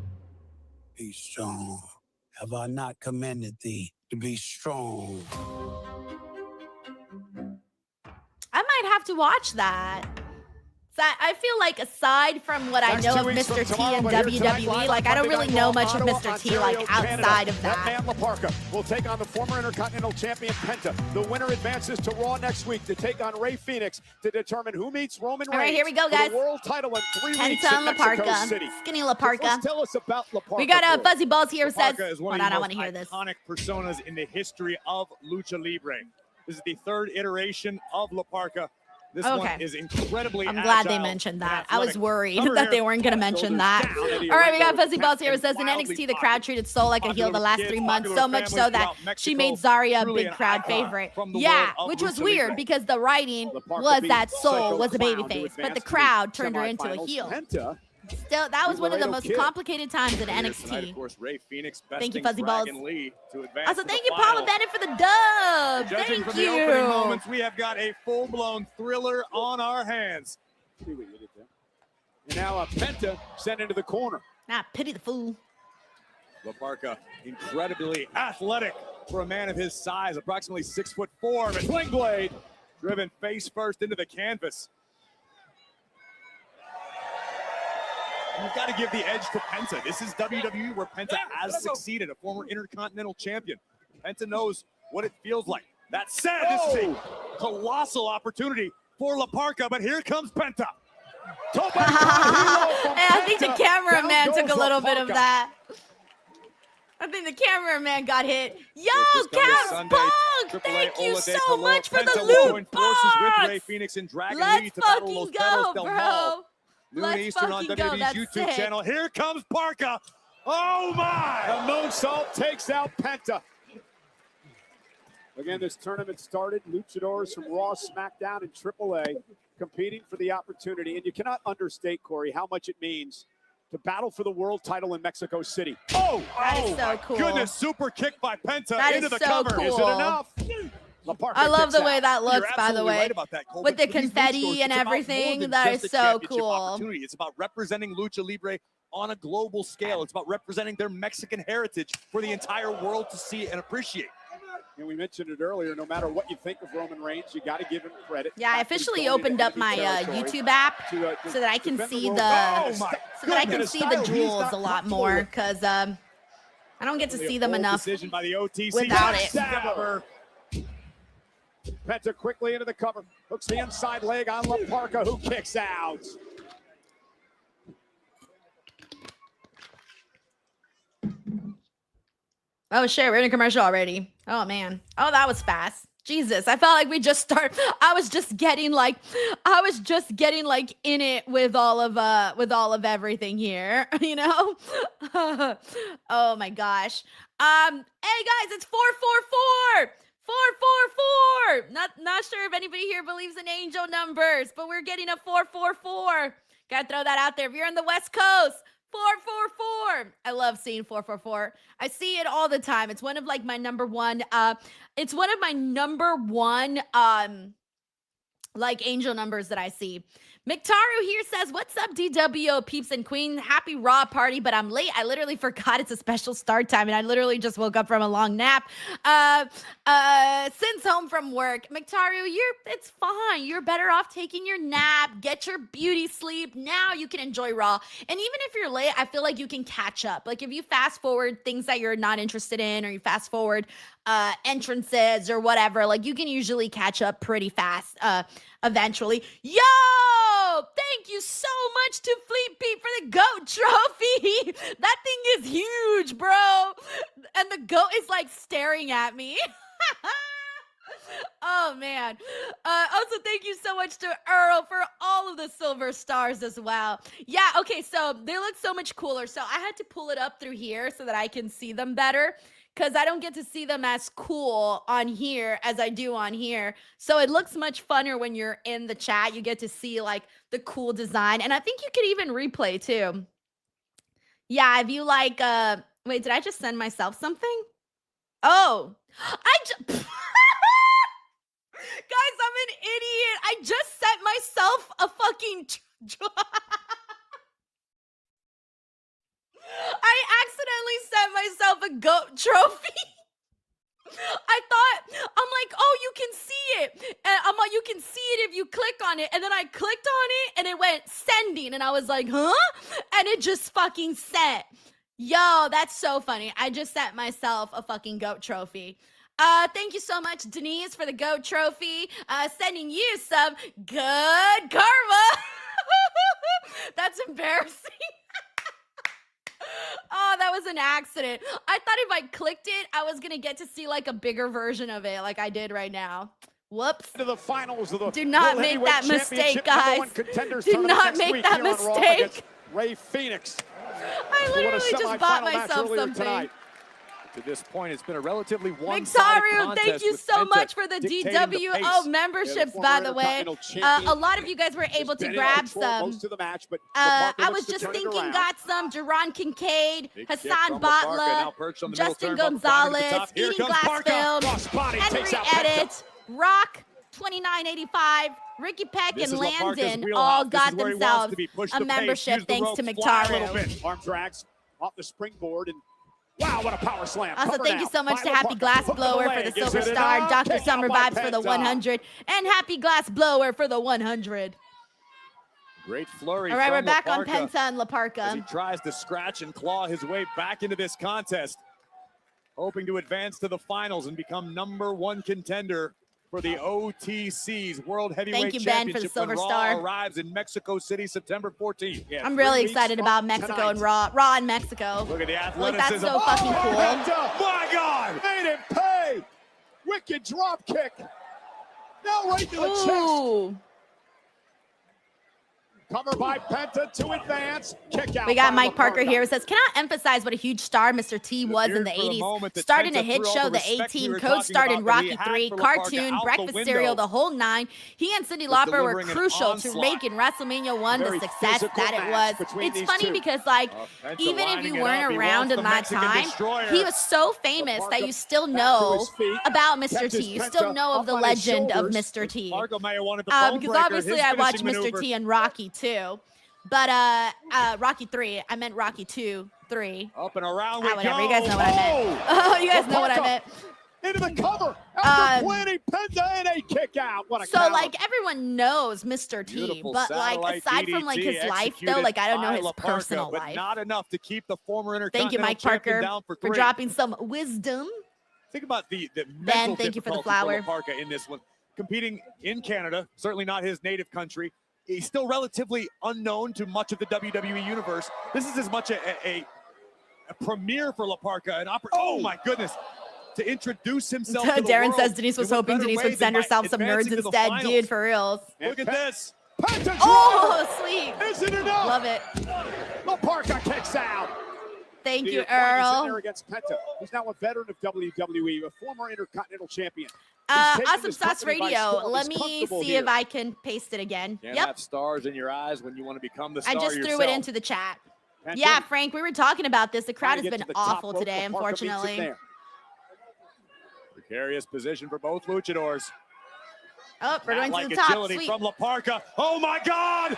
Be strong. Have I not commanded thee to be strong? I might have to watch that. So I feel like aside from what I know of Mr. T and WWE, like I don't really know much of Mr. T like outside of that. Man Laparca will take on the former Intercontinental Champion Penta. The winner advances to Raw next week to take on Rey Fenix to determine who meets Roman Reigns. All right, here we go, guys. For the world title in 3 weeks Penta in and Mexico Laparca. City. Skinny Laparca. First, tell us about Laparca. We got Fuzzy Balls here who says, Laparca is one hold of the on, I most want to hear this. iconic personas in the history of Lucha Libre. This is the third iteration of Laparca. This one is incredibly I'm glad they mentioned that. I was worried that they weren't going to mention that. All right, we got Fuzzy Balls here. It says, in NXT, the crowd treated Soul like a heel the last 3 months, so much so that she made Zarya a big crowd favorite. Yeah, which was weird because the writing was that Soul was a babyface, but the crowd turned her into a heel. Still, that was one of the most complicated times in NXT. Of course, Rey Fenix Thank you, Fuzzy Balls. Lee to advance Also, to thank the you, Paula finals. Bennett, for the dub. Judging Thank from the opening you. moments, we have got a full-blown thriller on our hands. And now Penta sent into the corner. Nah, pity the fool. Laparca, incredibly athletic for a man of his size, approximately 6'4", but Sling blade. driven face first into the canvas. You've got to give the edge to Penta. This is WWE where Penta has succeeded, a former Intercontinental Champion. Penta knows what it feels like. That said, this is a colossal opportunity for Laparca, but here comes Penta. I think the cameraman took a little bit of that. I think the cameraman got hit. Yo, Caps Punk! Thank you so much for the loot box! With Rey Fenix and Dragon Lee Let's to battle fucking Los go, Perros del bro! Mal. Noon Let's Eastern on fucking go. WWE's That's YouTube sick. channel. Here comes Parka. Oh my! The moonsault takes out Penta. Again, this tournament started. Luchadors from Raw, SmackDown, and AAA competing for the opportunity. And you cannot understate, Corey, how much it means to battle for the world title in Mexico City. Oh, That is so cool. Goodness, super kick by Penta That into is the so cover. cool. Is it enough? Laparca I love kicks the way out. that looks, You're by the absolutely way. right about that, Cole, With but the for these confetti luchadors, and it's about more everything, than that just is a so championship cool. opportunity. It's about representing Lucha Libre on a global scale. It's about representing their Mexican heritage for the entire world to see and appreciate. And we mentioned it earlier, no matter what you think of Roman Reigns, you got to give him credit. Yeah, I officially opened up my YouTube app so that I can see the jewels a lot more because I don't get to see them enough Decision by the OTC. without it. Stabber. Penta quickly into the cover. Hooks the inside leg on Laparca, who kicks out. Oh shit, we're in a commercial already. Oh man. Oh, that was fast. Jesus, I felt like we just started. I was just getting like in it with all of everything here, you know? Oh my gosh. Hey guys, it's 444. 444. Not sure if anybody here believes in angel numbers, but we're getting a 444. Gotta throw that out there. If you're on the West Coast, 444. I love seeing 444. I see it all the time. It's one of like my number one. It's one of my number one like angel numbers that I see. McTaru here says, what's up, DWO peeps and queen? Happy Raw party, but I'm late. I literally forgot it's a special start time, and I literally just woke up from a long nap. Since home from work, McTaru, it's fine. You're better off taking your nap. Get your beauty sleep. Now you can enjoy Raw. And even if you're late, I feel like you can catch up. Like if you fast forward things that you're not interested in, or you fast forward entrances or whatever, like you can usually catch up pretty fast eventually. Yo! Thank you so much to Fleet Pete for the GOAT trophy. That thing is huge, bro. And the GOAT is like staring at me. Oh, man. Also, thank you so much to Earl for all of the silver stars as well. Yeah, okay, so they look so much cooler. So I had to pull it up through here so that I can see them better, because I don't get to see them as cool on here as I do on here. So it looks much funner when you're in the chat. You get to see like the cool design. And I think you could even replay too. Yeah, if you like, wait, did I just send myself something? Oh, guys, I'm an idiot. I just sent myself a fucking I accidentally sent myself a GOAT trophy. I'm like, oh, you can see it. And I'm like, you can see it if you click on it. And then I clicked on it and it went sending. And I was like, huh? And it just fucking sent. Yo, that's so funny. I just sent myself a fucking GOAT trophy. Thank you so much, Denise, for the GOAT trophy. Sending you some good karma. That's embarrassing. Oh, that was an accident. I thought if I clicked it, I was gonna get to see like a bigger version of it, like I did right now. Whoops. To the finals of the Do not World make Heavyweight that mistake, Championship, number guys. one contenders Do tournament not next make week that here on Raw mistake. against Ray Phoenix. I literally just bought Semi-final match myself earlier something. tonight. To this point, it's been a relatively one-sided Mixario, contest. thank you with so Penta much for the dictating the DWO pace. memberships, Yeah, by the way. former Intercontinental A lot of you guys were able to been in grab control some. most of the match, but I Laparca was looks to just turn it thinking, around. got some. Jerron Kincaid, Big kick Hassan from Laparca, now Batla, perched on the middle Justin turnbuckle, climbing to the Gonzalez, top. Here Eating comes Glass Parker. Film, Crossbody Henry takes out Penta. Edit, Rock 2985, Ricky Peck, This and is Laparca's Landon wheelhouse. all This got is where he wants themselves to be. Push a the pace, membership use the thanks to ropes, fly a little Mictaru. bit. Arm drags off the springboard and wow, what a power slam. Also, Cover thank now you so much by to Happy Laparca. Glass Hook to Blower for leg. the Gives Silver it Star, enough. Dr. Kick out Summer by Vibes for the Penta. 100, and Happy Glass Blower for the 100. Great flurry. All right, we're from back on Laparca Penta and as he Laparca. tries to scratch and claw his way back into this contest, hoping to advance to the finals and become #1 contender for the OTC's World Heavyweight Thank you, Ben, for the Championship Silver when Raw Star. arrives in Mexico City, September 14th. Yeah, I'm 3 really weeks excited from about Mexico tonight. and Raw in Mexico. Look at the Like, athleticism. that's so fucking cool. Penta, my God! Made him pay! Wicked drop kick. Now right to the chest. Ooh. Cover by Penta to advance. Kick out. We got by Mike Parker Laparca. here who says, cannot emphasize what a huge star Mr. T was in the appeared for the 80s. moment that Started a Penta hit threw all show, the the respect we A-Team, were co-starred talking in about that he Rocky had 3, for Laparca cartoon, out the breakfast window. cereal, the whole nine. He and Cyndi Was Lauper were delivering an crucial to onslaught. making WrestleMania 1 the Very success physical that it match was. between It's these funny two. because, like, Penta even if lining you it weren't up. He around wants in the that Mexican time, destroyer. he was so famous that Laparca you still back to know his feet. about Mr. Kept T. his You still Penta know of up the on his legend of shoulders. Mr. T. Laparca may have wanted the bone Because breaker, obviously his I watched finishing Mr. maneuver. T and Rocky too. But Rocky 3. I meant Rocky 2, 3. Up and around we Whatever. go. You guys know what I meant. Oh, you guys know what I Laparca meant. Into the cover. After planning Penta and a kick out. What a So, counter. like, everyone knows Mr. T, Beautiful but, like, satellite aside from, like, his DDT life, though, executed like, I don't know by his Laparca, personal but life. not enough to keep the former Thank you, Intercontinental Mike champion Parker, down for for 3. dropping some wisdom. Think about the Ben, mental thank you for the difficulty flower. Laparca in this one. Competing in Canada, certainly not his native country. He's still relatively unknown to much of the WWE universe. This is as much a premiere for Laparca. Oh my goodness. To introduce himself to the Darren world says Denise was in what hoping better Denise way would send than by herself some nerds advancing to the instead. finals. Dude, for reals. Look at this. Oh, sweet. Isn't it enough? Love it. Laparca kicks out. Thank you, The appointment is in there Earl. against Penta. He's now a veteran of WWE, a former Intercontinental champion. He's taken Awesome this Sauce company by Radio. storm. Let He's me comfortable see here. if I can paste it again. Can't Yep. have stars in your eyes when you want to become the I star just yourself. threw it into the chat. Penta Yeah, Frank, we were talking about this. The crowd trying has to get been to the top awful rope. today, Laparca meets him unfortunately. there. Precarious position for both luchadors. Oh, we're going to Cat-like the top. agility Sweet. from Laparca. Oh my God!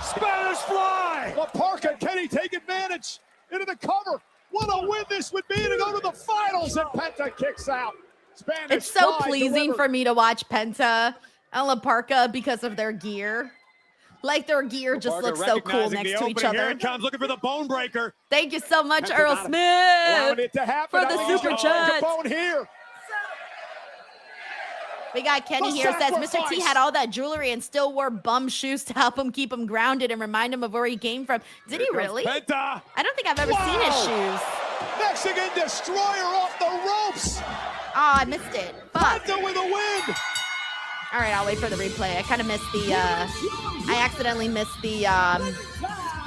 Spanish fly! Laparca, can he take advantage? Into the cover. What a win this would be to go to the finals, and Penta kicks out. Spanish It's so fly pleasing delivered. for me to watch Penta and Laparca because of their gear. Like, their gear just Laparca looks so cool recognizing next the to each opening. Here other. it comes, looking for the bone breaker. Thank you so much, Penta Earl not allowing Smith, it to happen. for the I think super he's gonna break chat. a bone here. We got Kenny The here says Mr. T sacrifice. had all that jewelry and still wore bum shoes to help him keep him grounded and remind him of where he came from. Did he Here comes really? Penta. I don't think I've ever seen his shoes. Mexican destroyer off the ropes. Oh, I missed it. Fuck. Penta with a win. All right, I'll wait for the replay. I kind of missed the, I accidentally missed the,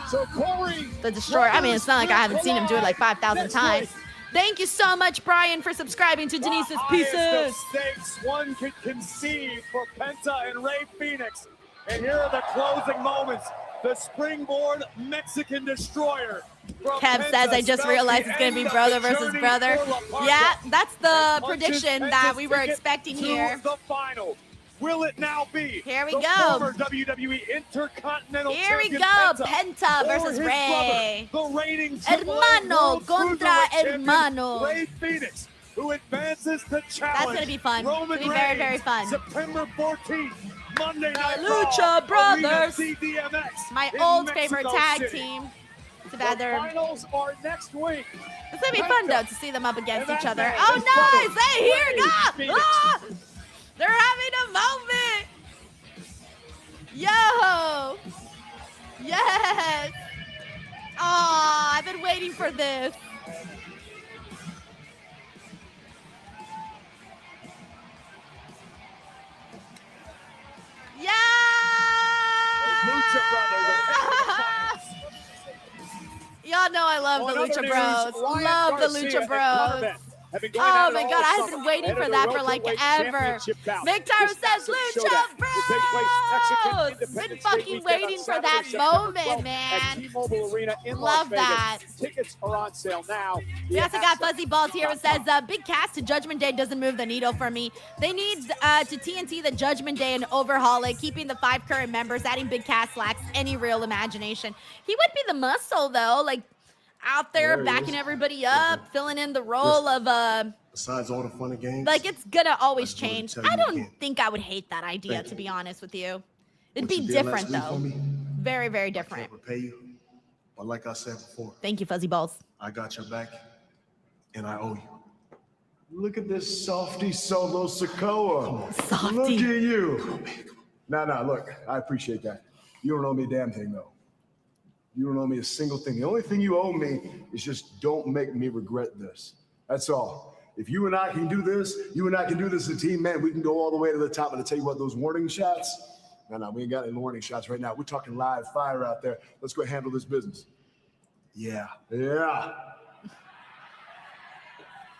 So Corey, the destroyer. I mean, it's not like I haven't seen him do it like 5,000 times. Thank you so much, Brian, for subscribing to Denise's highest of Pieces. stakes one could conceive for Penta and Ray Phoenix. And here are the closing moments. The springboard Mexican destroyer. From Kev Penta says, I just spells realized the it's going to end be of brother the versus journey brother. for Laparca. Yeah, that's the And punches prediction Penta's that we were ticket expecting to here. the final. Will it now be? Here we the go. Former WWE Intercontinental Here we Champion go. Penta, Penta or versus his Ray. brother, the reigning AAA Hermano World contra Cruiserweight Champion, hermano. Ray Phoenix, who advances the challenge. That's gonna be fun. Roman It's gonna be very, very Reigns, fun. September 14th, Monday Night Lucha Raw, Brothers. Arena CDMX My in old Mexico favorite tag City. team. Too The bad they're. finals are next week. It's gonna be fun though to see them up against And each that other. man Oh, is nice! brother Hey, here, Ray go! Phoenix. Ah! They're having a moment. Yo! Yes! Aw, I've been waiting for this. Yeah! Lucha Brothers are heading to the finals. Y'all know I love On the other Lucha news, Bros. Ryan Love the Garcia Lucha and Bros. Carmen have been going Oh at it my all god, I've summer been waiting ahead for of that the for like Welterweight ever. Championship bout. Victor This says massive Lucha showdown will take place Mexican Bros. Independence Been Day fucking weekend waiting on for Saturday, that September moment, 12th At man. T-Mobile Arena in Las Love Vegas. that. Tickets are on sale now. We also got Fuzzy Balls here. It says, big cast to Judgment Day doesn't move the needle for me. They need to TNT the Judgment Day and overhaul it, keeping the 5 current members. Adding big cast lacks any real imagination. He would be the muscle, though, like out there backing everybody up, filling in the role of, Besides all the fun and games, like, it's gonna always just wanted to change. tell you I don't again. think I would hate that idea, Thank to you. be honest with you. It'd What be you did different, last week though. for me, Very, very I different. can't repay you, but like I said before, Thank you, Fuzzy Balls. I got your back, and I owe you. Look at this softy solo Sokoa. Softy. Look at you. Nah, look, I appreciate that. You don't owe me a damn thing, though. You don't owe me a single thing. The only thing you owe me is just don't make me regret this. That's all. If you and I can do this, you and I can do this as a team, man, we can go all the way to the top. And I tell you what, those warning shots, no, we ain't got any warning shots right now. We're talking live fire out there. Let's go handle this business. Yeah.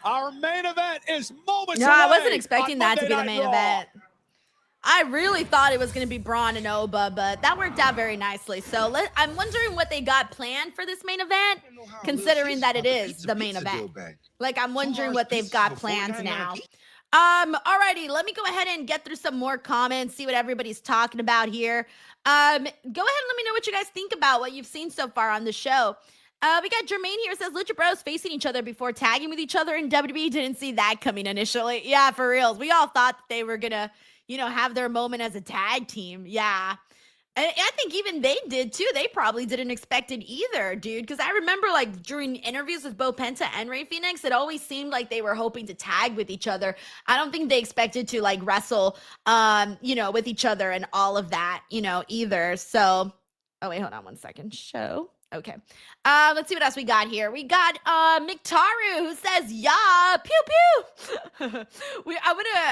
Our main event is moments No, I away wasn't expecting on that to Monday be the Night main Raw. event. I really thought it was going to be Braun and Oba, but that worked out very nicely. So I'm wondering what they got planned for this main event, considering that it is the main event. Like, I'm wondering what they've got planned now. Alrighty, let me go ahead and get through some more comments, see what everybody's talking about here. Go ahead and let me know what you guys think about what you've seen so far on the show. We got Jermaine here, says Lucha Bros facing each other before tagging with each other in WWE. Didn't see that coming initially. Yeah, for reals. We all thought that they were gonna, have their moment as a tag team. Yeah. And I think even they did too. They probably didn't expect it either, dude. Because I remember, like, during interviews with both Penta and Rey Fenix, it always seemed like they were hoping to tag with each other. I don't think they expected to, like, wrestle, with each other and all of that, either. So, oh wait, hold on one second. Show. Okay. Let's see what else we got here. We got Miktaru, who says, "Yeah, pew pew."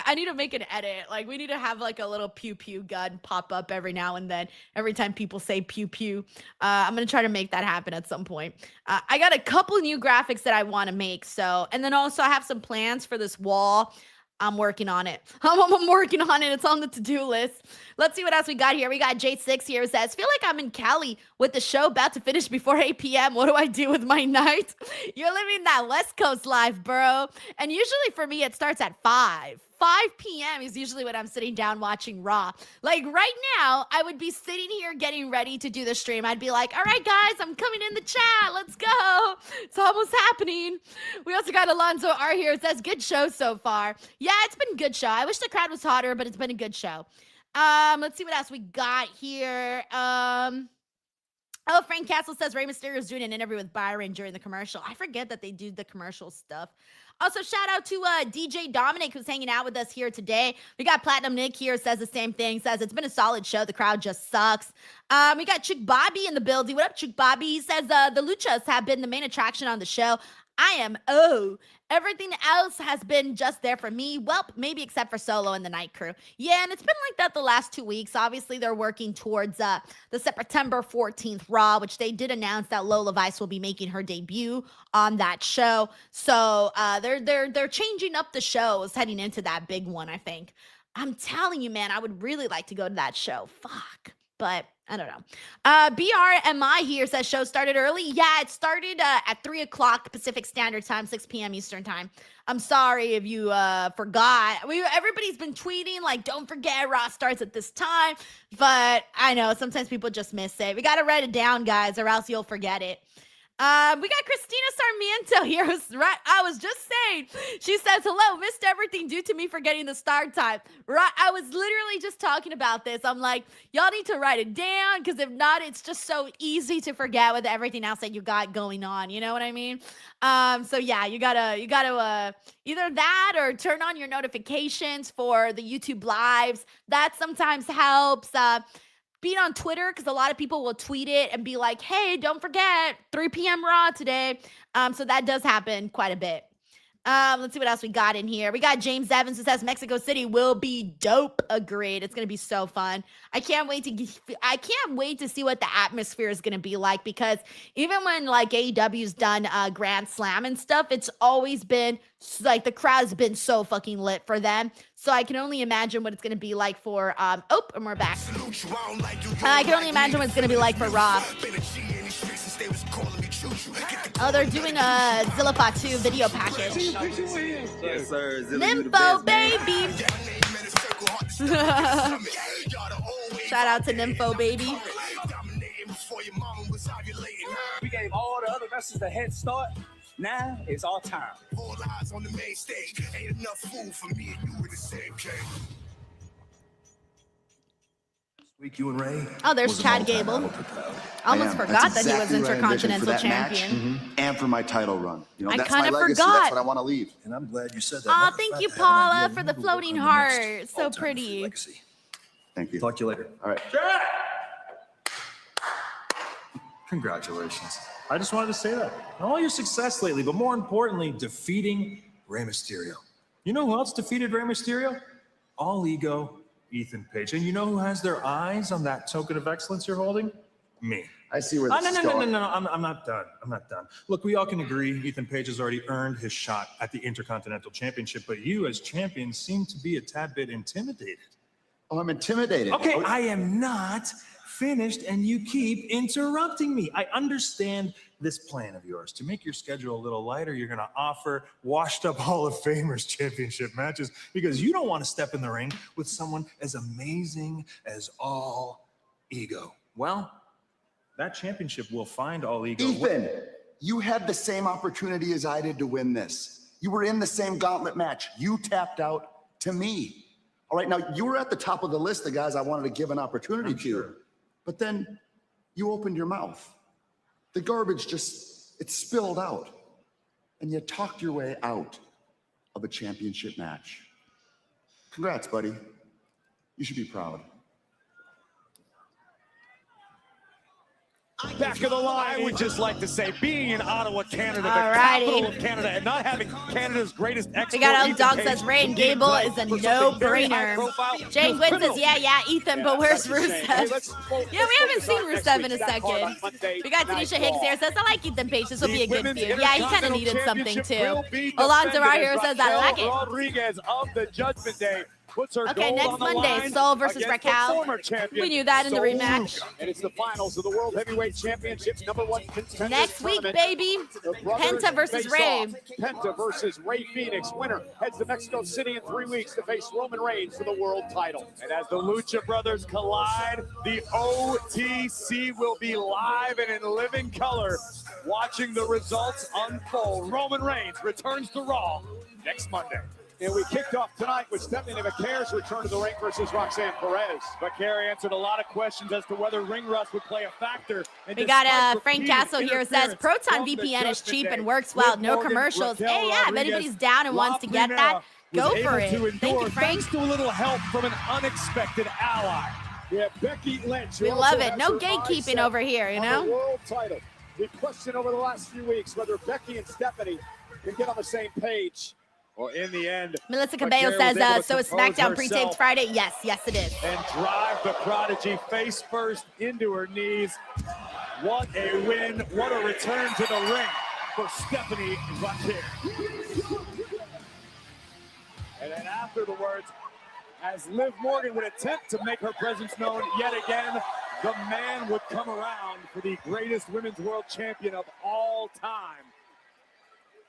I need to make an edit. Like, we need to have like a little pew pew gun pop up every now and then. Every time people say pew pew, I'm gonna try to make that happen at some point. I got a couple new graphics that I want to make. So, and then also I have some plans for this wall. I'm working on it. I'm working on it. It's on the to-do list. Let's see what else we got here. We got J6 here who says, feel like I'm in Cali with the show about to finish before 8 p.m. What do I do with my night? You're living that West Coast life, bro. And usually for me, it starts at 5. 5 p.m. is usually when I'm sitting down watching Raw. Like right now, I would be sitting here getting ready to do the stream. I'd be like, all right, guys, I'm coming in the chat. Let's go. It's almost happening. We also got Alonzo R here. It says, good show so far. Yeah, it's been a good show. I wish the crowd was hotter, but it's been a good show. Let's see what else we got here. Oh, Frank Castle says Rey Mysterio's doing an interview with Byron during the commercial. I forget that they do the commercial stuff. Also, shout out to DJ Dominic, who's hanging out with us here today. We got Platinum Nick here, says the same thing, says it's been a solid show. The crowd just sucks. We got Chick Bobby in the building. What up, Chick Bobby? He says the Luchas have been the main attraction on the show. I am everything else has been just there for me. Well, maybe except for Solo and the Night Crew. Yeah, and it's been like that the last 2 weeks. Obviously, they're working towards the September 14th Raw, which they did announce that Lola Vice will be making her debut on that show. So they're changing up the shows heading into that big one, I think. I'm telling you, man, I would really like to go to that show. Fuck. But I don't know. BRMI here says show started early. Yeah, it started at 3 o'clock Pacific Standard Time, 6 p.m. Eastern Time. I'm sorry if you forgot. Everybody's been tweeting like, don't forget Raw starts at this time. But I know sometimes people just miss it. We got to write it down, guys, or else you'll forget it. We got Christina Sarmiento here. I was just saying. She says, hello, missed everything due to me forgetting the start time. Right. I was literally just talking about this. I'm like, y'all need to write it down, because if not, it's just so easy to forget with everything else that you got going on. You know what I mean? So yeah, you gotta either that or turn on your notifications for the YouTube lives. That sometimes helps. Being on Twitter, because a lot of people will tweet it and be like, hey, don't forget 3 p.m. Raw today. So that does happen quite a bit. Let's see what else we got in here. We got James Evans who says Mexico City will be dope. Agreed. It's gonna be so fun. I can't wait to see what the atmosphere is gonna be like, because even when like AEW's done Grand Slam and stuff, it's always been like the crowd has been so fucking lit for them. So I can only imagine what it's gonna be like for and we're back. I can only imagine what it's gonna be like for Raw. Oh, they're doing a Zillipot 2 video package. Yes, sir. Nympho, baby. Shout out to Nympho, baby. We gave all the other wrestlers a head start. Now it's our time. All eyes on the main stage. Ain't enough food for me and you in the same cage. Week, you and Ray. Oh, there's Chad Gable. Almost forgot that he was Intercontinental Champion. And for my title run. You know, I that's kind my of legacy. forgot. That's what I want to leave. And I'm glad you said that. Oh, thank you, Paula, for the floating heart. So pretty. Thank you. Talk to you later. All right. Congratulations. I just wanted to say that. All your success lately, but more importantly, defeating Rey Mysterio. You know who else defeated Rey Mysterio? All Ego, Ethan Page. And you know who has their eyes on that token of excellence you're holding? Me. I see where this is going. No. I'm not done. I'm not done. Look, we all can agree Ethan Page has already earned his shot at the Intercontinental Championship, but you as champion seem to be a tad bit intimidated. Oh, I'm intimidated. Okay, I am not finished, and you keep interrupting me. I understand this plan of yours. To make your schedule a little lighter, you're going to offer washed-up Hall of Famers championship matches because you don't want to step in the ring with someone as amazing as All Ego. Well, that championship will find All Ego. Ethan, you had the same opportunity as I did to win this. You were in the same gauntlet match. You tapped out to me. All right, now you were at the top of the list, the guys I wanted to give an opportunity to. But then you opened your mouth. The garbage it spilled out. And you talked your way out of a championship match. Congrats, buddy. You should be proud. Back of the line, I would just like to say, being in Ottawa, Canada, the Alrighty. capital of Canada, and not having Canada's greatest export. We got Elk Dog says Ray and Gable is a no-brainer. James Wynn says, yeah, Ethan, but where's Rusev? Yeah, we haven't seen Rusev in a second. We got Tanisha Hicks here says, I like Ethan Page. This will be a good feud. Yeah, he kind of needed something too. Alonzo right here says, I like it. Rodriguez of the Judgment Day. Okay, next Monday, Soul versus Raquel. We knew that in the rematch. And it's the finals of the World Heavyweight Championships, #1 contender. Next week, baby. Penta versus Ray. Penta versus Ray Phoenix. Winner heads to Mexico City in 3 weeks to face Roman Reigns for the world title. And as the Lucha Brothers collide, the OTC will be live and in living color, watching the results unfold. Roman Reigns returns to Raw next Monday. And we kicked off tonight with Stephanie Vaquer's return to the ring versus Roxanne Perez. Vaquer answered a lot of questions as to whether ring rust would play a factor. We got Frank Castle here says Proton VPN is cheap and works well. No commercials. Hey, yeah, if anybody's down and wants to get that, go for it. Thank you, Frank. Thanks to a little help from an unexpected ally. Yeah, Becky Lynch. We love it. No gatekeeping over here, you know? World title. We questioned over the last few weeks whether Becky and Stephanie can get on the same page. Well, in the end, Melissa Cabello says, so is SmackDown pre-taped Friday? Yes, it is. And drive the Prodigy face first into her knees. What a win. What a return to the ring for Stephanie Vaquer. And then afterwards, as Liv Morgan would attempt to make her presence known yet again, the man would come around for the greatest women's world champion of all time.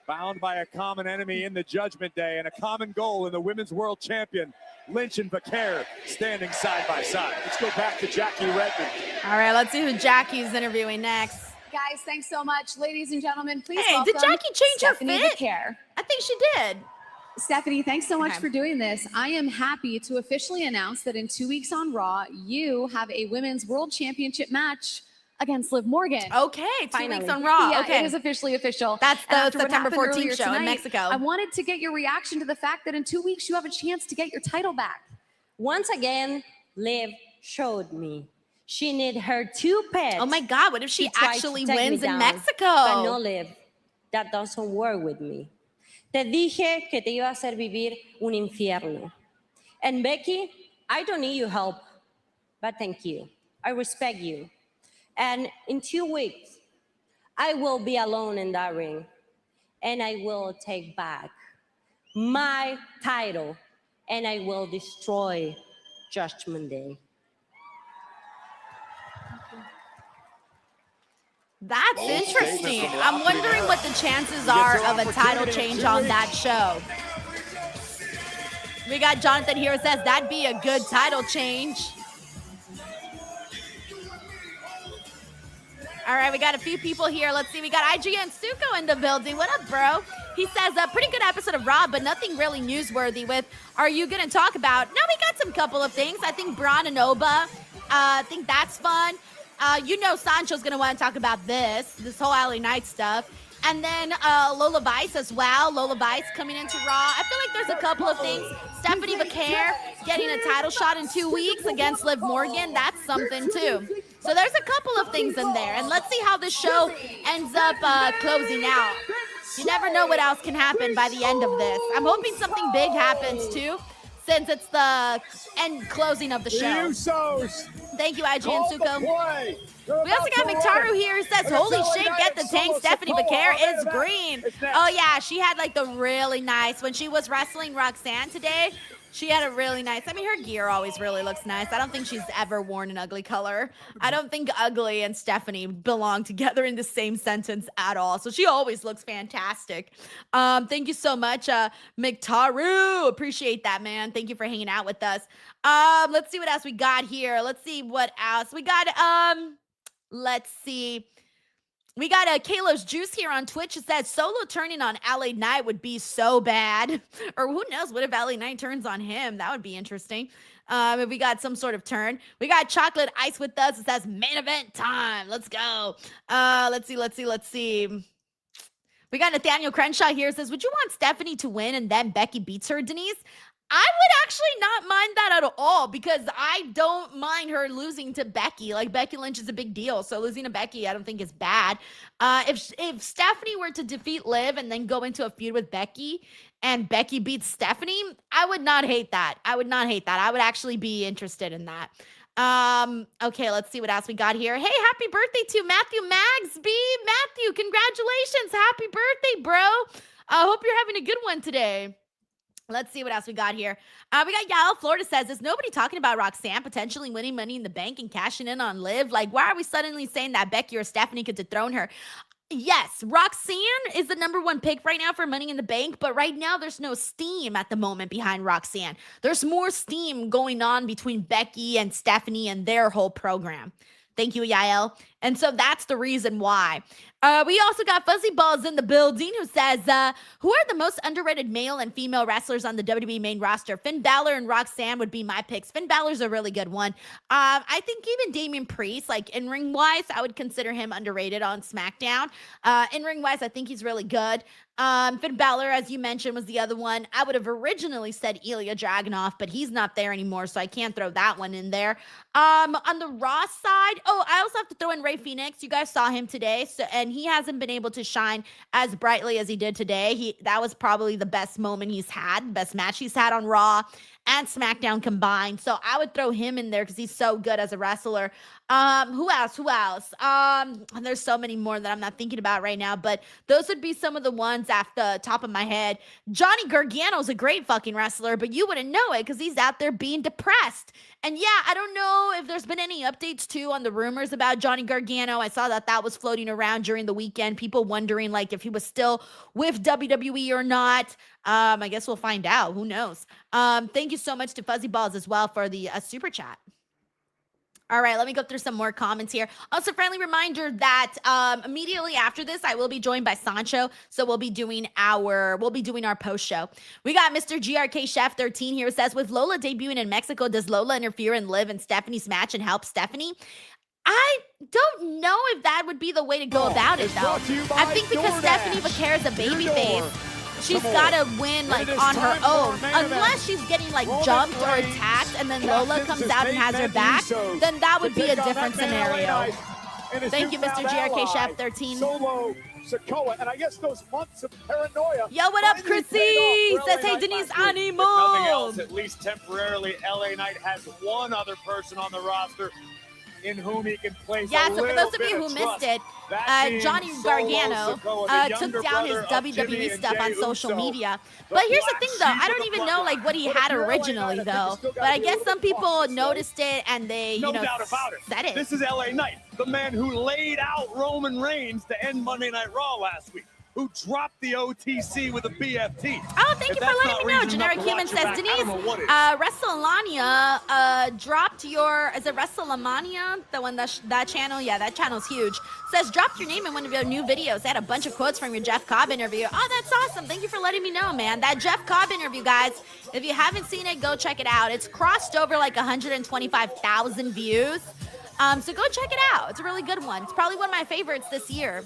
Bound by a common enemy in the Judgment Day and a common goal in the women's world champion, Lynch and Vaquer standing side by side. Let's go back to Jackie Redmond. All right, let's see who Jackie's interviewing next. Guys, thanks so much. Ladies and gentlemen, please Hey, welcome did Jackie change Stephanie her fit? Vicaire. I think she did. Stephanie, thanks so much Okay. for doing this. I am happy to officially announce that in 2 weeks on Raw, you have a women's world championship match against Liv Morgan. Okay, 2 weeks on Raw. Yeah, Okay. it is officially official. That's And the after what September happened 14th earlier show in tonight, Mexico. I wanted to get your reaction to the fact that in 2 weeks you have a chance to get your title back. Once again, Liv showed me she need her 2 pets. Oh my God, what if she to try to actually take me wins in down. Mexico? But no, Liv, that doesn't work with me. Te dije que te iba a hacer vivir un infierno. And Becky, I don't need your help, but thank you. I respect you. And in 2 weeks, I will be alone in that ring, and I will take back my title, and I will destroy Judgment Day. That's interesting. I'm wondering what the chances are of a title change on that show. We got Jonathan here who says that'd be a good title change. All right, we got a few people here. Let's see. We got IGN Suko in the building. What up, bro? He says, a pretty good episode of Raw, but nothing really newsworthy with, are you going to talk about? No, we got some couple of things. I think Bron and Oba, I think that's fun. You know Sancho's going to want to talk about this whole LA Knight stuff. And then Lola Vice as well. Lola Vice coming into Raw. I feel like there's a couple of things. Stephanie Vicaire getting a title shot in 2 weeks against Liv Morgan. That's something too. So there's a couple of things in there. And let's see how this show ends up closing out. You never know what else can happen by the end of this. I'm hoping something big happens too, since it's the end closing of the show. Thank you, IGN Suko. We also got McTaru here who says, holy shit, get the tank, Stephanie Vicaire is green. Oh yeah, she had like the really nice, when she was wrestling Roxanne today, she had a really nice, I mean, her gear always really looks nice. I don't think she's ever worn an ugly color. I don't think ugly and Stephanie belong together in the same sentence at all. So she always looks fantastic. Thank you so much, McTaru. Appreciate that, man. Thank you for hanging out with us. Let's see what else we got here. Let's see what else we got. Let's see. We got Kalo's Juice here on Twitch. It says Solo turning on LA Knight would be so bad. Or who knows, what if LA Knight turns on him? That would be interesting. If we got some sort of turn. We got Chocolate Ice with us. It says main event time. Let's go. Let's see. We got Nathaniel Crenshaw here. It says, would you want Stephanie to win and then Becky beats her, Denise? I would actually not mind that at all because I don't mind her losing to Becky. Like, Becky Lynch is a big deal, so losing to Becky I don't think is bad. If Stephanie were to defeat Liv and then go into a feud with Becky and Becky beats Stephanie, I would not hate that. I would actually be interested in that. Okay, let's see what else we got here. Hey, happy birthday to Matthew Magsby. Matthew, congratulations. Happy birthday, bro. I hope you're having a good one today. Let's see what else we got here. We got Yael Florida says, is nobody talking about Roxanne potentially winning Money in the Bank and cashing in on Liv? Like, why are we suddenly saying that Becky or Stephanie could dethrone her? Yes, Roxanne is the #1 pick right now for Money in the Bank, but right now there's no steam at the moment behind Roxanne. There's more steam going on between Becky and Stephanie and their whole program. Thank you, Yael. And so that's the reason why. We also got Fuzzy Balls in the building who says, who are the most underrated male and female wrestlers on the WWE main roster? Finn Balor and Roxanne would be my picks. Finn Balor's a really good one. I think even Damian Priest, like in-ring wise, I would consider him underrated on SmackDown. In-ring wise, I think he's really good. Finn Balor, as you mentioned, was the other one. I would have originally said Ilya Dragunov, but he's not there anymore, so I can't throw that one in there. On the Raw side, I also have to throw in Rey Fenix. You guys saw him today, and he hasn't been able to shine as brightly as he did today. That was probably the best moment he's had, best match he's had on Raw and SmackDown combined. So I would throw him in there because he's so good as a wrestler. Who else? There's so many more that I'm not thinking about right now, but those would be some of the ones off the top of my head. Johnny Gargano's a great fucking wrestler, but you wouldn't know it because he's out there being depressed. And yeah, I don't know if there's been any updates too on the rumors about Johnny Gargano. I saw that was floating around during the weekend. People wondering like if he was still with WWE or not. I guess we'll find out. Who knows? Thank you so much to Fuzzy Balls as well for the super chat. All right, let me go through some more comments here. Also, friendly reminder that immediately after this, I will be joined by Sancho. So we'll be doing our post show. We got Mr. GRK Chef 13 here, who says, with Lola debuting in Mexico, does Lola interfere and live in Stephanie's match and help Stephanie? I don't know if that would be the way to go about it, though. I think because Stephanie Vaquer is a babyface, she's got to win like on her own. Unless she's getting like jumped or attacked and then Lola comes out and has her back, then that would be a different scenario. Thank you, Mr. GRK Chef 13. Solo Sikoa, and I guess those months of paranoia. Yo, what up, Chrissy? Says, hey, Denise, animo. Nothing else, at least temporarily, LA Knight has one other person on the roster in whom he can place. Yeah, so for those of you who missed it, Johnny Gargano took down his WWE stuff on social media. But here's the thing, though. I don't even know like what he had originally, though. But I guess some people noticed it and they, you know, said it. This is LA Knight, the man who laid out Roman Reigns to end Monday Night Raw last week, who dropped the OTC with a BFT. Oh, thank you for letting me know. Generic Human says, Denise, WrestleMania dropped your, is it WrestleMania? The one, that channel? Yeah, that channel's huge. Says, dropped your name in one of your new videos. They had a bunch of quotes from your Jeff Cobb interview. Oh, that's awesome. Thank you for letting me know, man. That Jeff Cobb interview, guys, if you haven't seen it, go check it out. It's crossed over like 125,000 views. So go check it out. It's a really good one. It's probably one of my favorites this year.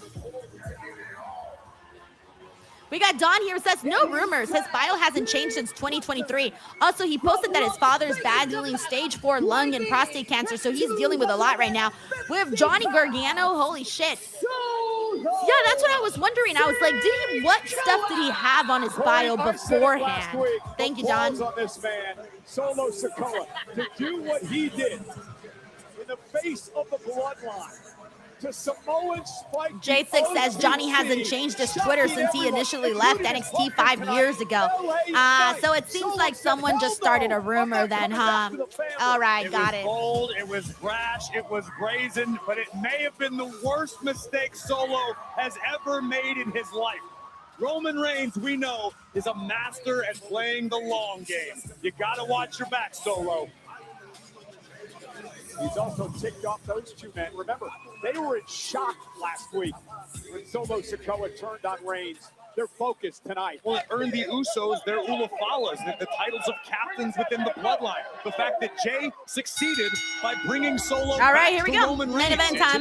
We got Don here who says, no rumors. His bio hasn't changed since 2023. Also, he posted that his father is battling stage 4 lung and prostate cancer, so he's dealing with a lot right now. We have Johnny Gargano. Holy shit. Yeah, that's what I was wondering. I was like, what stuff did he have on his bio beforehand? Thank you, John. On this man, Solo Sikoa, to do what he did in the face of the bloodline. J6 says Johnny hasn't changed his Twitter since he initially left NXT 5 years ago. So it seems like someone just started a rumor then, huh? All right, got it. It was bold, it was brash, it was brazen, but it may have been the worst mistake Solo has ever made in his life. Roman Reigns, we know, is a master at playing the long game. You gotta watch your back, Solo. He's also ticked off those two men. Remember, they were in shock last week when Solo Sikoa turned on Reigns. They're focused tonight. Well, it earned the Usos their Ulafalas, the titles of captains within the bloodline. The fact that Jay succeeded by bringing Solo All right, here back we to go. Roman Main Reigns. event time.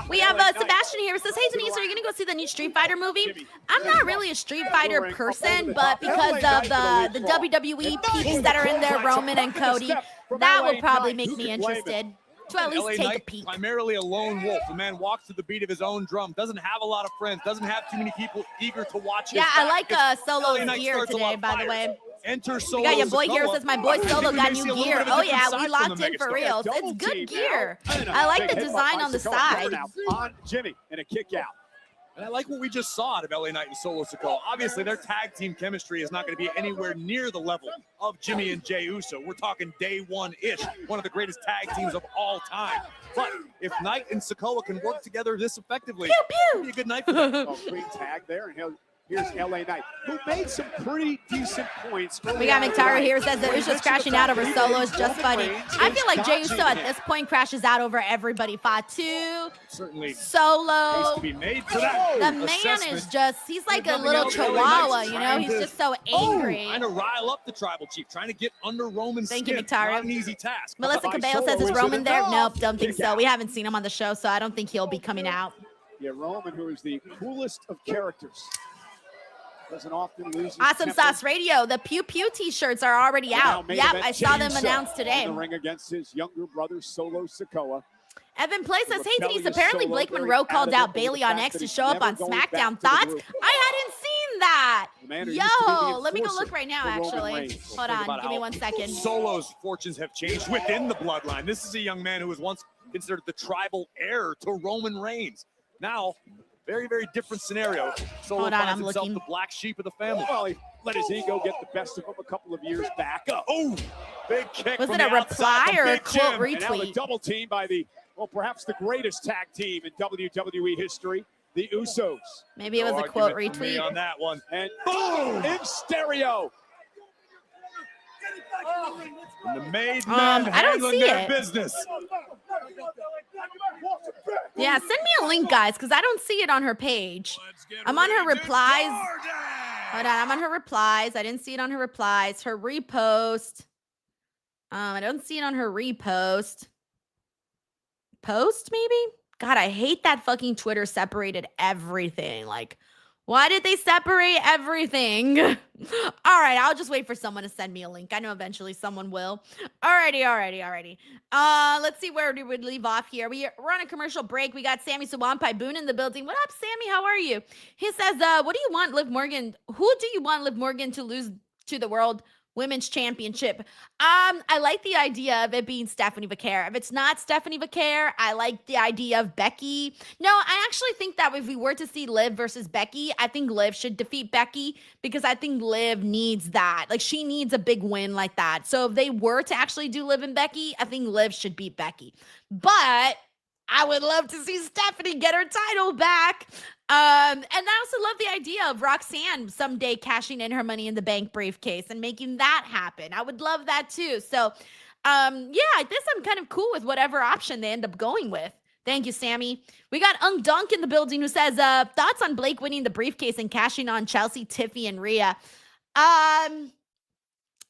We have Sebastian here who says, hey, Denise, are you going to go see the new Street Fighter movie? I'm not really a Street Fighter person, but because of the WWE peeps that are in there, Roman and Cody, that will probably make me interested. To at least take a peek. Primarily a lone wolf. The man walks to the beat of his own drum, doesn't have a lot of friends, doesn't have too many people eager to watch his Yeah, I back. like Solo's gear today, by the way. Enter Solo. We got your boy here who says, my boy Solo got new gear. Oh yeah, we different locked side in from for the real. megastar. It's good gear. I like the design on the side. On Jimmy and a kick out. And I like what we just saw out of LA Knight and Solo Sikoa. Obviously, their tag team chemistry is not going to be anywhere near the level of Jimmy and Jey Uso. We're talking day one-ish, one of the greatest tag teams of all time. But if Knight and Sikoa can work together this effectively, it'll be a good night for them. Great tag there, and here's LA Knight, who made some pretty decent points. We got McTara here says that Usos crashing out over Solo is just funny. I feel like Jey Uso at this point crashes out over everybody. Fatu, certainly Solo. Needs to be made for that The man is just, he's like a little chihuahua, you know? He's just so angry. Trying to rile up the tribal chief, trying to get under Roman's Thank skin. you, McTara. Not an easy task. Melissa Cabello says, is Roman there? Nope, don't think so. We haven't seen him on the show, so I don't think he'll be coming out. Yeah, Roman, who is the coolest of characters. Doesn't often lose his Awesome temper. Sauce Radio. The Pew Pew t-shirts are already out. Yep, I saw them announced today. In the ring against his younger brother, Solo Sikoa. Evan Play says, hey, Denise, apparently Blake Monroe called out Bailey on X to show up on SmackDown. Thoughts? I hadn't seen that. Yo, let me go look right now, actually. Hold on, give me 1 second. Solo's fortunes have changed within the bloodline. This is a young man who was once considered the tribal heir to Roman Reigns. Now, very, very different scenario. Solo finds himself the black sheep of the family. Well, he let his ego get the best of him a couple of years back. Oh, big kick. Was from it a the outside reply from or a Big quote Jim. retweet? And now the double team by the, well, perhaps the greatest tag team in WWE history, the Usos. Maybe it was a quote retweet. On that one. And boom! In stereo. And the made men I don't handling see their it. business. Yeah, send me a link, guys, because I don't see it on her page. I'm on her replies. Hold on, I'm on her replies. I didn't see it on her replies. Her repost. I don't see it on her repost. Post, maybe? God, I hate that fucking Twitter separated everything. Like, why did they separate everything? All right, I'll just wait for someone to send me a link. I know eventually someone will. Alrighty. Let's see where we would leave off here. We're on a commercial break. We got Sammy Swampai Boone in the building. What up, Sammy? How are you? He says, what do you want Liv Morgan? Who do you want Liv Morgan to lose to the World Women's Championship? I like the idea of it being Stephanie Vaquer. If it's not Stephanie Vaquer, I like the idea of Becky. No, I actually think that if we were to see Liv versus Becky, I think Liv should defeat Becky because I think Liv needs that. Like, she needs a big win like that. So if they were to actually do Liv and Becky, I think Liv should beat Becky. But I would love to see Stephanie get her title back. And I also love the idea of Roxanne someday cashing in her Money in the Bank briefcase and making that happen. I would love that too. So, yeah, I guess I'm kind of cool with whatever option they end up going with. Thank you, Sammy. We got Unk Dunk in the building who says, thoughts on Blake winning the briefcase and cashing on Chelsea, Tiffy, and Rhea.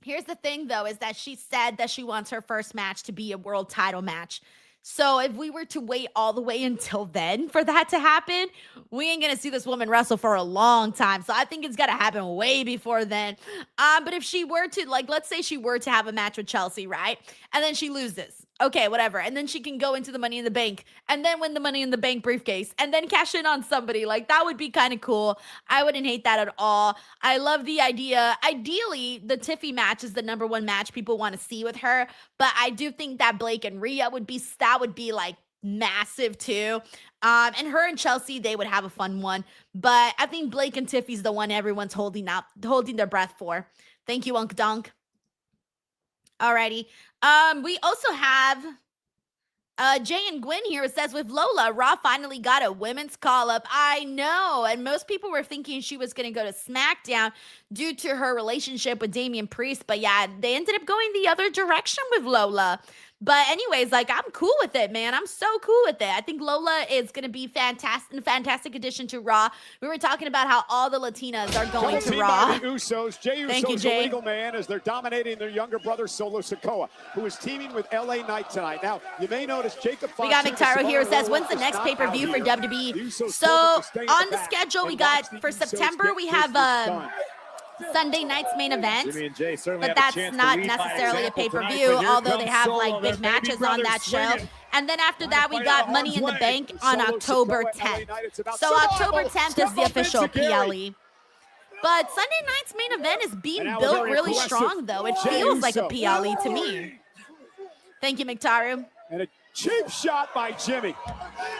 Here's the thing, though, is that she said that she wants her first match to be a world title match. So if we were to wait all the way until then for that to happen, we ain't going to see this woman wrestle for a long time. So I think it's got to happen way before then. But if she were to, like, let's say she were to have a match with Chelsea, right? And then she loses. Okay, whatever. And then she can go into the Money in the Bank and then win the Money in the Bank briefcase and then cash in on somebody. Like, that would be kind of cool. I wouldn't hate that at all. I love the idea. Ideally, the Tiffy match is the #1 match people want to see with her. But I do think that Blake and Rhea would be like massive too. And her and Chelsea, they would have a fun one. But I think Blake and Tiffy's the one everyone's holding their breath for. Thank you, Unk Dunk. Alrighty. We also have Jay and Gwen here. It says, with Lola, Raw finally got a women's call-up. I know. And most people were thinking she was going to go to SmackDown due to her relationship with Damian Priest. But yeah, they ended up going the other direction with Lola. But anyways, like, I'm cool with it, man. I'm so cool with it. I think Lola is going to be fantastic addition to Raw. We were talking about how all the Latinas are going to Raw. By the Usos. Jey Uso's the legal man as they're dominating their younger brother, Solo Sikoa, who is teaming with LA Knight tonight. Now, you may notice Jacob Fox. We got McTyro here. Says, when's the next pay-per-view for WWE? So on the schedule, we got for September, we have Sunday night's main event, but that's not necessarily a pay-per-view, although they have like big matches on that show. And then after that, we got Money in the Bank on October 10th. So October 10th is the official PLE. But Sunday night's main event is being built really strong, though. It feels like a PLE to me. Thank you, McTaru. And a cheap shot by Jimmy.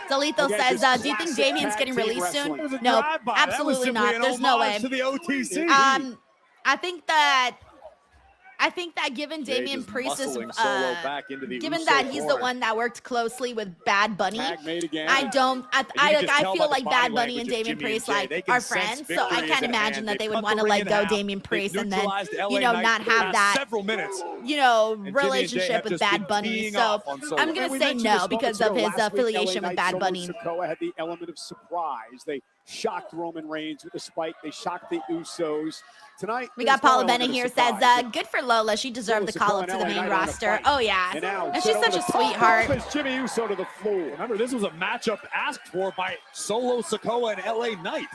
Delito says, do you think Damian's getting released soon? No, absolutely not. There's no way. I think that given Damian Priest is, given that he's the one that worked closely with Bad Bunny, I feel like Bad Bunny and Damian Priest like are friends, so I can't imagine that they would want to let go Damian Priest and then, not have that, relationship with Bad Bunny. So I'm gonna say no because of his affiliation with Bad Bunny. Sikoa had the element of surprise. They shocked Roman Reigns with the spike. They shocked the Usos. Tonight, we got Paula Bennett here says, good for Lola. She deserved the call up to the main roster. Oh, yeah. And she's such a sweetheart. Jimmy Uso to the floor. Remember, this was a matchup asked for by Solo Sikoa and LA Knight.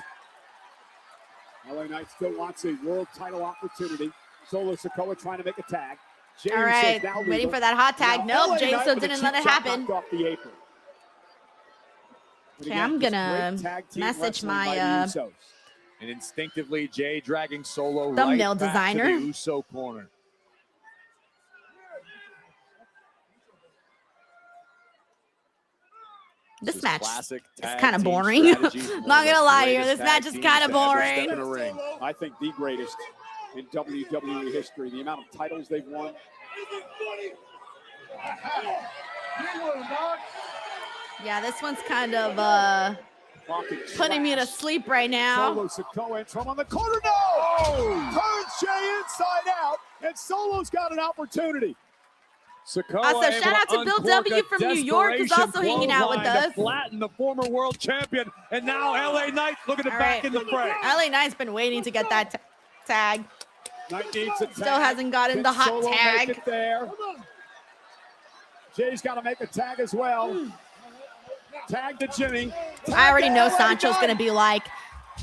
LA Knight still wants a world title opportunity. Solo Sikoa trying to make a tag. Jey all right, waiting for that hot tag. Nope, Jey Uso didn't let it happen. Okay, I'm gonna message my and instinctively, Jay dragging Solo thumbnail right designer back to the Uso corner. This match is kind of boring. Not gonna lie here, this match is kind of boring. I think the greatest in WWE history. The amount of titles they've won. Yeah, this one's kind of putting me to sleep right now. Solo Sikoa from on the corner. No! Turns Jay inside out, and Solo's got an opportunity. Sikoa Also, shout out to Bill W. from New York, who's also hanging out with us. Flatten the former world champion, and now LA Knight looking to back in the fray. LA Knight's been waiting to get that tag. Knight needs a tag. Still hasn't gotten the hot Solo tag. make it there. Jay's got to make a tag as well. Tag to Jimmy. I already know Sancho's going to be like,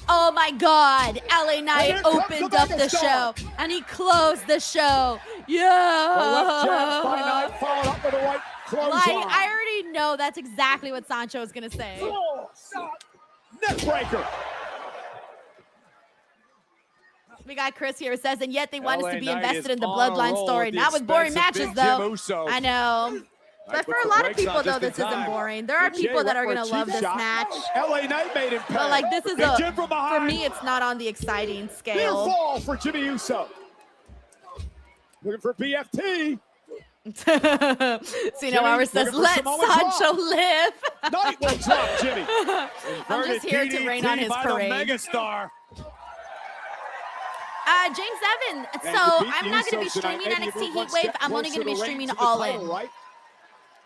oh my God, LA Knight opened up the show and he closed the show. Yeah. Left jab by Knight, followed up with a right clothesline. Like, I already know that's exactly what Sancho is going to say. Neck breaker. We got Chris here who says, and yet they want us to be LA Knight invested in the is on a bloodline roll story. at the Not with boring expense matches, of Big Jim though. Uso. I know. But for a lot of people, though, this isn't boring. There are people that are going to love this match. LA Knight made him pay. But, like, this is Big Jim from for behind. me, it's not on the exciting Near scale. fall for Jimmy Uso. Looking for BFT. Cena Hour says, let Sancho live. Knight will drop Jimmy. I'm just here to rain on his parade. Megastar. James Evan. So I'm not going to be streaming NXT Heatwave. I'm only going to be streaming All In.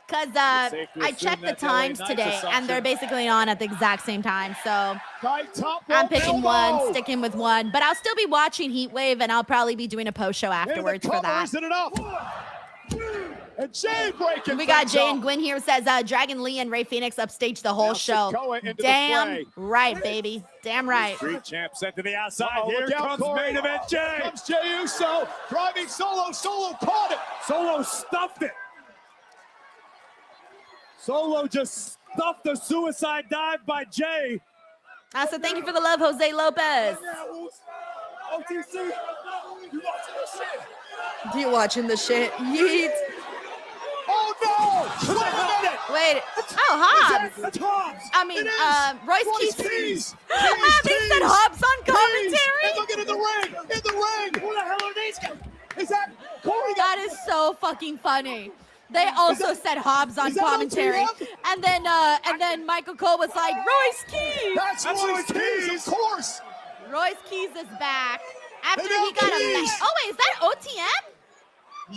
Because I checked the times today, and they're basically on at the exact same time. So I'm picking one, sticking with one. But I'll still be watching Heatwave, and I'll probably be doing a post show afterwards for that. Isn't enough. And Jay breaking. We got Jay and Gwen here who says Dragon Lee and Ray Phoenix upstage the whole show. Damn right, baby. Damn right. Street champ sent to the outside. Here comes main event Jay. Here comes Jey Uso driving Solo. Solo caught it. Solo stuffed it. Solo just stuffed the suicide dive by Jay. So thank you for the love, Jose Lopez. OTC, you watching this shit? You watching the shit? Yeet. Oh no! Wait a minute! Wait. Oh, Hobbs. That's Hobbs. I mean, Royce Keys. Keys. They said Hobbs on commentary. And look at in the ring. In the ring. Who the hell are these guys? Is that Corey? That is so fucking funny. They also said Hobbs on commentary, and then Michael Cole was like, Royce Keys. That's Royce Keys, of course. Royce Keys is back after he got a. Oh wait, is that OTM?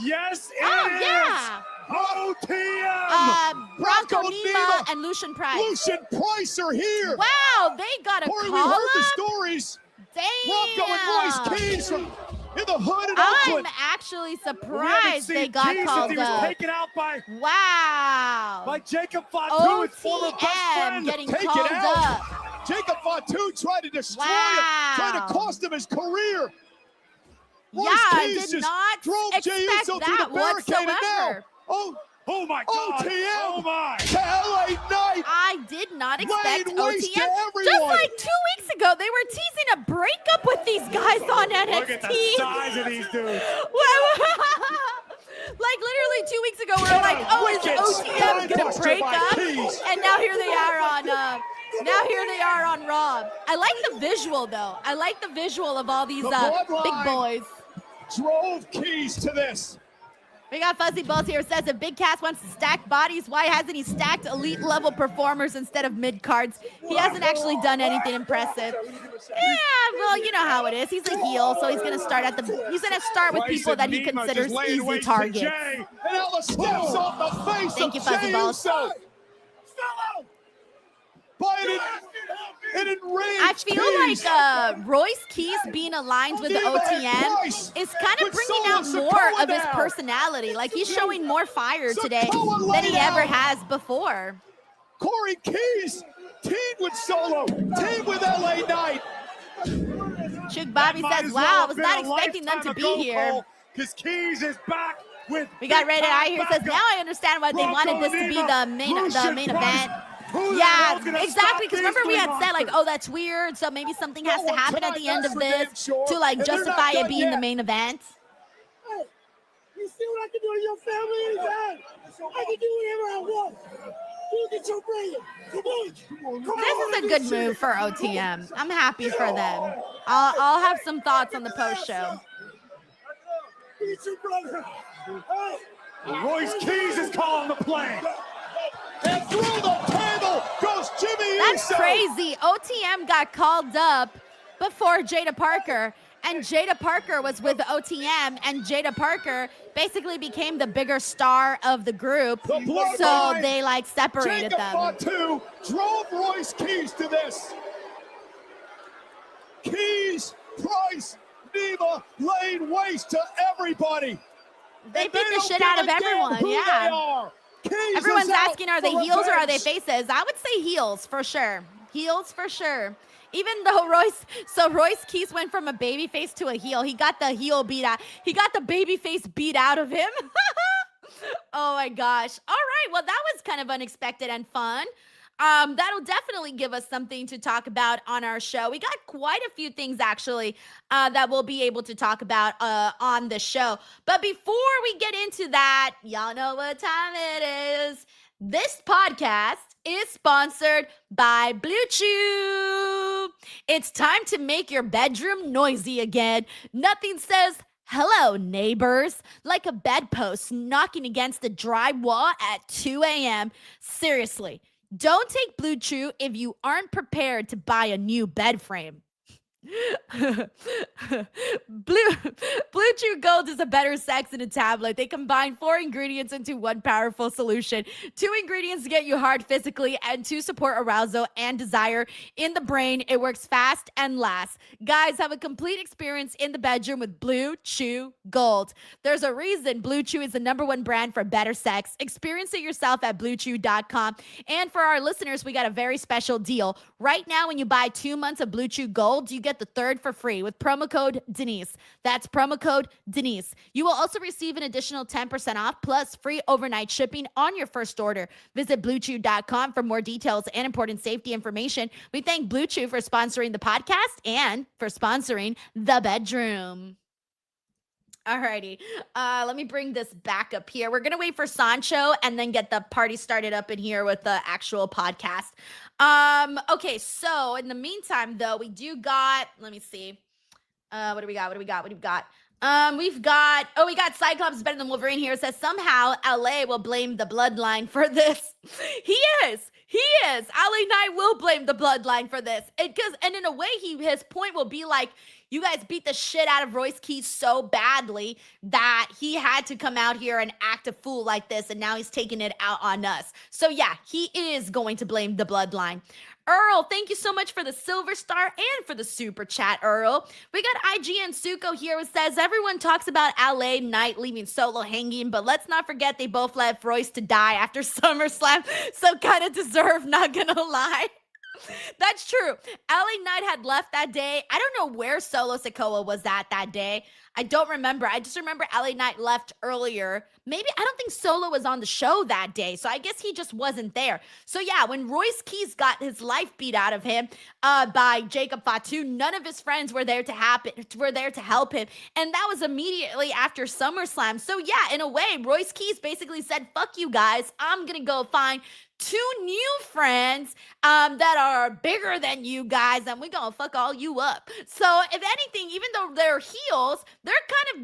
Yes, it is. Yeah. OTM. Bronco Nima and Lucian Price. Lucian Price are here. Wow, they got a Corey, call we heard up. the stories. Damn. Bronco and Royce Keys from in the hood in I'm Oakland. actually surprised they got Keys called he was up. taken out by Jacob Fatu, his former best friend. getting Take called it out. up. Jacob Fatu tried to destroy him, trying to cost him his career. Yeah, Royce I Keys did just not drove Jey expect Uso through that the barricade, and now, whatsoever. oh my God! OTM! Oh my! To LA Knight! I did not expect Laying waste to OTM. everyone. Just like 2 weeks ago, they were teasing a breakup with these guys on NXT. Look at the size of these dudes. Like literally 2 weeks ago, we were like, "Oh, is OTM gonna break up?" And now here they are on. Now here they are on Raw. I like the visual though. I like the visual of all these big boys. Drove Keys to this. We got Fuzzy Balls here. Says if Big Cass wants to stack bodies, why hasn't he stacked elite level performers instead of mid cards? He hasn't actually done anything impressive. Yeah, well, you know how it is. He's a heel, so he's gonna start with people that he considers easy targets. And now the steps off the face Thank you, of Fuzzy Jey Balls. Uso. But it enraged I feel like Royce Keys being aligned with the OTM is kind of bringing out more of his personality. Like he's showing more fire today than he ever has before. Corey Keys teamed with Solo, teamed with LA Knight. Chug Bobby says, wow, I was not expecting them to be here. Because Keys is back with. We got Rated Eye here says, now I understand why they wanted this to be the main event. Yeah, exactly. Because remember we had said like, oh, that's weird. So maybe something has to happen at the end of this to like justify it being the main event. Hey, you see what I can do in your family anytime? I can do whatever I want. You get your brain. This is a good move for OTM. I'm happy for them. I'll have some thoughts on the post show. Royce Keys is calling the play. And through the table goes Jimmy Uso. That's crazy. OTM got called up before Jada Parker, And Jada Parker was with OTM, and Jada Parker basically became the bigger star of the group. So bloodline. they like separated Jacob them. Fatu drove Royce Keys to this. Keys, Price, Neva laid waste to everybody. They And beat the don't shit give out a of damn everyone. who Yeah. they are. Keys Everyone's is out asking, are they for heels or are they revenge. faces? I would say heels for sure. Heels for sure. Even though Royce Keys went from a baby face to a heel. He got the heel beat out. He got the baby face beat out of him. Oh my gosh. All right. Well, that was kind of unexpected and fun. That'll definitely give us something to talk about on our show. We got quite a few things actually that we'll be able to talk about on the show. But before we get into that, y'all know what time it is. This podcast is sponsored by Blue Chew. It's time to make your bedroom noisy again. Nothing says hello, neighbors, like a bedpost knocking against a dry wall at 2 a.m. Seriously, don't take Blue Chew if you aren't prepared to buy a new bed frame. Blue Chew Gold is a better sex in a tablet. They combine 4 ingredients into one powerful solution. 2 ingredients to get you hard physically and 2 support arousal and desire in the brain. It works fast and lasts. Guys, have a complete experience in the bedroom with Blue Chew Gold. There's a reason Blue Chew is the #1 brand for better sex. Experience it yourself at bluechew.com. And for our listeners, we got a very special deal. Right now, when you buy 2 months of Blue Chew Gold, you get the 3rd for free with promo code Denise. That's promo code Denise. You will also receive an additional 10% off plus free overnight shipping on your first order. Visit bluechew.com for more details and important safety information. We thank Blue Chew for sponsoring the podcast and for sponsoring the bedroom. Alrighty, let me bring this back up here. We're gonna wait for Sancho and then get the party started up in here with the actual podcast. Okay, so in the meantime, though, we do got, let me see. What do we got? We got Cyclops is better than Wolverine here. It says somehow LA will blame the bloodline for this. He is. LA Knight will blame the bloodline for this. And in a way, his point will be like, you guys beat the shit out of Royce Keys so badly that he had to come out here and act a fool like this, and now he's taking it out on us. So yeah, he is going to blame the bloodline. Earl, thank you so much for the silver star and for the super chat, Earl. We got IGN Suko here who says, everyone talks about LA Knight leaving Solo hanging, but let's not forget they both left Royce to die after SummerSlam, so kind of deserve, not gonna lie. That's true. LA Knight had left that day. I don't know where Solo Sikoa was at that day. I don't remember. I just remember LA Knight left earlier. Maybe, I don't think Solo was on the show that day, so I guess he just wasn't there. So yeah, when Royce Keys got his life beat out of him by Jacob Fatu, none of his friends were there to help him, and that was immediately after SummerSlam. So yeah, in a way, Royce Keys basically said, fuck you guys, I'm gonna go find 2 new friends that are bigger than you guys, and we're gonna fuck all you up. So if anything, even though they're heels,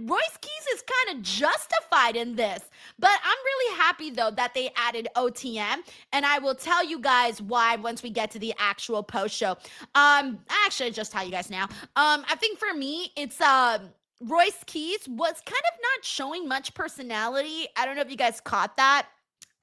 Royce Keys is kind of justified in this. But I'm really happy though that they added OTM, and I will tell you guys why once we get to the actual post show. Actually, just tell you guys now. I think for me, it's Royce Keys was kind of not showing much personality. I don't know if you guys caught that.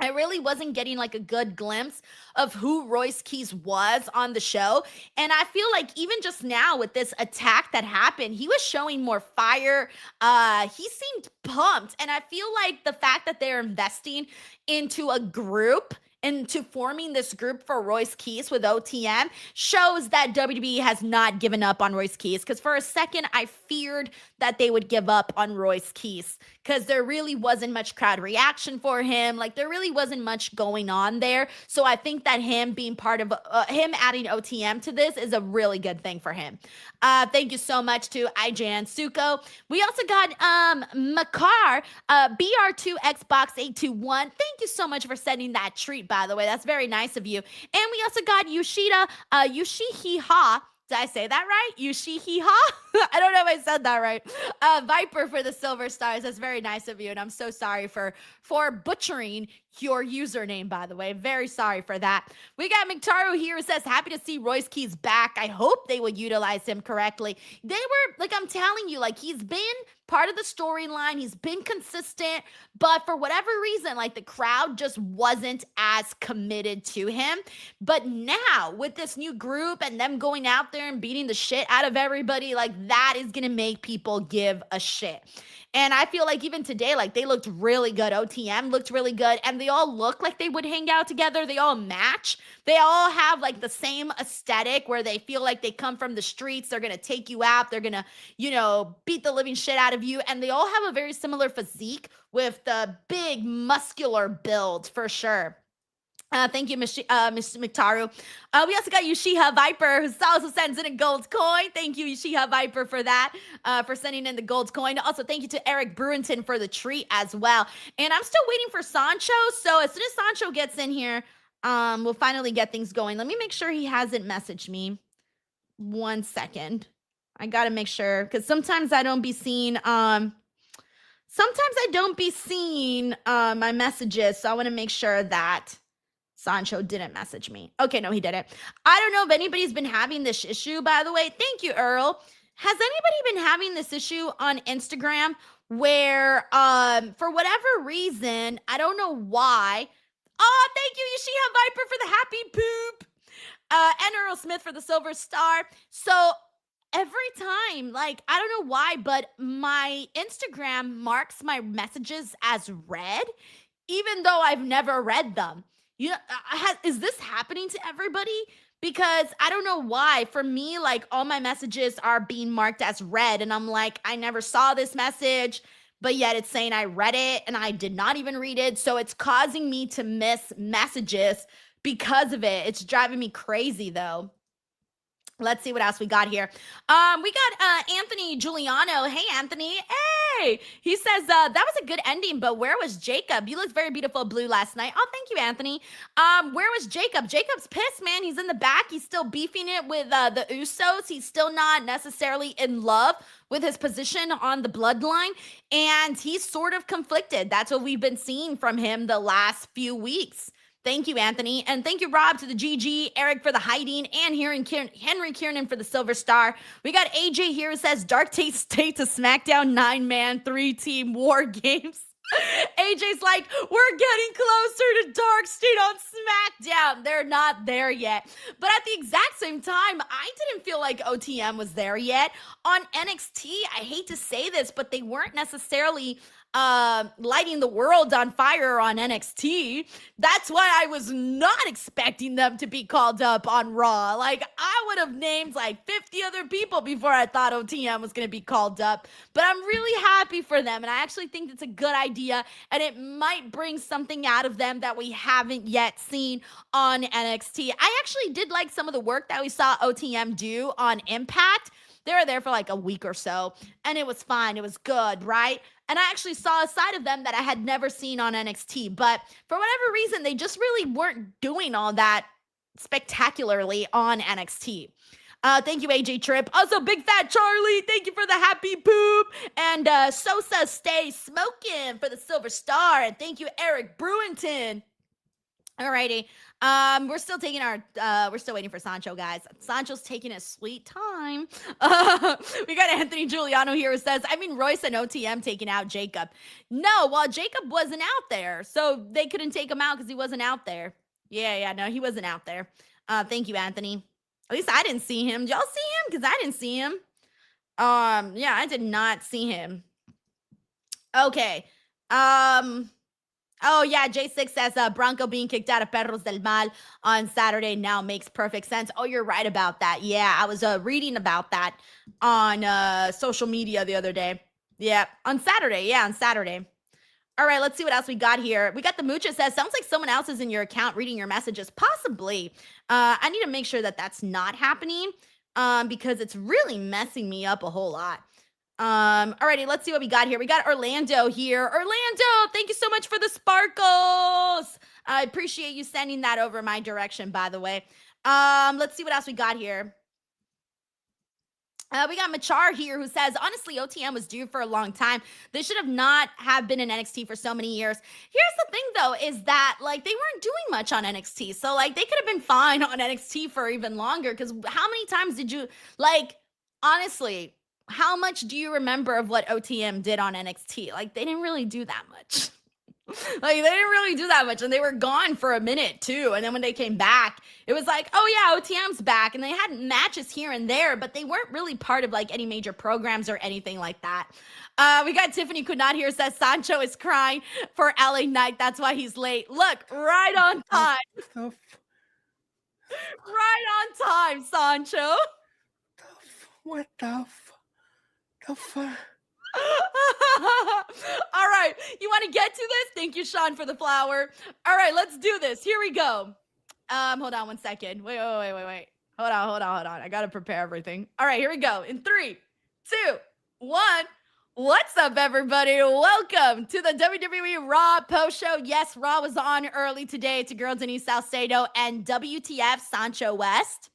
I really wasn't getting like a good glimpse of who Royce Keys was on the show. And I feel like even just now with this attack that happened, he was showing more fire. He seemed pumped. And I feel like the fact that they're investing into a group, into forming this group for Royce Keys with OTM, shows that WWE has not given up on Royce Keys. Because for a second, I feared that they would give up on Royce Keys because there really wasn't much crowd reaction for him. Like, there really wasn't much going on there. So I think that him being part of, him adding OTM to this is a really good thing for him. Thank you so much to IJN Suko. We also got Makar, BR2 Xbox 821. Thank you so much for sending that treat, by the way. That's very nice of you. And we also got Yoshida, Yoshihiha. Did I say that right? Yoshihiha? I don't know if I said that right. Viper for the silver stars. That's very nice of you. And I'm so sorry for butchering your username, by the way. Very sorry for that. We got Mictaro here who says, happy to see Royce Keys back. I hope they will utilize him correctly. They were, like, I'm telling you, like, he's been part of the storyline. He's been consistent, but for whatever reason, like, the crowd just wasn't as committed to him. But now with this new group and them going out there and beating the shit out of everybody, like, that is going to make people give a shit. And I feel like even today, like, they looked really good. OTM looked really good. And they all look like they would hang out together. They all match. They all have, like, the same aesthetic where they feel like they come from the streets. They're going to take you out. They're going to, you know, beat the living shit out of you. And they all have a very similar physique with the big muscular build for sure. Thank you, Mr. Mictaro. We also got Yushiha Viper, who also sends in a gold coin. Thank you, Yushiha Viper, for that, for sending in the gold coin. Also, thank you to Eric Bruinton for the treat as well. And I'm still waiting for Sancho. So as soon as Sancho gets in here, we'll finally get things going. Let me make sure he hasn't messaged me. 1 second. I got to make sure, because sometimes I don't be seeing... my messages. So I want to make sure that Sancho didn't message me. Okay, no, he didn't. I don't know if anybody's been having this issue, by the way. Thank you, Earl. Has anybody been having this issue on Instagram where, for whatever reason, I don't know why. Oh, thank you, Yushiha Viper, for the happy poop. And Earl Smith for the silver star. So every time, like, I don't know why, but my Instagram marks my messages as read, even though I've never read them. You know, is this happening to everybody? Because I don't know why. For me, like, all my messages are being marked as read, and I'm like, I never saw this message, but yet it's saying I read it, and I did not even read it. So it's causing me to miss messages because of it. It's driving me crazy, though. Let's see what else we got here. We got Anthony Giuliano. Hey, Anthony. Hey! He says, that was a good ending, but where was Jacob? You looked very beautiful blue last night. Oh, thank you, Anthony. Where was Jacob? Jacob's pissed, man. He's in the back. He's still beefing it with the Usos. He's still not necessarily in love with his position on the bloodline, and he's sort of conflicted. That's what we've been seeing from him the last few weeks. Thank you, Anthony. And thank you, Rob, to the GG, Eric for the hiding, and Henry Kiernan for the silver star. We got AJ here who says, Dark Taste State to SmackDown 9-man 3-team war games. AJ's like, we're getting closer to Dark State on SmackDown. They're not there yet. But at the exact same time, I didn't feel like OTM was there yet. On NXT, I hate to say this, but they weren't necessarily lighting the world on fire on NXT. That's why I was not expecting them to be called up on Raw. Like, I would have named like 50 other people before I thought OTM was going to be called up. But I'm really happy for them, and I actually think it's a good idea, and it might bring something out of them that we haven't yet seen on NXT. I actually did like some of the work that we saw OTM do on Impact. They were there for like a week or so, and it was fine. It was good, right? And I actually saw a side of them that I had never seen on NXT. But for whatever reason, they just really weren't doing all that spectacularly on NXT. Thank you, AJ Tripp. Also, Big Fat Charlie, thank you for the happy poop. And Sosa Stay Smoking for the silver star. And thank you, Eric Bruinton. Alrighty. We're still waiting for Sancho, guys. Sancho's taking a sweet time. We got Anthony Giuliano here who says, I mean, Royce and OTM taking out Jacob. No, well, Jacob wasn't out there, so they couldn't take him out because he wasn't out there. No, he wasn't out there. Thank you, Anthony. At least I didn't see him. Did y'all see him? Because I didn't see him. Yeah, I did not see him. Okay. Oh, yeah, J6 says Bronco being kicked out of Perros del Mal on Saturday now makes perfect sense. Oh, you're right about that. Yeah, I was reading about that on social media the other day. Yeah, on Saturday. Yeah, on Saturday. All right, let's see what else we got here. We got the Mucha says, sounds like someone else is in your account reading your messages. Possibly. I need to make sure that that's not happening because it's really messing me up a whole lot. Alrighty, let's see what we got here. We got Orlando here. Orlando, thank you so much for the sparkles. I appreciate you sending that over my direction, by the way. Let's see what else we got here. We got Machar here who says, honestly, OTM was due for a long time. They should have not have been in NXT for so many years. Here's the thing, though, is that, like, they weren't doing much on NXT. So, like, they could have been fine on NXT for even longer. Because how many times did you, like, honestly, how much do you remember of what OTM did on NXT? Like, they didn't really do that much. Like, they didn't really do that much, and they were gone for a minute too. And then when they came back, it was like, oh yeah, OTM's back, and they had matches here and there, but they weren't really part of like any major programs or anything like that. We got Tiffany could not hear says Sancho is crying for LA Knight. That's why he's late. Look, right on time. Right on time, Sancho. What the fuck? All right, you want to get to this? Thank you, Sean, for the flower. All right, let's do this. Here we go. Hold on one second. Wait. Hold on. I gotta prepare everything. All right, here we go. In 3, 2, 1. What's up, everybody? Welcome to the WWE Raw post show. Yes, Raw was on early today. It's your girl Denise Salcedo and WTF Sancho West.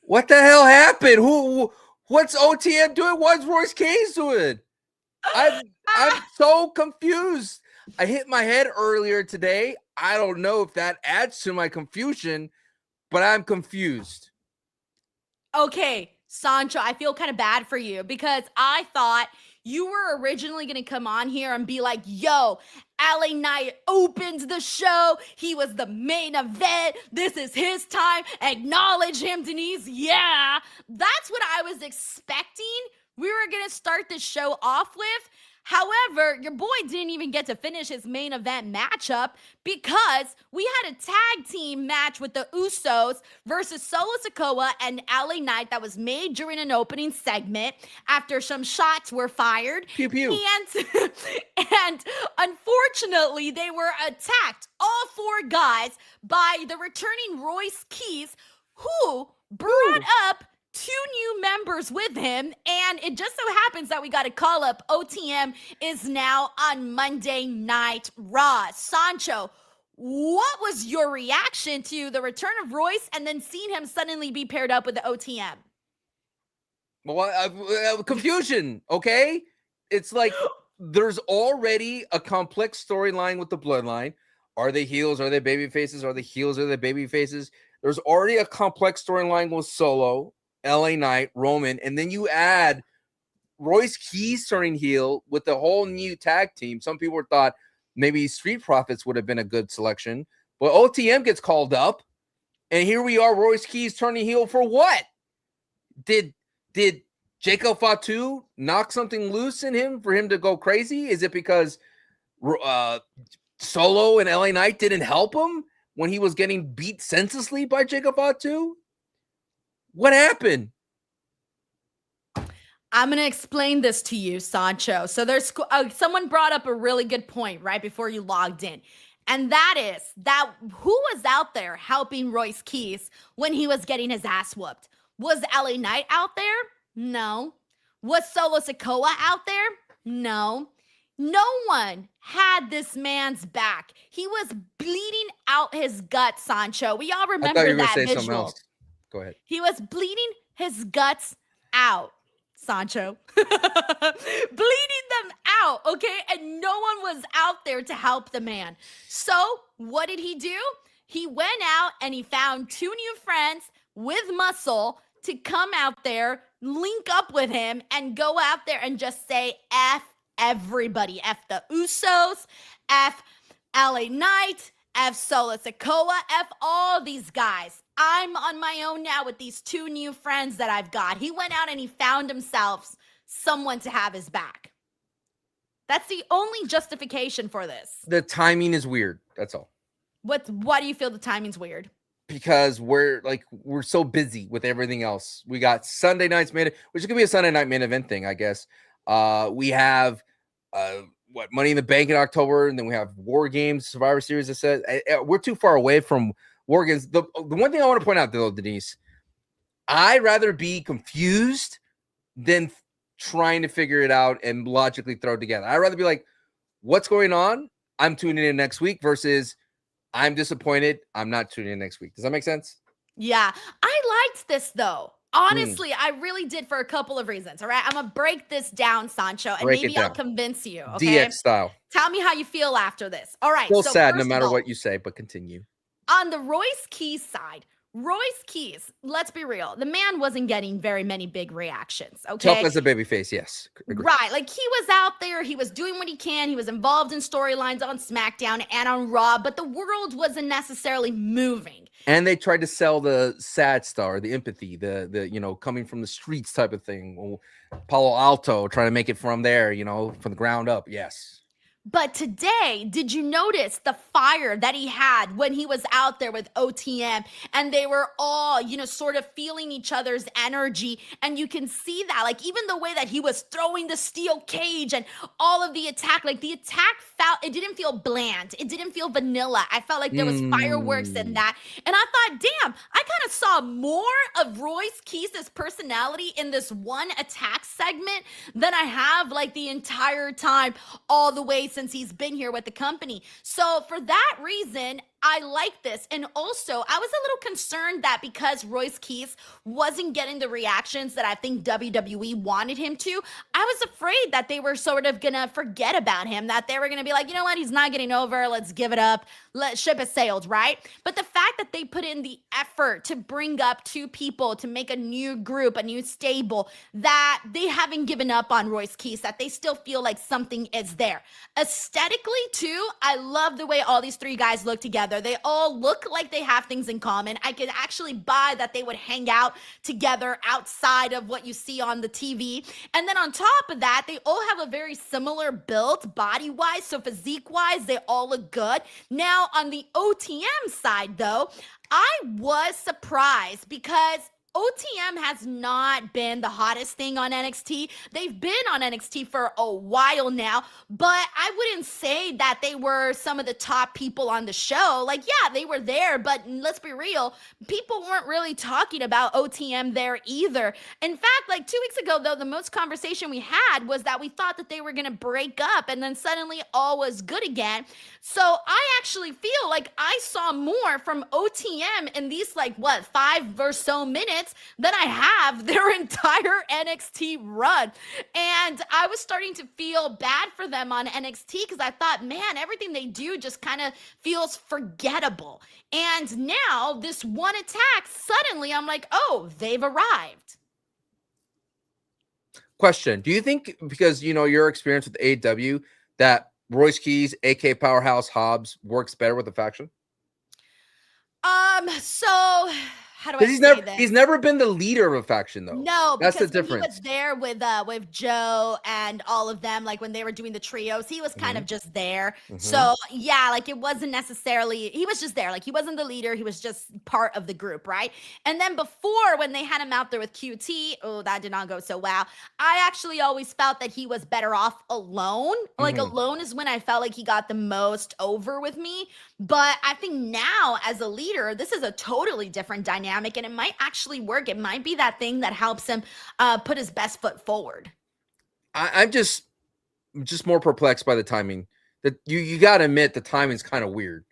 What the hell happened? What's OTM doing? What's Royce Case doing? I'm so confused. I hit my head earlier today. I don't know if that adds to my confusion, but I'm confused. Okay, Sancho, I feel kind of bad for you because I thought you were originally going to come on here and be like, yo, LA Knight opened the show. He was the main event. This is his time. Acknowledge him, Denise. Yeah, that's what I was expecting. We were going to start this show off with. However, your boy didn't even get to finish his main event matchup because we had a tag team match with the Usos versus Solo Sikoa and LA Knight that was made during an opening segment after some shots were fired. Pew, pew. And unfortunately, they were attacked, all 4 guys, by the returning Royce Keys, who brought up 2 new members with him, and it just so happens that we got a call up. OTM is now on Monday Night Raw. Sancho, what was your reaction to the return of Royce and then seeing him suddenly be paired up with the OTM? Well, confusion, okay? It's like there's already a complex storyline with the bloodline. Are they heels? Are they baby faces? Are they heels? Are they baby faces? There's already a complex storyline with Solo, LA Knight, Roman, and then you add Royce Keys turning heel with the whole new tag team. Some people thought maybe Street Profits would have been a good selection, but OTM gets called up, and here we are, Royce Keys turning heel for what? Did Jacob Fatu knock something loose in him for him to go crazy? Is it because Solo and LA Knight didn't help him when he was getting beat senselessly by Jacob Fatu? What happened? I'm going to explain this to you, Sancho. So there's someone brought up a really good point right before you logged in. And that is that who was out there helping Royce Keys when he was getting his ass whooped? Was LA Knight out there? No. Was Solo Sikoa out there? No. No one had this man's back. He was bleeding out his guts, Sancho. We all remember that visual. Something else. Go ahead. He was bleeding his guts out, Sancho. Bleeding them out, okay? And no one was out there to help the man. So what did he do? He went out and he found 2 new friends with muscle to come out there, link up with him, and go out there and just say F everybody. F the Usos, F LA Knight, F Solo Sikoa, F all these guys. I'm on my own now with these 2 new friends that I've got. He went out and he found himself someone to have his back. That's the only justification for this. The timing is weird. That's all. Why do you feel the timing's weird? Because we're so busy with everything else. We got Sunday night's main, which could be a Sunday night main event thing, I guess. We have Money in the Bank in October, and then we have War Games, Survivor Series. I said we're too far away from War Games. The one thing I want to point out, though, Denise, I'd rather be confused than trying to figure it out and logically throw it together. I'd rather be like, what's going on? I'm tuning in next week versus I'm disappointed. I'm not tuning in next week. Does that make sense? Yeah. I liked this, though. Honestly, I really did for a couple of reasons. All right. I'm going to break this down, Sancho, and Break it maybe I'll down. convince you. Okay. DX style. Tell me how you feel after this. All right. Still So sad no first of matter all, what you say, but continue. on the Royce Keys side, Royce Keys, let's be real, the man wasn't getting very many big reactions. Okay. Tough as a babyface, yes. Agreed. Right. Like he was out there, he was doing what he can, he was involved in storylines on SmackDown and on Raw, but the world wasn't necessarily moving. And they tried to sell the sad star, the empathy, the coming from the streets type of thing. Palo Alto, trying to make it from there, from the ground up. Yes. But today, did you notice the fire that he had when he was out there with OTM and they were all, sort of feeling each other's energy? And you can see that, like, even the way that he was throwing the steel cage and all of the attack, like the attack it didn't feel bland. It didn't feel vanilla. I felt like there was fireworks in that. And I thought, damn, I kind of saw more of Royce Keys' personality in this one attack segment than I have like the entire time all the way since he's been here with the company. So for that reason, I like this. And also, I was a little concerned that because Royce Keys wasn't getting the reactions that I think WWE wanted him to, I was afraid that they were sort of gonna forget about him, that they were gonna be like, you know what, he's not getting over, let's give it up, ship has sailed, right? But the fact that they put in the effort to bring up two people, to make a new group, a new stable, that they haven't given up on Royce Keys, that they still feel like something is there. Aesthetically, too, I love the way all these three guys look together. They all look like they have things in common. I could actually buy that they would hang out together outside of what you see on the TV. And then on top of that, they all have a very similar build body-wise. So physique-wise, they all look good. Now, on the OTM side, though, I was surprised because OTM has not been the hottest thing on NXT. They've been on NXT for a while now, but I wouldn't say that they were some of the top people on the show. Like, yeah, they were there, but let's be real, people weren't really talking about OTM there either. In fact, like 2 weeks ago, though, the most conversation we had was that we thought that they were going to break up and then suddenly all was good again. So I actually feel like I saw more from OTM in these 5 or so minutes than I have their entire NXT run. And I was starting to feel bad for them on NXT because I thought, man, everything they do just kind of feels forgettable. And now this one attack, suddenly I'm like, oh, they've arrived. Question. Do you think, because, your experience with AEW, that Royce Keys, AK Powerhouse Hobbs, works better with the faction? So how do I say this? He's never been the leader of a faction, though. No, that's the because when difference. he was there with Joe and all of them, like when they were doing the trios, he was kind of just there. So yeah, like it wasn't necessarily, he was just there. Like he wasn't the leader, he was just part of the group, right? And then before, when they had him out there with QT, oh, that did not go so well. I actually always felt that he was better off alone. Like alone is when I felt like he got the most over with me. But I think now as a leader, this is a totally different dynamic and it might actually work. It might be that thing that helps him put his best foot forward. I'm just more perplexed by the timing. That you got to admit the timing's kind of weird.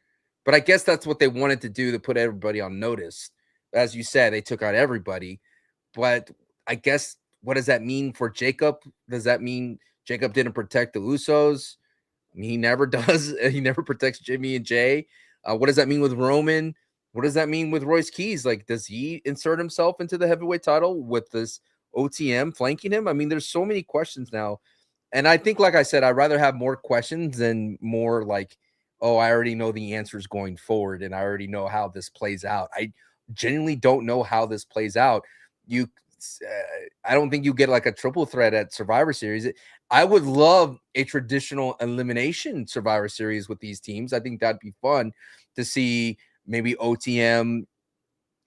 But I guess that's what they wanted to do, to put everybody on notice. As you said, they took out everybody. But I guess, what does that mean for Jacob? Does that mean Jacob didn't protect the Usos? I mean, he never does. He never protects Jimmy and Jay. What does that mean with Roman? What does that mean with Royce Keys? Like, does he insert himself into the heavyweight title with this OTM flanking him? I mean, there's so many questions now. And I think, like I said, I'd rather have more questions than more like, oh, I already know the answers going forward and I already know how this plays out. I genuinely don't know how this plays out. I don't think you get like a triple threat at Survivor Series. I would love a traditional elimination Survivor Series with these teams. I think that'd be fun to see. Maybe OTM,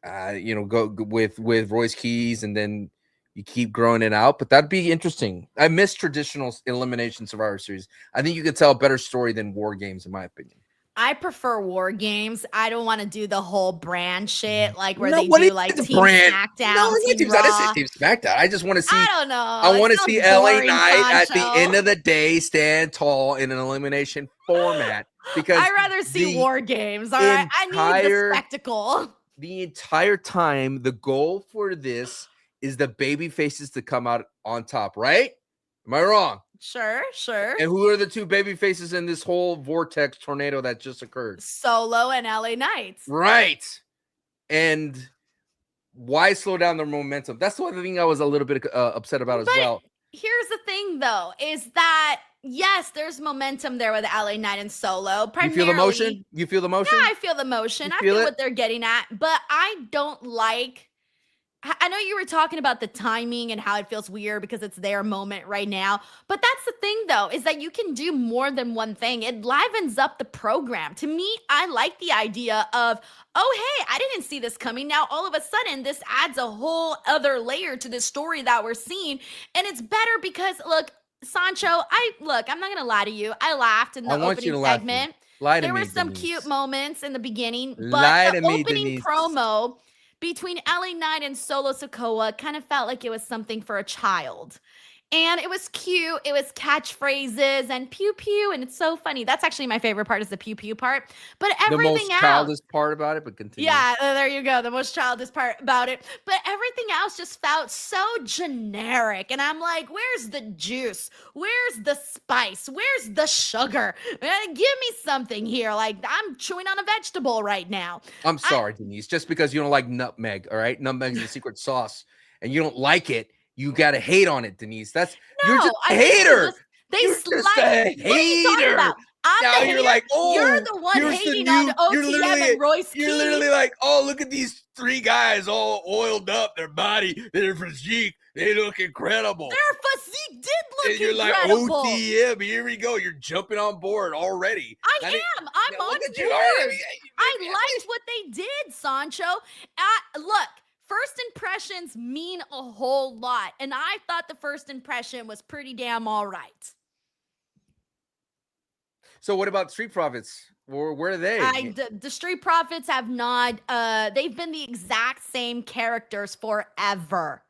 go with Royce Keys, and then you keep growing it out. But that'd be interesting. I miss traditional elimination Survivor Series. I think you could tell a better story than War Games, in my opinion. I prefer War Games. I don't want to do the whole brand shit, like where they do like Team SmackDown. No, Team Raw. I didn't say Team SmackDown. I just want to see. I don't know. I want to see LA Knight at the Sancho. end of the day stand tall in an elimination format. Because I'd rather see War Games. All right, I need the spectacle. The entire time, the goal for this is the baby faces to come out on top, right? Am I wrong? Sure. And who are the two baby faces in this whole vortex tornado that just occurred? Solo and LA Knights. Right. And why slow down their momentum? That's the one thing I was a little bit upset about as well. Here's the thing, though, is that yes, there's momentum there with LA Knight and Solo. You feel the motion? You feel the motion? Yeah, I feel the motion. I feel feel it? what they're getting at, but I don't like. I know you were talking about the timing and how it feels weird because it's their moment right now. But that's the thing, though, is that you can do more than one thing. It livens up the program. To me, I like the idea of, oh, hey, I didn't see this coming. Now, all of a sudden, this adds a whole other layer to this story that we're seeing. And it's better because, look, Sancho, I'm not going to lie to you. I laughed in the opening segment. There were some cute moments in the beginning, but the opening promo between LA Knight and Solo Sikoa kind of felt like it was something for a child. And it was cute. It was catchphrases and pew pew. And it's so funny. That's actually my favorite part is the pew pew part. But everything else. The most childish part about it, but continue. Yeah, there you go. The most childish part about it. But everything else just felt so generic. And I'm like, where's the juice? Where's the spice? Where's the sugar? Give me something here. Like, I'm chewing on a vegetable right now. I'm sorry, Denise. Just because you don't like nutmeg, all right? Nutmeg is the secret sauce, and you don't like it, you gotta hate on it, Denise. You're just a hater. You're just a hater. Now you're like, oh, you're the one hating on OTM and Royce Keys. You're literally like, oh, look at these three guys all oiled up, their body, their physique, they look incredible. Their physique did look you're incredible. Like, OTM, here we go. You're jumping on board already. I'm on board. I liked what they did, Sancho. Look. First impressions mean a whole lot, and I thought the first impression was pretty damn all right. So what about Street Profits? Where are they? The Street Profits have not, they've been the exact same characters forever.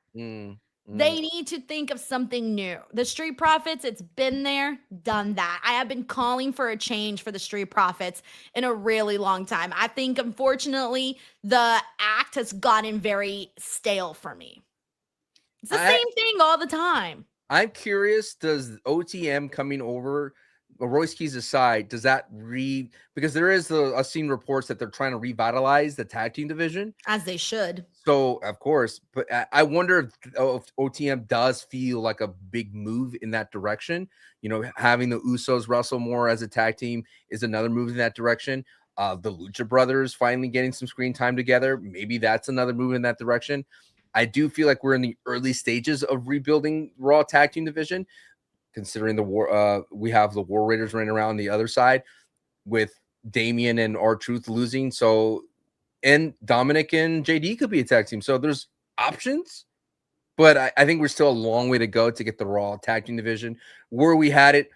They need to think of something new. The Street Profits, it's been there, done that. I have been calling for a change for the Street Profits in a really long time. I think, unfortunately, the act has gotten very stale for me. It's the same thing all the time. I'm curious, does OTM coming over, Royce Keys aside, does that because there is I've seen reports that they're trying to revitalize the tag team division. As they should. So, of course, but I wonder if OTM does feel like a big move in that direction. You know, having the Usos wrestle more as a tag team is another move in that direction. The Lucha Brothers finally getting some screen time together. Maybe that's another move in that direction. I do feel like we're in the early stages of rebuilding Raw tag team division, considering the war, we have the War Raiders running around the other side with Damian and R-Truth losing. So, and Dominic and JD could be a tag team. So there's options, but I think we're still a long way to go to get the Raw tag team division where we had it.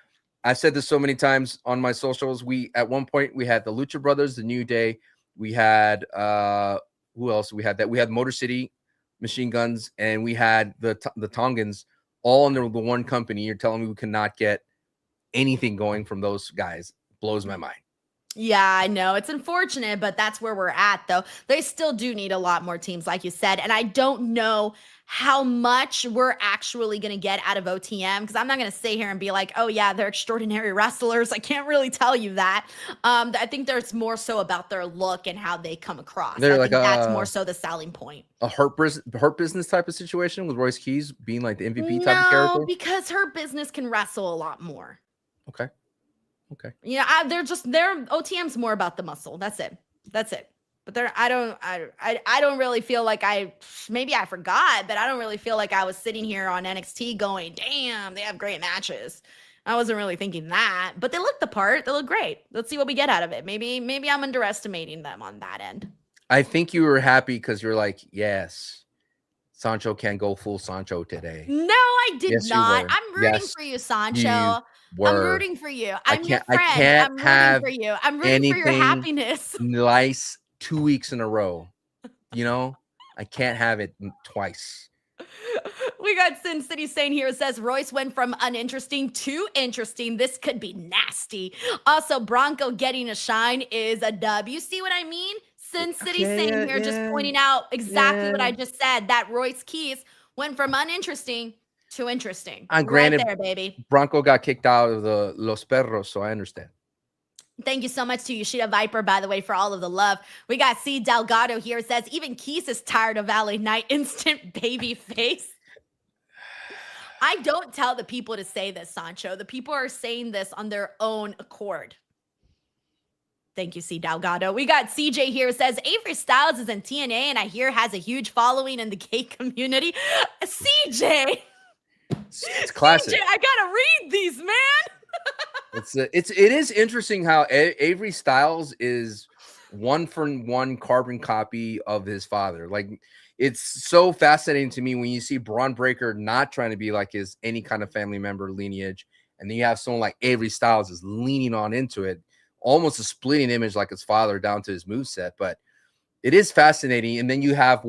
I've said this so many times on my socials. At one point we had the Lucha Brothers, the New Day. We had, who else? We had Motor City Machine Guns, and we had the Tongans all under the one company. You're telling me we cannot get anything going from those guys? Blows my mind. Yeah, I know. It's unfortunate, but that's where we're at, though. They still do need a lot more teams, like you said. And I don't know how much we're actually going to get out of OTM, because I'm not going to sit here and be like, oh, yeah, they're extraordinary wrestlers. I can't really tell you that. I think there's more so about their look and how they come across. I think that's more so the selling point. A hurt business type of situation with Royce Keys being like the MVP type of character? No, because Hurt Business can wrestle a lot more. Okay. Yeah, OTM's more about the muscle. That's it. But I don't really feel like maybe I forgot, but I don't really feel like I was sitting here on NXT going, damn, they have great matches. I wasn't really thinking that, but they look the part. They look great. Let's see what we get out of it. Maybe I'm underestimating them on that end. I think you were happy because you're like, yes, Sancho can go full Sancho today. No, I did not. I'm rooting Yes, for you, Sancho. you I'm were. rooting for you. I'm your I friend. can't I'm have rooting for you. I'm rooting for your anything happiness. nice 2 weeks in a row. You know, I can't have it twice. We got Sin City Sane here. It says Royce went from uninteresting to interesting. This could be nasty. Also, Bronco getting a shine is a dub. You see what I mean? Sin City Sane here just pointing out exactly what I just said, that Royce Keys Went from uninteresting to interesting. Granted, right there, baby. Bronco got kicked out of the Los Perros, so I understand. Thank you so much to Yoshida Viper, by the way, for all of the love. We got C. Delgado here. Says, even Keith is tired of LA Knight. Instant baby face. I don't tell the people to say this, Sancho. The people are saying this on their own accord. Thank you, C. Delgado. We got CJ here. Says, Avery Styles is in TNA and I hear has a huge following in the gay community. CJ. It's classic. CJ, I gotta read these, man. It is interesting how Avery Styles is 1-for-1 carbon copy of his father. Like, it's so fascinating to me when you see Braun Breaker not trying to be like his any kind of family member lineage, and then you have someone like Avery Styles is leaning on into it, almost a splitting image like his father down to his moveset. But it is fascinating. And then you have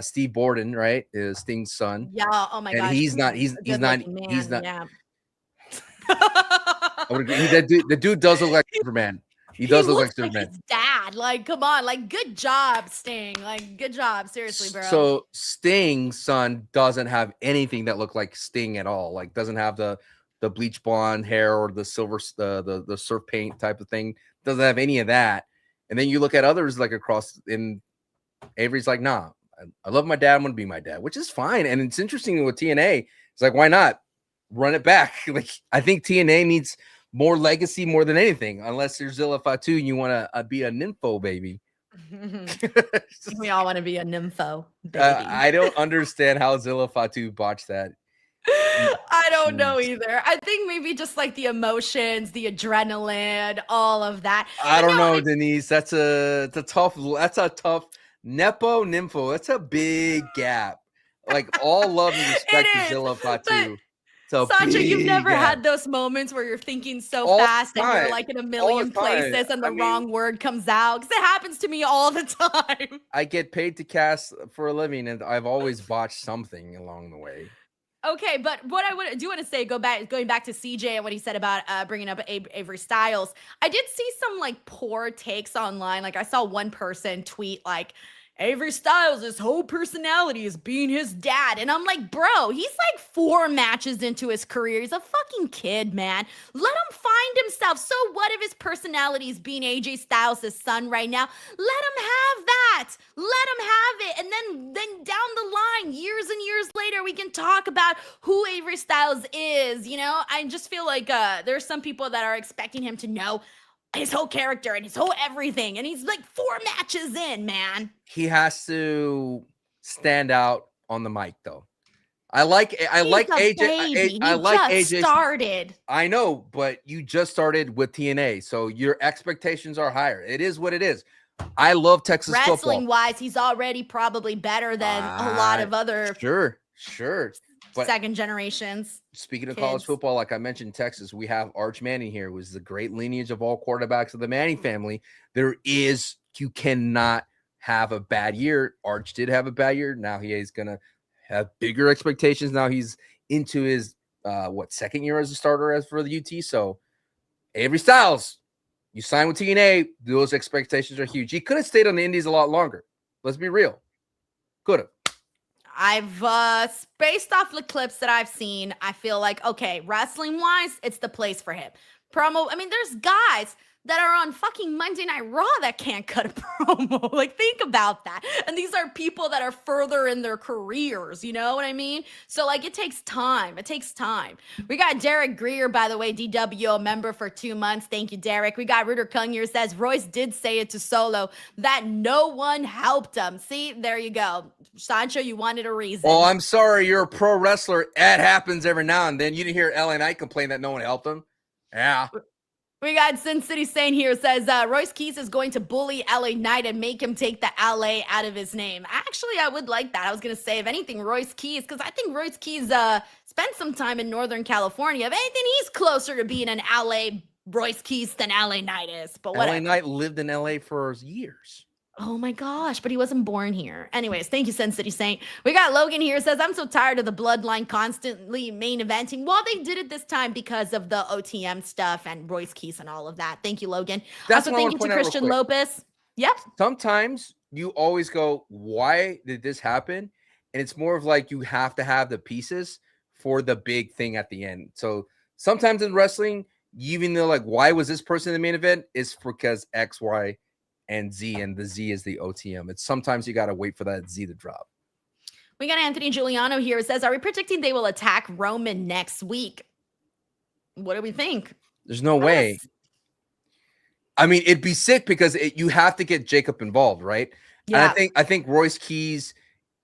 Steve Borden, right? Is Sting's son. Yeah. Oh my and gosh. he's not. Yeah. The dude does look like Superman. He does look like Superman. His dad. Like, come on. Like, good job, Sting. Like, good job. Seriously, bro. So Sting's son doesn't have anything that looked like Sting at all. Like, doesn't have the bleach blonde hair or the silver the surf paint type of thing. Doesn't have any of that. And then you look at others like across, and Avery's like, nah, I love my dad. I'm gonna be my dad, which is fine. And it's interesting with TNA. It's like, why not run it back? Like, I think TNA needs more legacy more than anything, unless you're Zilla Fatu and you want to be a nympho baby. We all want to be a nympho baby. I don't understand how Zilla Fatu botched that. I don't know either. I think maybe just like the emotions, the adrenaline, all of that. I don't know, Denise. That's a tough Nepo nympho. That's a big gap. Like, all love and respect to Zilla Fatu. Sancho, you've never had those moments where you're thinking so fast and you're like in a million places and the wrong word comes out? Because it happens to me all the time. I get paid to cast for a living, and I've always botched something along the way. Okay, but what I do want to say, going back to CJ and what he said about bringing up Avery Styles, I did see some like poor takes online. Like, I saw one person tweet like, Avery Styles, his whole personality is being his dad. And I'm like, bro, he's like 4 matches into his career. He's a fucking kid, man. Let him find himself. So what if his personality is being AJ Styles' son right now? Let him have that. Let him have it. And then down the line, years and years later, we can talk about who Avery Styles is. You know, I just feel like there's some people that are expecting him to know his whole character and his whole everything, and he's like 4 matches in, man. He has to stand out on the mic, though. I like AJ. I like AJ. Started. I know, but you just started with TNA, so your expectations are higher. It is what it is. I love Texas football. Wrestling wise, he's already probably better than a lot of other sure. But second generations. Speaking of college football, like I mentioned, Texas, we have Arch Manning here, who is the great lineage of all quarterbacks of the Manning family. You cannot have a bad year. Arch did have a bad year. Now he is going to have bigger expectations. Now he's into his, second year as a starter as for the UT. So Avery Styles, you signed with TNA. Those expectations are huge. He could have stayed on the Indies a lot longer. Let's be real. Could have. I've based off the clips that I've seen, I feel like, okay, wrestling wise, it's the place for him. Promo, I mean, there's guys that are on fucking Monday Night Raw that can't cut a promo. Like, think about that. And these are people that are further in their careers, you know what I mean? So, like, it takes time. It takes time. We got Derek Greer, by the way, DWO member for 2 months. Thank you, Derek. We got Ritter Kung here, says, Royce did say it to Solo that no one helped him. See, there you go. Sancho, you wanted a reason. Oh, I'm sorry. You're a pro wrestler. It happens every now and then. You didn't hear LA Knight complain that no one helped him? Yeah. We got Sin City Saint here, says Royce Keys is going to bully LA Knight and make him take the LA out of his name. Actually, I would like that. I was going to say, if anything, Royce Keys, because I think Royce Keys spent some time in Northern California. If anything, he's closer to being an LA Royce Keys than LA Knight is. But whatever. LA Knight lived in LA for years. Oh my gosh, but he wasn't born here. Anyways, thank you, Sin City Saint. We got Logan here, says, I'm so tired of the bloodline constantly main eventing. Well, they did it this time because of the OTM stuff and Royce Keys and all of that. Thank you, Logan. Also, thank you to Christian Lopez. Yep. Sometimes you always go, why did this happen? and it's more of like you have to have the pieces for the big thing at the end. So sometimes in wrestling, you even know like why was this person in the main event? Is because X, Y, and Z, and the Z is the OTM. It's sometimes you got to wait for that Z to drop. We got Anthony Giuliano here. It says, are we predicting they will attack Roman next week? What do we think? There's no way. I mean, it'd be sick because you have to get Jacob involved, right? Yeah. And I think Royce Keys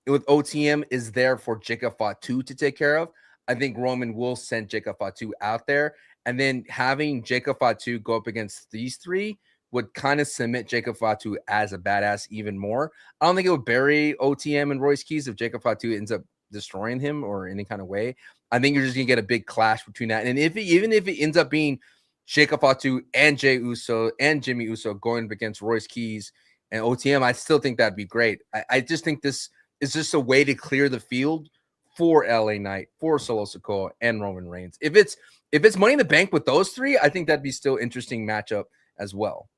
with OTM is there for Jacob Fatu to take care of. I think Roman will send Jacob Fatu out there, and then having Jacob Fatu go up against these three would kind of cement Jacob Fatu as a badass even more. I don't think it would bury OTM and Royce Keys if Jacob Fatu ends up destroying him or any kind of way. I think you're just gonna get a big clash between that. And even if it ends up being Jacob Fatu and Jey Uso and Jimmy Uso going up against Royce Keys and OTM, I still think that'd be great. I just think this is just a way to clear the field for LA Knight, for Solo Sikoa, and Roman Reigns. If it's Money in the Bank with those three, I think that'd be still interesting matchup as well.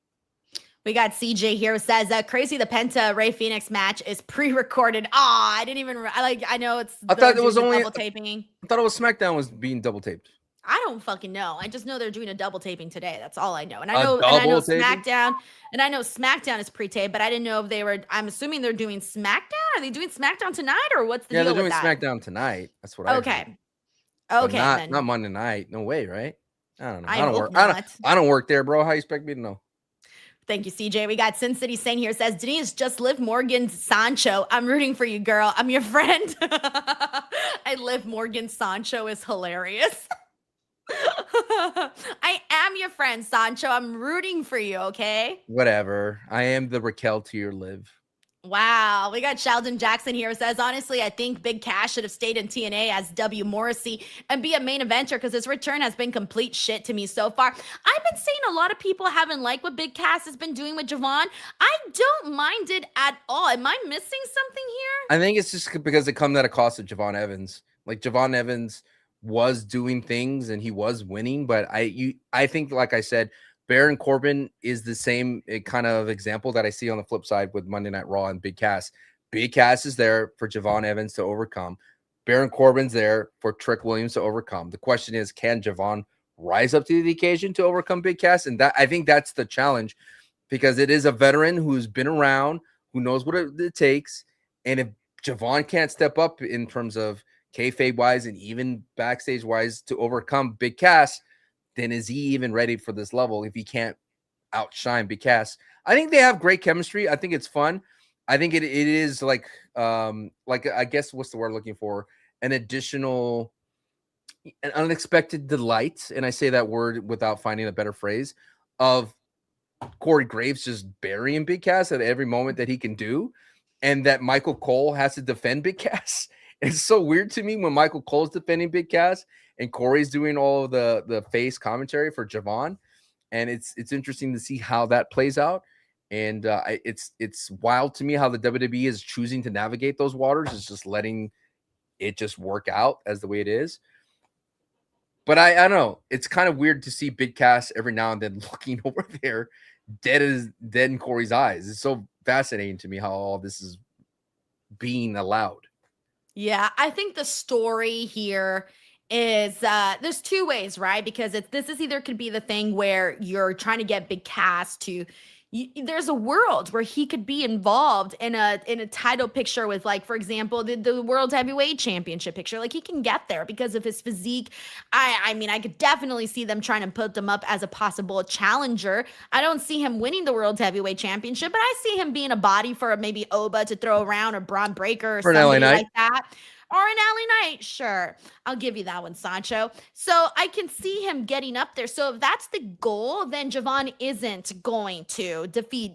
We got CJ here who says Crazy the Penta Ray Phoenix match is pre-recorded. I didn't even I know it's I thought it was only double taping. I thought it was SmackDown was being double taped. I don't fucking know. I just know they're doing a double taping today. That's all I know. And I know SmackDown is pre-taped, but I didn't know if they were. I'm assuming they're doing SmackDown. Are they doing SmackDown tonight, or what's the deal they're doing with that? SmackDown tonight. That's what I heard. Okay, But then. not Monday night. No way, right? I don't know. I I don't hope work. not. I don't work there, bro. How you expect me to know? Thank you, CJ. We got Sin City Saint here says, Denise, just Liv Morgan Sancho. I'm rooting for you, girl. I'm your friend. I Liv Morgan Sancho is hilarious. I am your friend, Sancho. I'm rooting for you, okay? Whatever. I am the Raquel to your Liv. Wow. We got Sheldon Jackson here who says, honestly, I think Big Cass should have stayed in TNA as W. Morrissey and be a main eventer because his return has been complete shit to me so far. I've been seeing a lot of people haven't liked what Big Cass has been doing with Javon. I don't mind it at all. Am I missing something here? I think it's just because it comes at a cost of Javon Evans. Like Javon Evans was doing things and he was winning, but I think, like I said, Baron Corbin is the same kind of example that I see on the flip side with Monday Night Raw and Big Cass. Big Cass is there for Javon Evans to overcome. Baron Corbin's there for Trick Williams to overcome. The question is, can Javon rise up to the occasion to overcome Big Cass? And that I think that's the challenge, because it is a veteran who's been around, who knows what it takes. And if Javon can't step up in terms of kayfabe wise and even backstage wise to overcome Big Cass, then is he even ready for this level if he can't outshine Big Cass? I think they have great chemistry. I think it's fun. I think it is like I guess what's the word I'm looking for? An unexpected delight. And I say that word without finding a better phrase, of Corey Graves just burying Big Cass at every moment that he can do. And that Michael Cole has to defend Big Cass. It's so weird to me when Michael Cole's defending Big Cass and Corey's doing all of the face commentary for Javon. And it's interesting to see how that plays out. And it's wild to me how the WWE is choosing to navigate those waters. It's just letting it just work out as the way it is. But I don't know. It's kind of weird to see Big Cass every now and then looking over there dead in Corey's eyes. It's so fascinating to me how all this is being allowed. Yeah, I think the story here is there's two ways, right? Because this is either could be the thing where you're trying to get Big Cass to there's a world where he could be involved in a title picture with, like, for example, the World Heavyweight Championship picture. Like, he can get there because of his physique. I mean, I could definitely see them trying to put them up as a possible challenger. I don't see him winning the World Heavyweight Championship, but I see him being a body for maybe Oba to throw around, or Braun Breaker, or somebody like that. Or an LA Knight, sure. I'll give you that one, Sancho. So I can see him getting up there. So if that's the goal, then Javon isn't going to defeat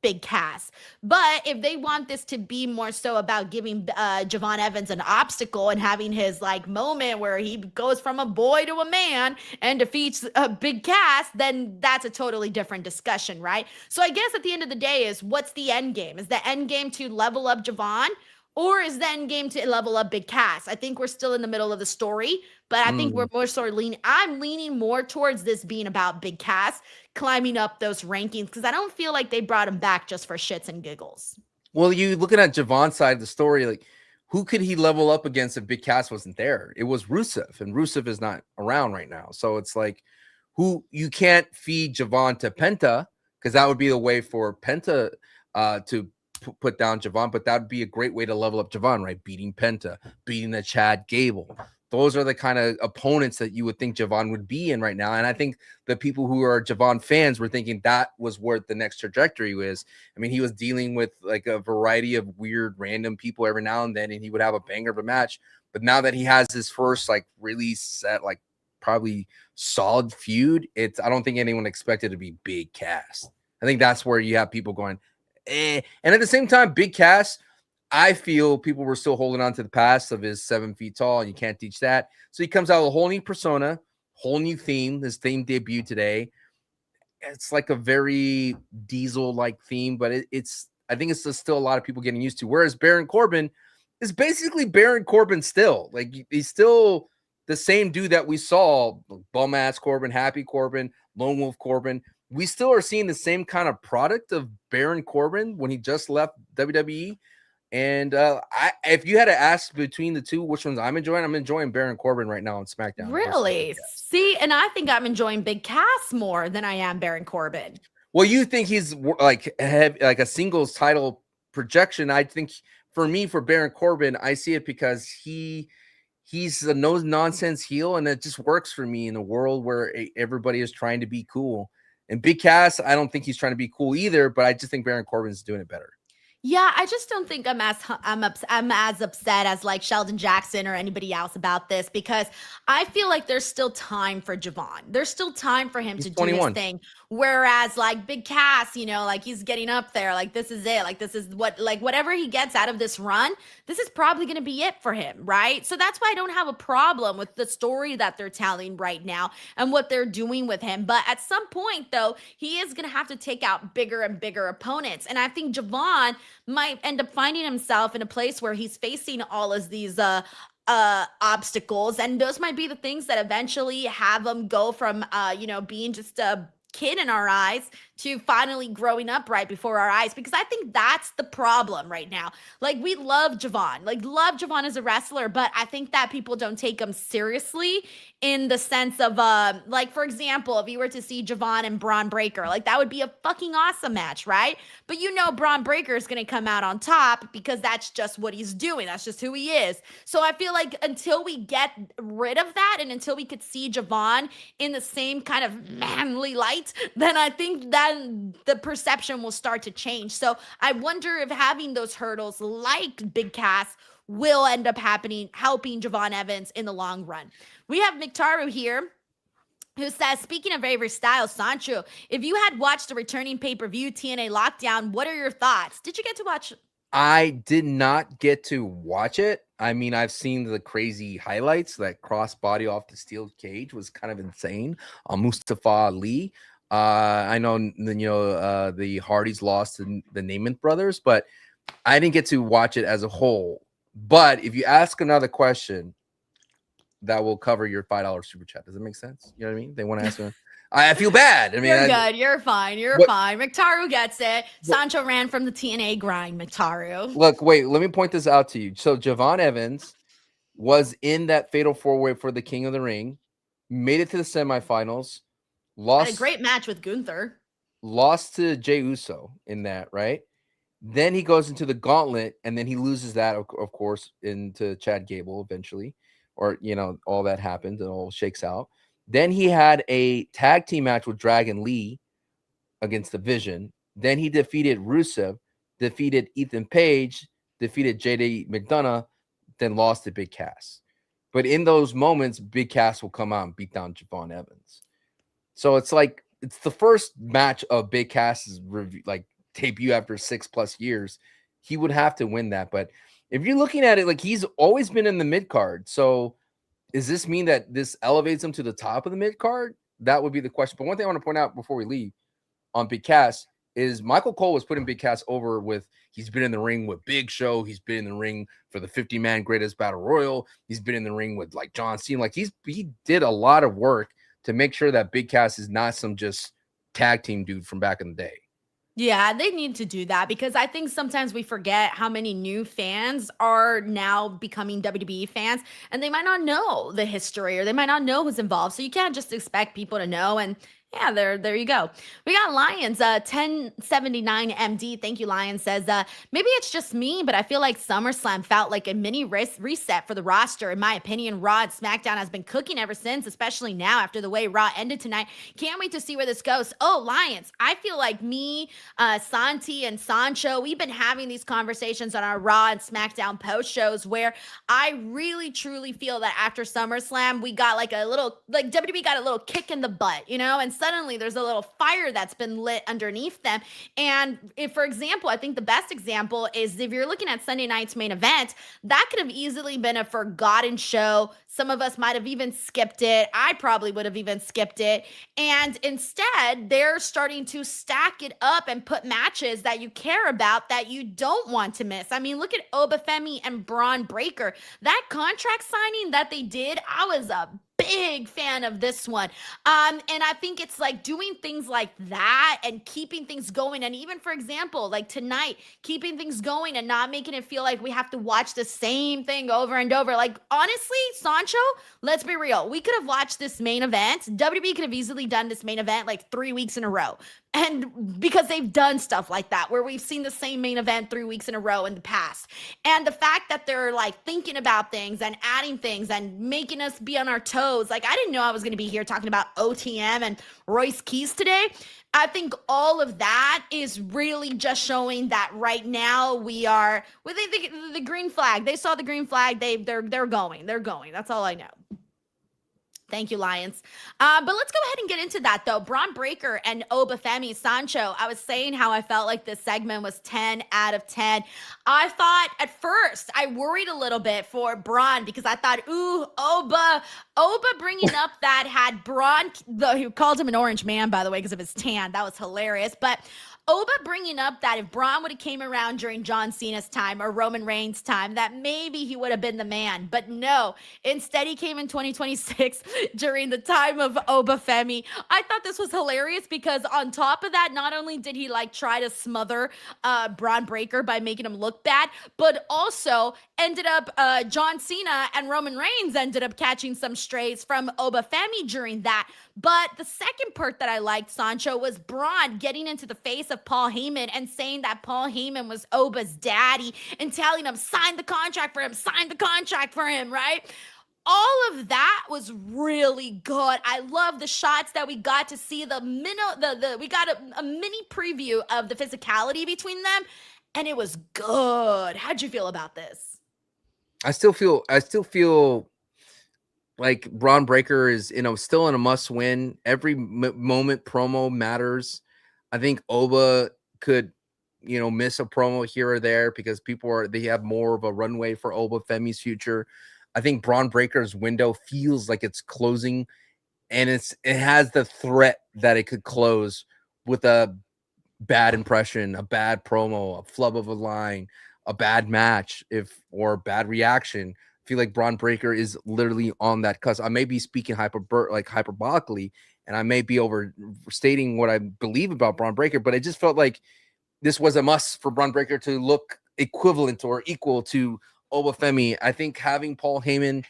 Big Cass. But if they want this to be more so about giving Javon Evans an obstacle and having his like moment where he goes from a boy to a man and defeats Big Cass, then that's a totally different discussion, right? So I guess at the end of the day is, what's the end game? Is the end game to level up Javon? Or is the end game to level up Big Cass? I think we're still in the middle of the story, but I think we're more sort of I'm leaning more towards this being about Big Cass climbing up those rankings, because I don't feel like they brought him back just for shits and giggles. Well, you looking at Javon's side of the story, like, who could he level up against if Big Cass wasn't there? It was Rusev, and Rusev is not around right now. So it's like, who you can't feed Javon to Penta, because that would be the way for Penta to put down Javon, but that would be a great way to level up Javon, right? Beating Penta, beating the Chad Gable. Those are the kind of opponents that you would think Javon would be in right now. And I think the people who are Javon fans were thinking that was where the next trajectory was. I mean, he was dealing with like a variety of weird, random people every now and then, and he would have a banger of a match. But now that he has his first, like, really set, like, probably solid feud, I don't think anyone expected to be Big Cass. I think that's where you have people going, eh. And at the same time, Big Cass, I feel people were still holding on to the past of his 7 feet tall, and you can't teach that. So he comes out with a whole new persona, whole new theme. His theme debuted today. It's like a very Diesel-like theme, but I think it's just still a lot of people getting used to. Whereas Baron Corbin is basically Baron Corbin still. Like, he's still the same dude that we saw, bum-ass Corbin, happy Corbin, lone wolf Corbin. We still are seeing the same kind of product of Baron Corbin when he just left WWE. And if you had to ask between the two, which ones I'm enjoying Baron Corbin right now on SmackDown. Really? See, and I think I'm enjoying Big Cass more than I am Baron Corbin. Well, you think he's like a singles title projection. I think for me, for Baron Corbin, I see it because he's a no-nonsense heel, and it just works for me in a world where everybody is trying to be cool. And Big Cass, I don't think he's trying to be cool either, but I just think Baron Corbin's doing it better. Yeah, I just don't think I'm as upset as like Sheldon Jackson or anybody else about this, because I feel like there's still time for Javon. There's still time for him to 21. Do his thing. Whereas like Big Cass, you know, like he's getting up there, like this is it, like this is whatever he gets out of this run, this is probably going to be it for him, right? So that's why I don't have a problem with the story that they're telling right now and what they're doing with him. But at some point though, he is going to have to take out bigger and bigger opponents. And I think Javon might end up finding himself in a place where he's facing all of these obstacles, and those might be the things that eventually have him go from being just a kid in our eyes to finally growing up right before our eyes, because I think that's the problem right now. Like, we love Javon as a wrestler, but I think that people don't take him seriously in the sense of like, for example, if you were to see Javon and Braun Breaker, like that would be a fucking awesome match, right? But you know Braun Breaker is going to come out on top because that's just what he's doing. That's just who he is. So I feel like until we get rid of that and until we could see Javon in the same kind of manly light, then I think that the perception will start to change. So I wonder if having those hurdles like Big Cass will end up helping Javon Evans in the long run. We have Mictaru here, who says, speaking of Avery Styles, Sancho, if you had watched the returning pay-per-view TNA Lockdown, what are your thoughts? Did you get to watch? I did not get to watch it. I mean, I've seen the crazy highlights. That crossbody off the steel cage was kind of insane. Mustafa Ali. I know, the Hardys lost to the Namath brothers, but I didn't get to watch it as a whole. But if you ask another question, that will cover your $5 super chat. Does that make sense? You know what I mean? They want to answer. I feel bad. I mean, you're good. You're fine. You're fine. Mictaru gets it. Sancho ran from the TNA grind, Mictaru. Look, wait, let me point this out to you. So Javon Evans was in that fatal four-way for the King of the Ring, made it to the semifinals, Had a great match with Gunther. Lost to Jey Uso in that, right? Then he goes into the gauntlet, and then he loses that, of course, into Chad Gable eventually. Or, all that happens. It all shakes out. Then he had a tag team match with Dragon Lee against the Vision. Then he defeated Rusev, defeated Ethan Page, defeated JD McDonough, then lost to Big Cass. But in those moments, Big Cass will come out and beat down Javon Evans. So it's like, it's the first match of Big Cass's debut after 6+ years. He would have to win that. But if you're looking at it, like, he's always been in the mid card. So does this mean that this elevates him to the top of the mid card? That would be the question. But one thing I want to point out before we leave on Big Cass is Michael Cole was putting Big Cass over with, he's been in the ring with Big Show. He's been in the ring for the 50-man greatest battle royal. He's been in the ring with like John Cena. Like, he did a lot of work to make sure that Big Cass is not some just tag team dude from back in the day. Yeah, they need to do that because I think sometimes we forget how many new fans are now becoming WWE fans and they might not know the history or they might not know who's involved. So you can't just expect people to know. And yeah, there you go. We got Lions, 1079 MD. Thank you, Lions. Says, maybe it's just me, but I feel like SummerSlam felt like a mini reset for the roster. In my opinion, Raw and SmackDown has been cooking ever since, especially now after the way Raw ended tonight. Can't wait to see where this goes. Oh, Lions, I feel like me, Santi and Sancho, we've been having these conversations on our Raw and SmackDown post shows where I really truly feel that after SummerSlam, we got like a little, like WWE got a little kick in the butt, you know, and suddenly there's a little fire that's been lit underneath them. And if, for example, I think the best example is if you're looking at Sunday night's main event, that could have easily been a forgotten show. Some of us might have even skipped it. I probably would have even skipped it. And instead, they're starting to stack it up and put matches that you care about that you don't want to miss. I mean, look at Oba Femi and Bron Breakker. That contract signing that they did, I was a big fan of this one. And I think it's like doing things like that and keeping things going. And even, for example, like tonight, keeping things going and not making it feel like we have to watch the same thing over and over. Like, honestly, Sancho, let's be real. We could have watched this main event. WWE could have easily done this main event like 3 weeks in a row. And because they've done stuff like that, where we've seen the same main event 3 weeks in a row in the past. And the fact that they're like thinking about things and adding things and making us be on our toes. Like, I didn't know I was going to be here talking about OTM and Royce Keys today. I think all of that is really just showing that right now we are with the green flag. They saw the green flag. They're going. They're going. That's all I know. Thank you, Lions. But let's go ahead and get into that, though. Bron Breakker and Oba Femi Sancho. I was saying how I felt like this segment was 10 out of 10. I thought at first, I worried a little bit for Bron because I thought, ooh, Oba bringing up that had Bron, who called him an orange man, by the way, because of his tan. That was hilarious. But Oba bringing up that if Bron would have came around during John Cena's time or Roman Reigns' time, that maybe he would have been the man. But no, instead he came in 2026 during the time of Oba Femi. I thought this was hilarious because on top of that, not only did he like try to smother Bron Breakker by making him look bad, but also ended up John Cena and Roman Reigns ended up catching some strays from Oba Femi during that. But the second part that I liked, Sancho, was Bron getting into the face of Paul Heyman and saying that Paul Heyman was Oba's daddy and telling him, sign the contract for him, right? All of that was really good. I love the shots that we got to see. We got a mini preview of the physicality between them, and it was good. How'd you feel about this? I still feel like Bron Breakker is, still in a must win. Every moment promo matters. I think Oba could, miss a promo here or there because they have more of a runway for Oba Femi's future. I think Bron Breakker's window feels like it's closing, and it has the threat that it could close with a bad impression, a bad promo, a flub of a line, a bad match, or bad reaction. I feel like Bron Breakker is literally on that cusp. I may be speaking hyperbolically, and I may be overstating what I believe about Bron Breakker, but I just felt like this was a must for Bron Breakker to look equivalent or equal to Oba Femi. I think having Paul Heyman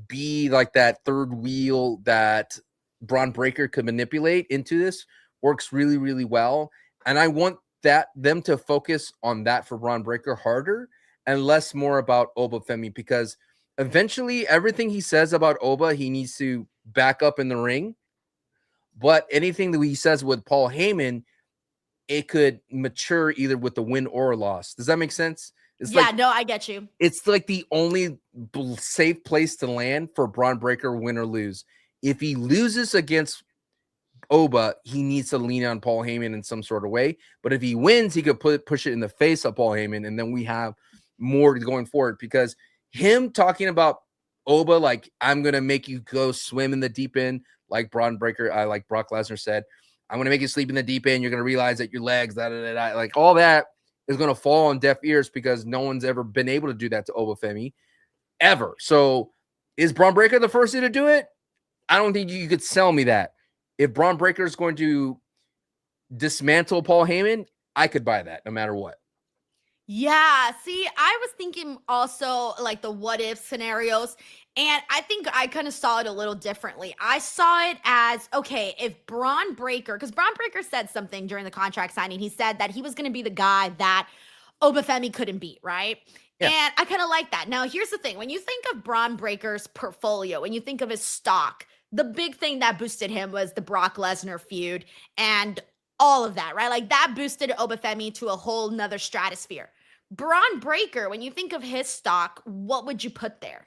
be like that third wheel that Bron Breakker could manipulate into this works really, really well. And I want them to focus on that for Bron Breakker harder and less more about Oba Femi, because eventually everything he says about Oba, he needs to back up in the ring. But anything that he says with Paul Heyman, it could mature either with the win or a loss. Does that make sense? No, I get you. It's like the only safe place to land for Bron Breakker, win or lose. If he loses against Oba, he needs to lean on Paul Heyman in some sort of way. But if he wins, he could push it in the face of Paul Heyman, and then we have more going forward. Because him talking about Oba like, I'm going to make you go swim in the deep end, like Bron Breakker, like Brock Lesnar said, I'm going to make you sleep in the deep end. You're going to realize that your legs, like all that is going to fall on deaf ears because no one's ever been able to do that to Oba Femi ever. So is Bron Breakker the first to do it? I don't think you could sell me that. If Bron Breakker is going to dismantle Paul Heyman, I could buy that no matter what. Yeah, see, I was thinking also like the what if scenarios, and I think I kind of saw it a little differently. I saw it as okay, if Braun Breaker, because Braun Breaker said something during the contract signing, he said that he was going to be the guy that Oba Femi couldn't beat, right? Yeah. And I kind of like that. Now, here's the thing: when you think of Braun Breaker's portfolio, when you think of his stock, the big thing that boosted him was the Brock Lesnar feud and all of that, right? Like that boosted Oba Femi to a whole nother stratosphere. Braun Breaker, when you think of his stock, what would you put there?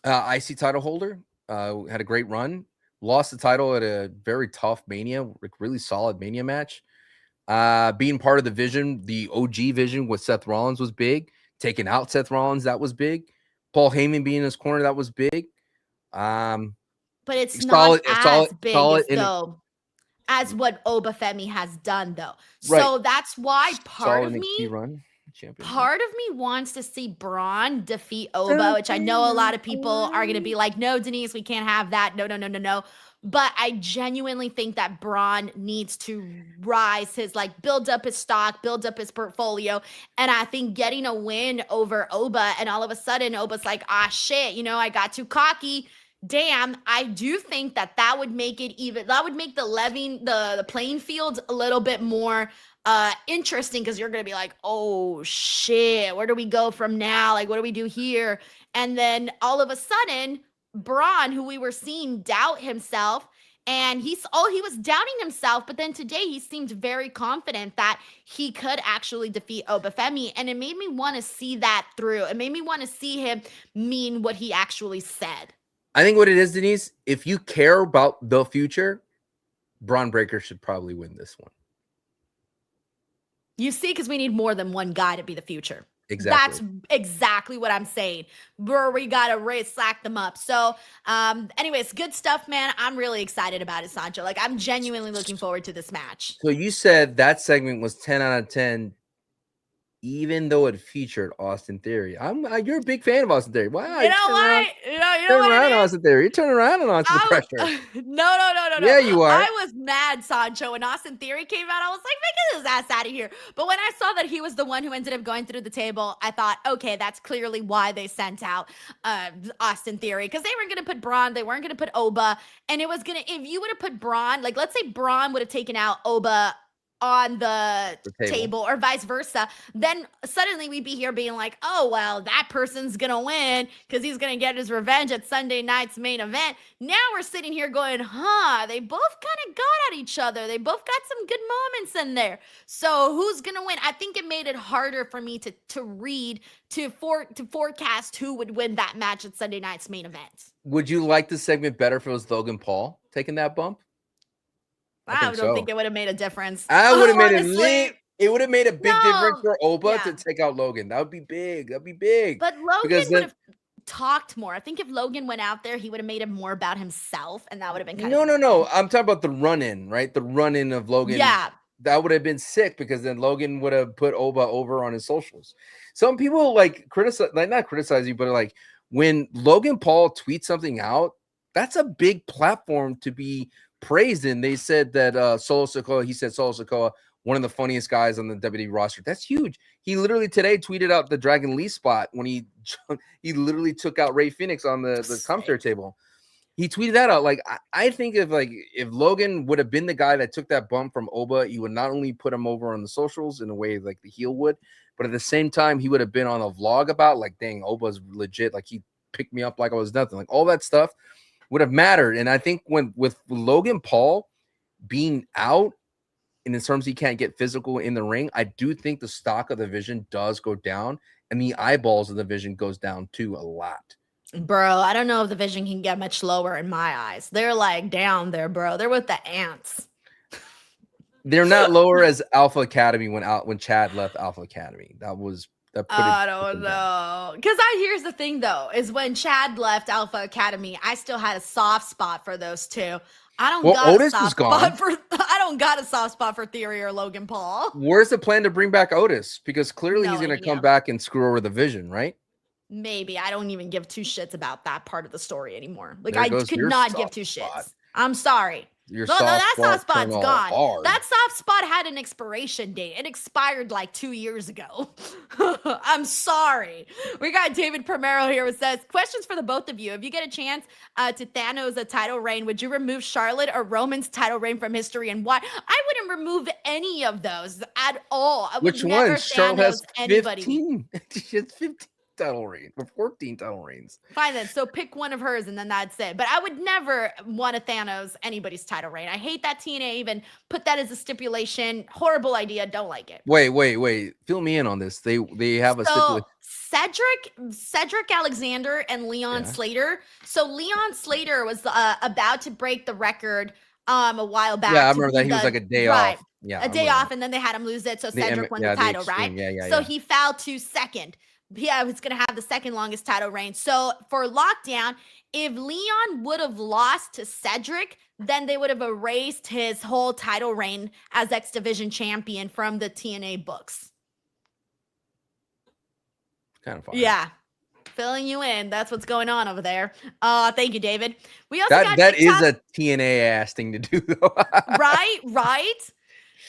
IC title holder, had a great run, lost the title at a very tough Mania, like really solid Mania match. Being part of the vision, the OG vision with Seth Rollins was big. Taking out Seth Rollins, that was big. Paul Heyman being in his corner, that was big. But it's not as big as what Oba Femi has done, though. Right. So that's why part of me wants to see Braun defeat Oba, which I know a lot of people are going to be like, no, Denise, we can't have that. No. But I genuinely think that Braun needs to rise build up his stock, build up his portfolio. And I think getting a win over Oba, and all of a sudden Oba's like, shit, I got too cocky. Damn, I do think that would make it that would make the playing field a little bit more interesting, because you're going to be like, oh shit, where do we go from now? Like, what do we do here? And then all of a sudden, Braun, who we were seeing doubt himself, and he was doubting himself, but then today he seemed very confident that he could actually defeat Oba Femi, and it made me want to see that through. It made me want to see him mean what he actually said. I think what it is, Denise, if you care about the future, Braun Breaker should probably win this one. You see, because we need more than one guy to be the future. Exactly. That's exactly what I'm saying. We got to slack them up. So anyways, good stuff, man. I'm really excited about it, Sancho. Like, I'm genuinely looking forward to this match. So you said that segment was 10 out of 10, even though it featured Austin Theory. You're a big fan of Austin Theory. Wow. You know what? You know turn what around on Austin Theory. You turn around on Austin Pressure. No. Yeah, you are. I was mad, Sancho. When Austin Theory came out, I was like, get his ass out of here. But when I saw that he was the one who ended up going through the table, I thought, okay, that's clearly why they sent out Austin Theory, because they weren't going to put Braun. They weren't going to put Oba. And it was going to, if you would have put Braun, like, let's say Braun would have taken out Oba on the table or vice versa, then suddenly we'd be here being like, oh, well, that person's gonna win because he's gonna get his revenge at Sunday night's main event. Now we're sitting here going, they both kind of got at each other. They both got some good moments in there. So who's gonna win? I think it made it harder for me to read, to forecast who would win that match at Sunday night's main event. Would you like the segment better if it was Logan Paul taking that bump? I don't think it would have made a difference. I would have made it would have made a big difference for Oba to take out Logan. That would be big. That'd be big. But Logan would have talked more. I think if Logan went out there, he would have made it more about himself, and that would have been kind of No. I'm talking about the run-in, right? The run-in of Logan. Yeah. That would have been sick, because then Logan would have put Oba over on his socials. Some people not criticize you, but like when Logan Paul tweets something out, that's a big platform to be praised in. They said that Solo Sikoa, one of the funniest guys on the WWE roster. That's huge. He literally today tweeted out the Dragon Lee spot when he literally took out Ray Phoenix on the commentary table. He tweeted that out. Like, I think if Logan would have been the guy that took that bump from Oba, he would not only put him over on the socials in a way like the heel would, but at the same time, he would have been on a vlog about, like, dang, Oba's legit. Like, he picked me up like I was nothing. Like, all that stuff would have mattered. And I think with Logan Paul being out, in terms he can't get physical in the ring, I do think the stock of the division does go down, and the eyeballs of the division goes down too a lot. Bro, I don't know if the division can get much lower in my eyes. They're like down there, bro. They're with the ants. They're not lower as Alpha Academy when Chad left Alpha Academy. I don't know. Because here's the thing, though, is when Chad left Alpha Academy, I still had a soft spot for those two. I don't got a soft spot for Theory or Logan Paul. Where's the plan to bring back Otis? Because clearly he's going to come back and screw over the Vision, right? Maybe. I don't even give two shits about that part of the story anymore. Like, I could not give two shits. I'm sorry. Your No, that soft spot's turn all gone. hard. That soft spot had an expiration date. It expired like 2 years ago. I'm sorry. We got David Primero here who says, questions for the both of you. If you get a chance to Thanos a title reign, would you remove Charlotte or Roman's title reign from history, and why? I wouldn't remove any of those at all. I would Which never one? Charlotte has Thanos anybody. 15. She has 15 title reigns or 14 title reigns. Fine then. So pick one of hers and then that's it. But I would never want to Thanos anybody's title reign. I hate that TNA even put that as a stipulation. Horrible idea. Don't like it. Wait. Fill me in on this. They have a stipulation. Cedric Alexander and Leon Slater. So Leon Slater was about to break the record a while back. Yeah, I remember that he was like a day off. Yeah, a day off, and then they had him lose it. So Cedric won the title, right? So he fell to second. Yeah, was going to have the second longest title reign. So for Lockdown, if Leon would have lost to Cedric, then they would have erased his whole title reign as X Division champion from the TNA books. Kind of fun. Yeah. Filling you in. That's what's going on over there. Thank you, David. We also got that is TikTok- a TNA ass thing to do, though. right?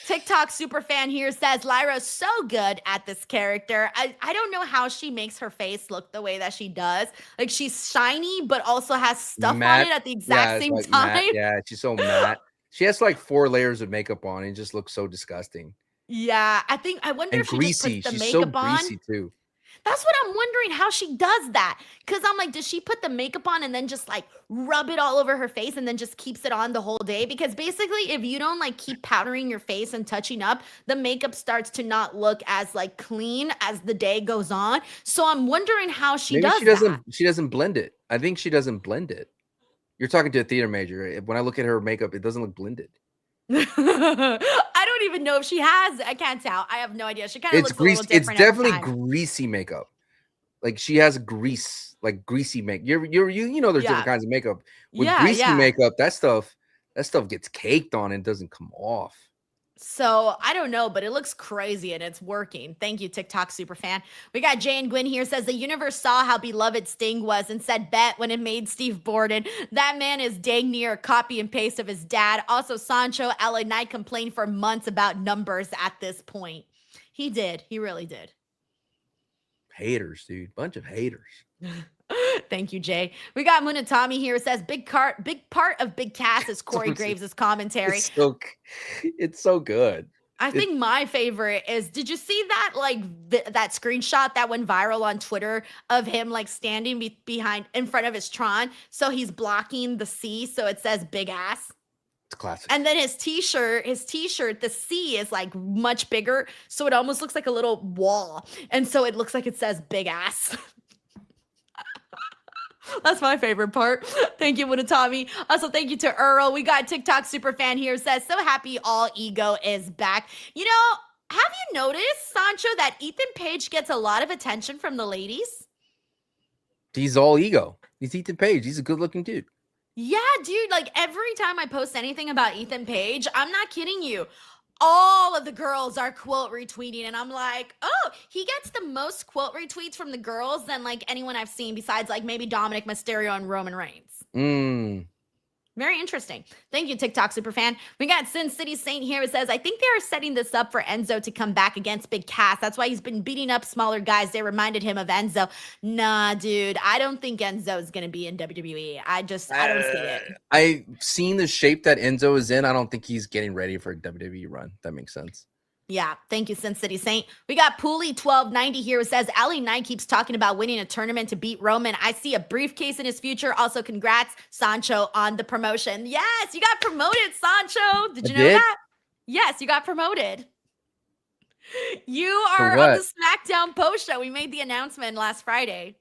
TikTok super fan here says Lyra's so good at this character. I don't know how she makes her face look the way that she does. Like she's shiny, but also has stuff on it at the exact same time. Matte. Yeah, she's so matte. She has like 4 layers of makeup on and just looks so disgusting. Yeah, I wonder And if she greasy. just puts the She's so makeup on. greasy too. That's what I'm wondering, how she does that. Because I'm like, does she put the makeup on and then just like rub it all over her face and then just keeps it on the whole day? Because basically, if you don't like keep powdering your face and touching up, the makeup starts to not look as like clean as the day goes on. So I'm wondering how she does that. She doesn't blend it. I think she doesn't blend it. You're talking to a theater major. When I look at her makeup, it doesn't look blended. I don't even know if she has. I can't tell. I have no idea. She kind of looks a little different. It's definitely greasy makeup. Like she has greasy makeup. You know there's different kinds of makeup. With greasy makeup, that stuff gets caked on and doesn't come off. So I don't know, but it looks crazy and it's working. Thank you, TikTok super fan. We got Jane Gwynn here says the universe saw how beloved Sting was and said bet when it made Steve Borden. That man is dang near a copy and paste of his dad. Also, Sancho LA Knight complained for months about numbers at this point. He did. He really did. Haters, dude. Bunch of haters. Thank you, Jay. We got Munatami here. It says big part of Big Cass is Corey Graves' commentary. It's so good. I think my favorite is, did you see that that screenshot that went viral on Twitter of him like standing in front of his Tron? So he's blocking the C, so it says big ass. It's classic. And then his t-shirt, the C is like much bigger, so it almost looks like a little wall. And so it looks like it says big ass. That's my favorite part. Thank you, Munatami. Also, thank you to Earl. We got TikTok super fan here says, so happy all ego is back. You know, have you noticed, Sancho, that Ethan Page gets a lot of attention from the ladies? He's all ego. He's Ethan Page. He's a good looking dude. Yeah, dude. Like every time I post anything about Ethan Page, I'm not kidding you, all of the girls are quote retweeting, and I'm like, oh, he gets the most quote retweets from the girls than like anyone I've seen besides like maybe Dominic Mysterio and Roman Reigns. Very interesting. Thank you, TikTok superfan. We got Sin City Saint here. It says, I think they are setting this up for Enzo to come back against Big Cass. That's why he's been beating up smaller guys. They reminded him of Enzo. Nah, dude, I don't think Enzo is going to be in WWE. I don't see it. I've seen the shape that Enzo is in. I don't think he's getting ready for a WWE run. That makes sense. Yeah, thank you, Sin City Saint. We got Pooley1290 here who says, LA Knight keeps talking about winning a tournament to beat Roman. I see a briefcase in his future. Also, congrats, Sancho, on the promotion. Yes, you got promoted, Sancho. Did you know that? Yes, you got promoted. You are on the SmackDown post show. We made the announcement last Friday.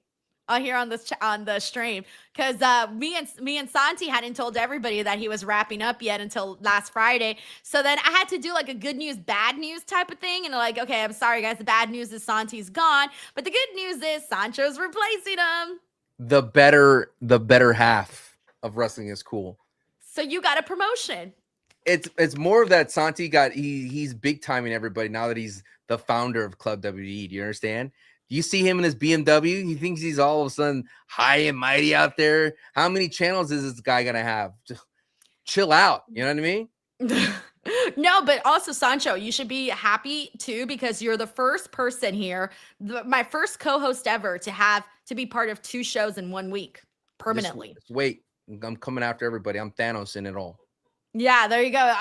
Here on the stream, because me and Santi hadn't told everybody that he was wrapping up yet until last Friday. So then I had to do like a good news, bad news type of thing, and like, okay, I'm sorry guys, the bad news is Santi's gone, but the good news is Sancho's replacing him. The better half of wrestling is cool. So you got a promotion. It's more of that Santi he's big timing everybody now that he's the founder of Club WWE. Do you understand? You see him in his BMW, he thinks he's all of a sudden high and mighty out there. How many channels is this guy going to have? chill out. You know what I mean? No, but also Sancho, you should be happy too because you're the first person here, my first co-host ever to be part of 2 shows in 1 week permanently. Just wait. I'm coming after everybody. I'm Thanos in it all. Yeah, there you go.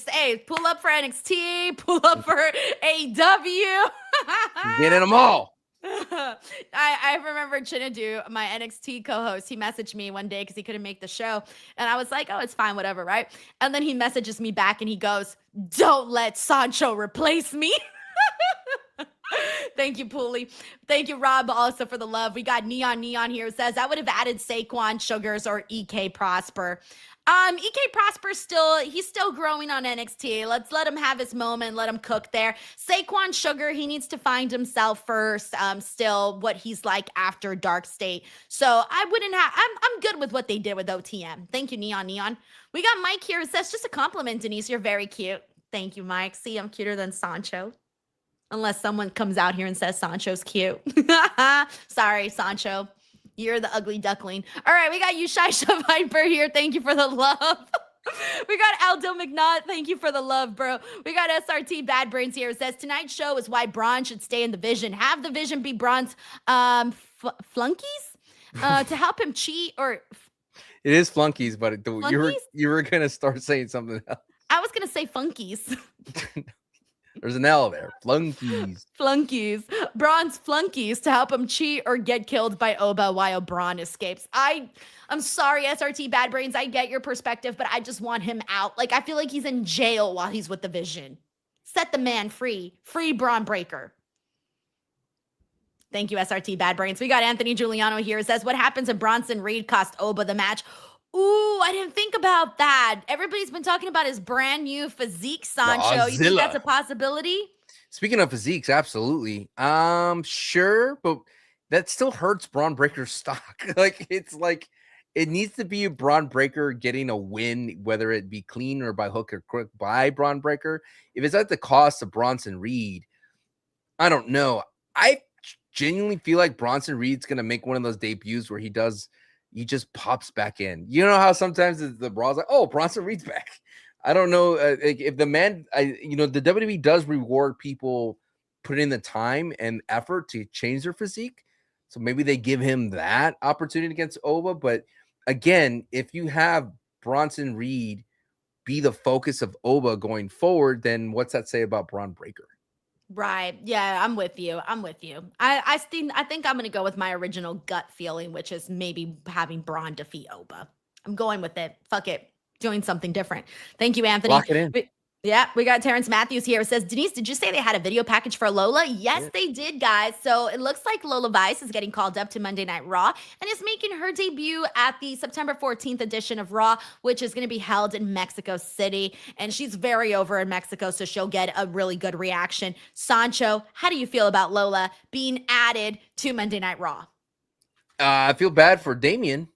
Hey, pull up for NXT, pull up for AEW. Getting them all. I remember Chinadu, my NXT co-host, he messaged me one day because he couldn't make the show. And I was like, oh, it's fine, whatever, right? And then he messages me back and he goes, don't let Sancho replace me. Thank you, Pooley. Thank you, Rob, also for the love. We got Neon here. It says, I would have added Saquon, Sugars, or EK Prosper. EK Prosper he's still growing on NXT. Let's let him have his moment, let him cook there. Saquon Sugar, he needs to find himself first, still what he's like after Dark State. So I'm good with what they did with OTM. Thank you, Neon. We got Mike here who says, just a compliment, Denise, you're very cute. Thank you, Mike. See, I'm cuter than Sancho. Unless someone comes out here and says Sancho's cute. Sorry, Sancho. You're the ugly duckling. All right, we got you, Shy Viper here. Thank you for the love. We got Aldo McNaught. Thank you for the love, bro. We got SRT Bad Brains here. It says, tonight's show is why Braun should stay in the Vision. Have the Vision be Braun's flunkies to help him cheat or... It is flunkies, but you were going to start saying something else. I was going to say funkies. There's an L there. Flunkies. Flunkies. Braun's flunkies to help him cheat or get killed by Oba while Braun escapes. I'm sorry, SRT Bad Brains. I get your perspective, but I just want him out. Like, I feel like he's in jail while he's with the Vision. Set the man free. Free Braun Breaker. Thank you, SRT Bad Brains. We got Anthony Giuliano here. It says, what happens if Bronson Reed cost Oba the match? Ooh, I didn't think about that. Everybody's been talking about his brand new physique, Sancho. You think that's a possibility? Speaking of physiques, absolutely. Sure, but that still hurts Braun Breaker's stock. It's like it needs to be a Braun Breaker getting a win, whether it be clean or by hook or crook by Braun Breaker. If it's at the cost of Bronson Reed, I don't know. I genuinely feel like Bronson Reed's gonna make one of those debuts where he just pops back in. You know how sometimes the Raw's like, oh, Bronson Reed's back. I don't know if the man, the WWE does reward people putting in the time and effort to change their physique. So maybe they give him that opportunity against Oba. But again, if you have Bronson Reed be the focus of Oba going forward, then what's that say about Braun Breaker? Right. Yeah, I'm with you. I think I'm going to go with my original gut feeling, which is maybe having Braun defeat Oba. I'm going with it. Fuck it. Doing something different. Thank you, Anthony. Lock it in. We got Terrence Matthews here. It says, Denise, did you say they had a video package for Lola? Yes, they did, guys. So it looks like Lola Vice is getting called up to Monday Night Raw and is making her debut at the September 14th edition of Raw, which is going to be held in Mexico City. And she's very over in Mexico, so she'll get a really good reaction. Sancho, how do you feel about Lola being added to Monday Night Raw? I feel bad for Damien.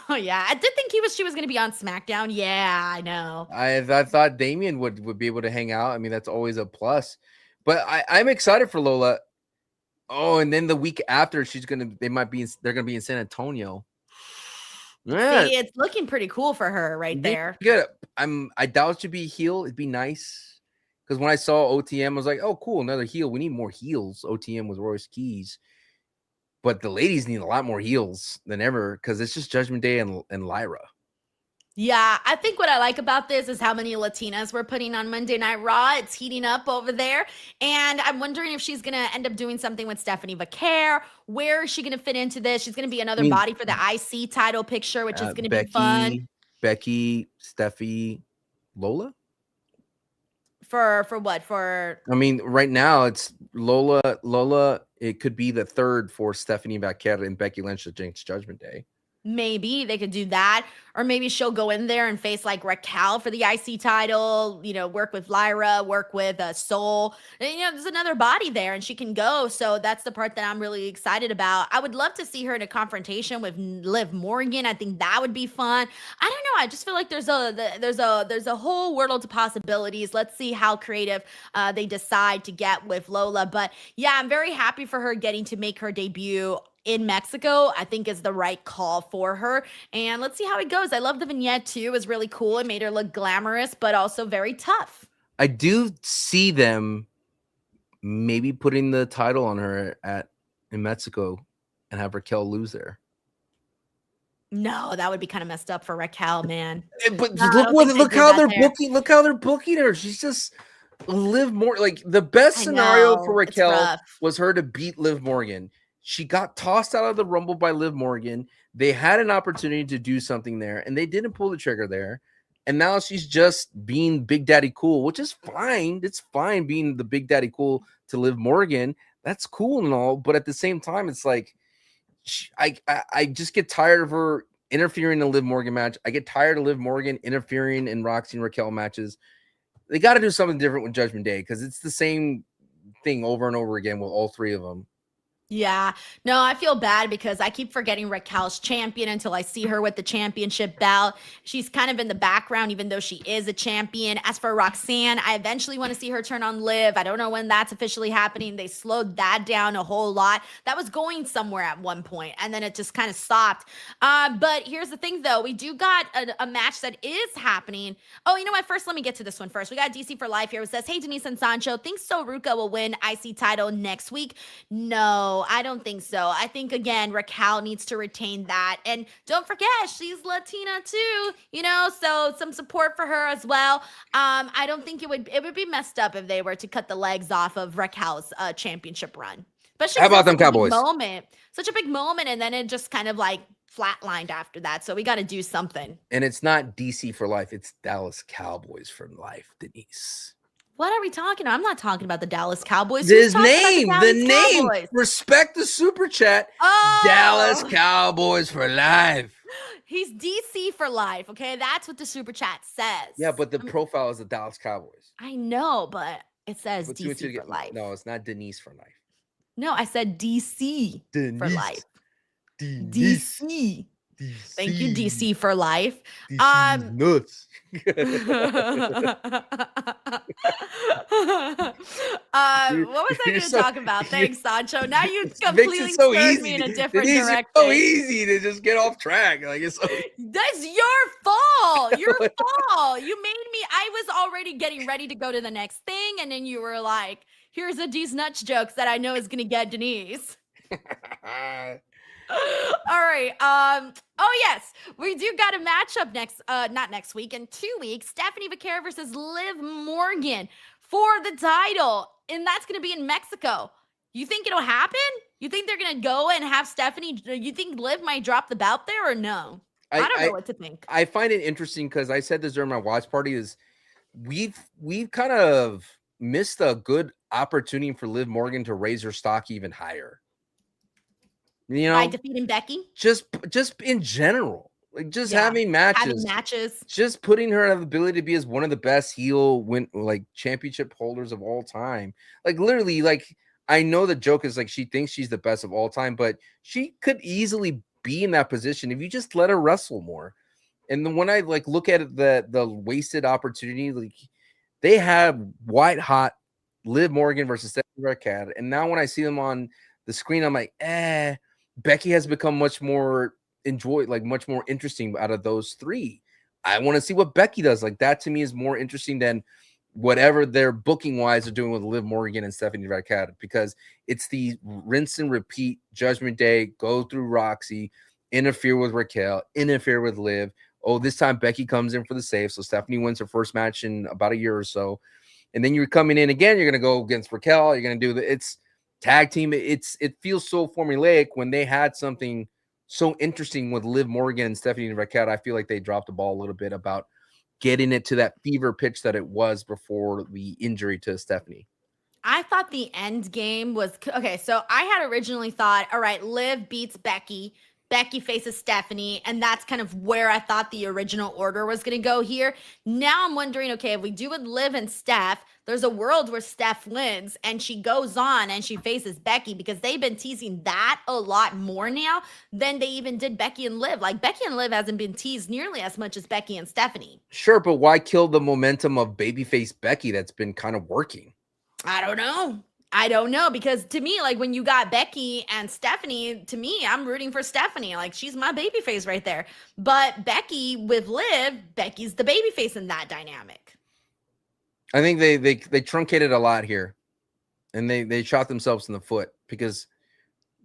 Oh, yeah. I did think she was going to be on SmackDown. Yeah, I know. I thought Damien would be able to hang out. I mean, that's always a plus. But I'm excited for Lola. Oh, and then the week after, they're gonna be in San Antonio. Yeah. See, it's looking pretty cool for her right there. Good. I doubt she'd be a heel. It'd be nice. Because when I saw OTM, I was like, oh, cool, another heel. We need more heels. OTM with Royce Keys. But the ladies need a lot more heels than ever because it's just Judgment Day and Lyra. Yeah, I think what I like about this is how many Latinas we're putting on Monday Night Raw. It's heating up over there. And I'm wondering if she's going to end up doing something with Stephanie Vaquer. Where is she going to fit into this? She's going to be another body for the IC title picture, which is going to be fun. Becky, Steffi, Lola? For what? I mean, right now it's Lola. It could be the third for Stephanie Vaquer and Becky Lynch against Judgment Day. Maybe they could do that. Or maybe she'll go in there and face like Raquel for the IC title, work with Lyra, work with Soul. And, there's another body there and she can go. So that's the part that I'm really excited about. I would love to see her in a confrontation with Liv Morgan. I think that would be fun. I don't know. I just feel like there's a whole world of possibilities. Let's see how creative they decide to get with Lola. But yeah, I'm very happy for her getting to make her debut in Mexico, I think is the right call for her. And let's see how it goes. I love the vignette too. It was really cool. It made her look glamorous, but also very tough. I do see them maybe putting the title on her in Mexico and have Raquel lose there. No, that would be kind of messed up for Raquel, man. But No, I don't think look they do how that they're there. booking. Look how they're booking her. She's just Liv Morgan. Like the best I scenario know, for it's Raquel rough. was her to beat Liv Morgan. She got tossed out of the Rumble by Liv Morgan. They had an opportunity to do something there, and they didn't pull the trigger there. And now she's just being Big Daddy Cool, which is fine. It's fine being the Big Daddy Cool to Liv Morgan. That's cool and all, but at the same time, it's like I just get tired of her interfering in a Liv Morgan match. I get tired of Liv Morgan interfering in Roxy and Raquel matches. They got to do something different with Judgment Day because it's the same thing over and over again with all three of them. Yeah, no, I feel bad because I keep forgetting Raquel's champion until I see her with the championship belt. She's kind of in the background, even though she is a champion. As for Roxanne, I eventually want to see her turn on Liv. I don't know when that's officially happening. They slowed that down a whole lot. That was going somewhere at one point, and then it just kind of stopped. But here's the thing, though. We do got a match that is happening. Oh, you know what? First, let me get to this one first. We got DC for Life here. It says, hey, Denise and Sancho, think Ruka will win IC title next week? No, I don't think so. I think, again, Raquel needs to retain that. And don't forget, she's Latina too, you know, so some support for her as well. I don't think it would be messed up if they were to cut the legs off of Raquel's championship run. But How about them Cowboys? Such a big moment, and then it just kind of like flatlined after that. So we got to do something. And it's not DC for life. It's Dallas Cowboys for life, Denise. What are we talking about? I'm not talking about the Dallas Cowboys. His name, the name. Respect the super chat. Oh. Dallas Cowboys for life. He's DC for life. Okay, that's what the super chat says. Yeah, but the profile is the Dallas Cowboys. I know, but it says But DC for life. No, it's not Denise for life. No, I said DC for life. Denise. DC. Thank you, DC for life. Nuts. What was I going to talk about? Thanks, Sancho. Now you completely stirred me in a different direction. It's so easy to just get off track. Like it's so That's your fault. Your fault. You made me. I was already getting ready to go to the next thing, and then you were like, "Here's a D's nuts jokes that I know is going to get Denise." All right. Oh yes, we do got a matchup not next week, in 2 weeks. Stephanie Vaquera versus Liv Morgan for the title, and that's going to be in Mexico. You think it'll happen? You think they're going to go and have Stephanie? You think Liv might drop the belt there or no? I don't know what to think. I find it interesting because I said this during my watch party. Is we've kind of missed a good opportunity for Liv Morgan to raise her stock even higher. You know, by defeating Becky, just in general, like just having matches, just putting her in the ability to be as one of the best heel championship holders of all time. Like literally, like I know the joke is like she thinks she's the best of all time, but she could easily be in that position if you just let her wrestle more. And then when I like look at it, the wasted opportunity, like they have white hot Liv Morgan versus Stephanie Vaquera, and now when I see them on the screen, I'm like, Becky has become much more much more interesting out of those three. I want to see what Becky does. Like that to me is more interesting than whatever they're booking wise are doing with Liv Morgan and Stephanie Vaquera, because it's the rinse and repeat Judgment Day, go through Roxy, interfere with Raquel, interfere with Liv. Oh, this time Becky comes in for the save. So Stephanie wins her first match in about a year or so. And then you're coming in again, you're going to go against Raquel. You're going to do it's tag team. It feels so formulaic when they had something so interesting with Liv Morgan and Stephanie Vaquera. I feel like they dropped the ball a little bit about getting it to that fever pitch that it was before the injury to Stephanie. I thought the end game was okay. So I had originally thought, all right, Liv beats Becky. Becky faces Stephanie, and that's kind of where I thought the original order was going to go here. Now I'm wondering, okay, if we do with Liv and Steph, there's a world where Steph wins and she goes on and she faces Becky, because they've been teasing that a lot more now than they even did Becky and Liv. Like Becky and Liv hasn't been teased nearly as much as Becky and Stephanie. Sure, but why kill the momentum of babyface Becky that's been kind of working? I don't know. I don't know, because to me, like when you got Becky and Stephanie, to me, I'm rooting for Stephanie. Like she's my baby face right there. But Becky with Liv, Becky's the baby face in that dynamic. I think they truncated a lot here, and they shot themselves in the foot, because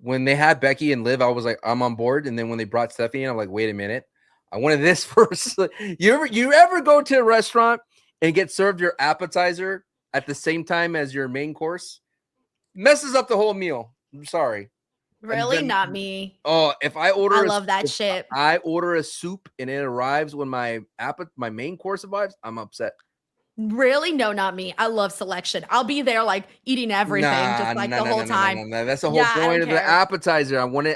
when they had Becky and Liv, I was like, I'm on board. And then when they brought Stephanie in, I'm like, wait a minute, I wanted this first. You ever go to a restaurant and get served your appetizer at the same time as your main course? Messes up the whole meal. I'm sorry. Really? Then, not me. Oh, if I order, I love that shit. I order a soup and it arrives when my main course arrives, I'm upset. Really? No, not me. I love selection. I'll be there like eating everything, just like the whole time. That's the whole point of the appetizer. I want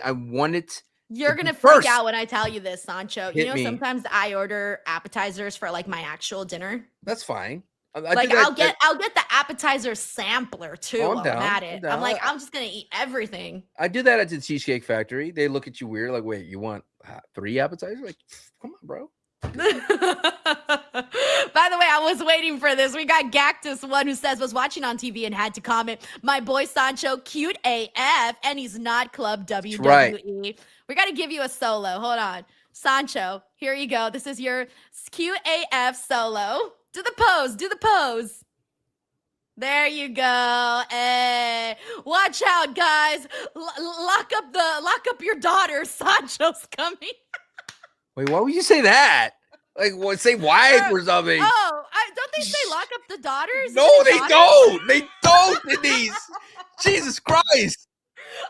it. You're gonna freak out when I tell you this, Sancho. Sometimes I order appetizers for like my actual dinner. That's fine. I'll get the appetizer sampler too. Oh, I'm at it. I'm like, I'm just gonna eat everything. I do that at the Cheesecake Factory. They look at you weird, like, wait, you want 3 appetizers? Like, come on, bro. By the way, I was waiting for this. We got Gactus one who says was watching on TV and had to comment. My boy Sancho, cute AF, and he's not Club WWE. Right. We got to give you a solo. Hold on, Sancho. Here you go. This is your cute AF solo. Do the pose. Do the pose. There you go. Hey, watch out, guys. Lock up your daughter. Sancho's coming. Wait, why would you say that? Like, what? Say wife or something? Oh, don't they say lock up the daughters? No, they don't. They don't, Denise. Jesus Christ.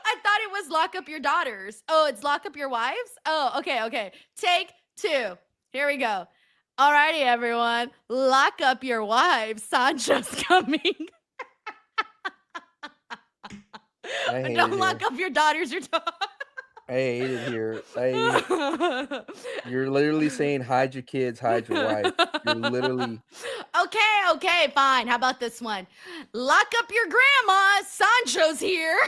I thought it was lock up your daughters. Oh, it's lock up your wives? Oh, okay. Take 2. Here we go. All righty, everyone. Lock up your wives. Sancho's coming. Don't lock up your daughters. Your daughters. I hate it here. You're literally saying hide your kids, hide your wife. You're literally. Okay, fine. How about this one? Lock up your grandma. Sancho's here.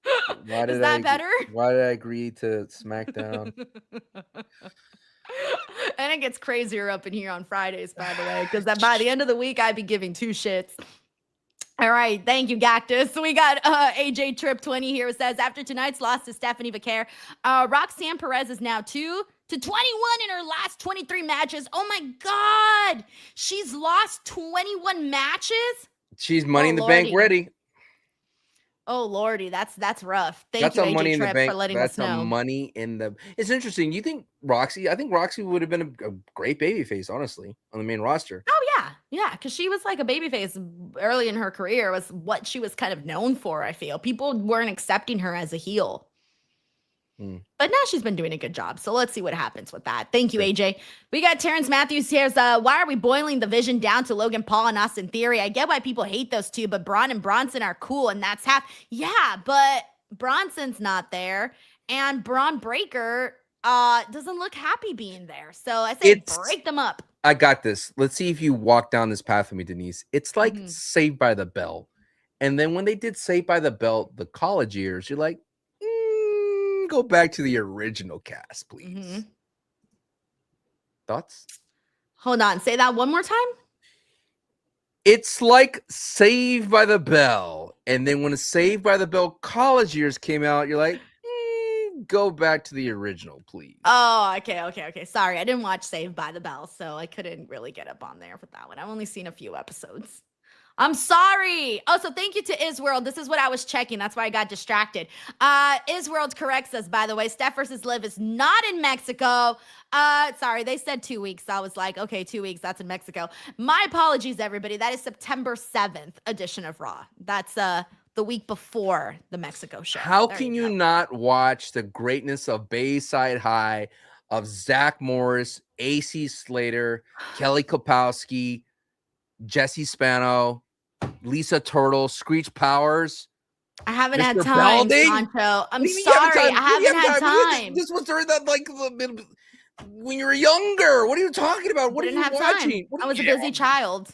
Is that better? Why did I agree to SmackDown? And it gets crazier up in here on Fridays, by the way, because by the end of the week, I'd be giving 2 shits. All right. Thank you, Gactus. We got AJ Trip 20 here. It says, after tonight's loss to Stephanie Vaquer, Roxanne Perez is now 2-21 in her last 23 matches. Oh, my God. She's lost 21 matches? She's Money in the Bank ready. Oh, Lordy. That's rough. Thank you, a Money AJ in the Trip, Bank. for letting That's us know. a Money in the. It's interesting. You think Roxy? I think Roxy would have been a great babyface, honestly, on the main roster. Oh, yeah, because she was like a babyface early in her career, was what she was kind of known for, I feel. People weren't accepting her as a heel. But now she's been doing a good job, so let's see what happens with that. Thank you, AJ. We got Terrence Matthews here. Why are we boiling the Vision down to Logan Paul and Austin Theory? I get why people hate those two, but Braun and Bronson are cool, and that's half. Yeah, but Bronson's not there, and Braun Breaker doesn't look happy being there. So I say break them up. I got this. Let's see if you walk down this path with me, Denise. It's like Saved by the Bell. And then when they did Saved by the Bell, the college years, you're like, go back to the original cast, please. Thoughts? Hold on. Say that one more time. It's like Saved by the Bell. And then when Saved by the Bell college years came out, you're like, go back to the original, please. Oh, okay. Sorry, I didn't watch Saved by the Bell, so I couldn't really get up on there with that one. I've only seen a few episodes. I'm sorry. Oh, so thank you to Isworld. This is what I was checking. That's why I got distracted. Isworld corrects us, by the way. Steph versus Liv is not in Mexico. Sorry, they said 2 weeks. So I was like, okay, 2 weeks. That's in Mexico. My apologies, everybody. That is September 7th edition of Raw. That's the week before the Mexico show. How can you not watch the greatness of Bayside High, of Zach Morris, AC Slater, Kelly Kapowski, Jesse Spano, Lisa Turtle, Screech Powers? I haven't Mr. had time, Belding? Sancho. I'm sorry. I haven't had time. This was during that, like, when you were younger. What are you talking about? What are you watching? I was a busy child.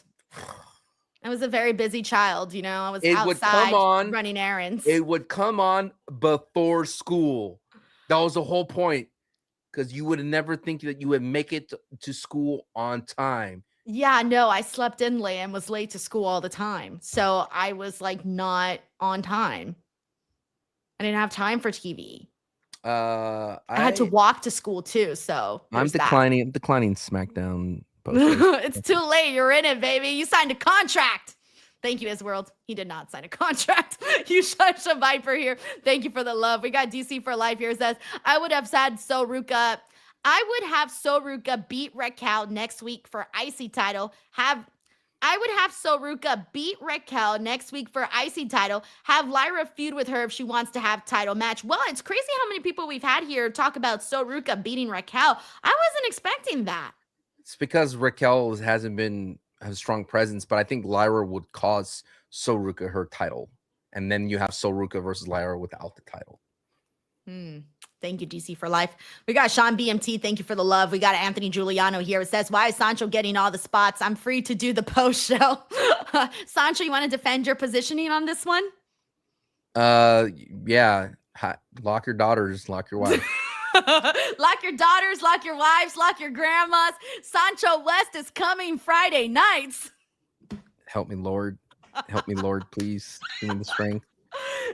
I was a very busy child, you know. I was It outside would come on, running errands. It would come on before school. That was the whole point. Because you would never think that you would make it to school on time. Yeah, no, I slept in late and was late to school all the time. So I was like not on time. I didn't have time for TV. I had to walk to school too, so I'm there's that. declining SmackDown posters. It's too late. You're in it, baby. You signed a contract. Thank you, Isworld. He did not sign a contract. You shut a Viper here. Thank you for the love. We got DC for life here. Says, I would have said Soruka. I would have Soruka beat Raquel next week for IC title. I would have Soruka beat Raquel next week for IC title. Have Lyra feud with her if she wants to have title match. Well, it's crazy how many people we've had here talk about Soruka beating Raquel. I wasn't expecting that. It's because Raquel hasn't been a strong presence, but I think Lyra would cause Soruka her title. And then you have Soruka versus Lyra without the title. Thank you, DC for life. We got Sean BMT. Thank you for the love. We got Anthony Giuliano here. It says, why is Sancho getting all the spots? I'm free to do the post show. Sancho, you want to defend your positioning on this one? Yeah. Lock your daughters, lock your wife. Lock your daughters, lock your wives, lock your grandmas. Sancho West is coming Friday nights. Help me, Lord. Help me, Lord, please. Give me the strength.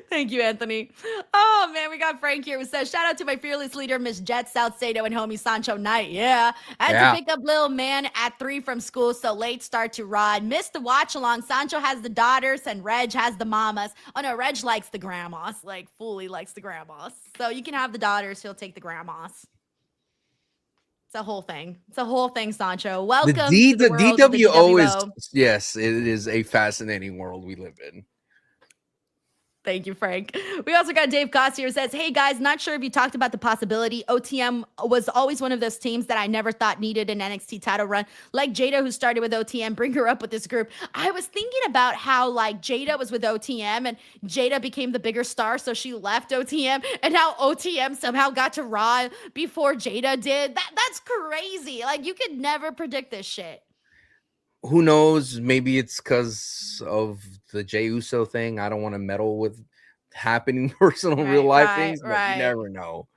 Thank you, Anthony. Oh, man, we got Frank here who says, shout out to my fearless leader, Miss Jet Salcedo and homie Sancho Knight. Yeah. I had to pick up little man at 3 from school, so late start to rod. Missed the watch along. Sancho has the daughters and Reg has the mamas. Oh, no, Reg likes the grandmas. Like, fully likes the grandmas. So you can have the daughters. He'll take the grandmas. It's a whole thing. It's a whole thing, Sancho. Welcome to the world of the DWO is, DWO. yes, it is a fascinating world we live in. Thank you, Frank. We also got Dave Costier who says, hey guys, not sure if you talked about the possibility. OTM was always one of those teams that I never thought needed an NXT title run. Like Jada, who started with OTM, bring her up with this group. I was thinking about how like Jada was with OTM and Jada became the bigger star, so she left OTM, and how OTM somehow got to Raw before Jada did. That's crazy. Like you could never predict this shit. Who knows? Maybe it's because of the Jey Uso thing. I don't want to meddle with happening personal real life things, but you never know.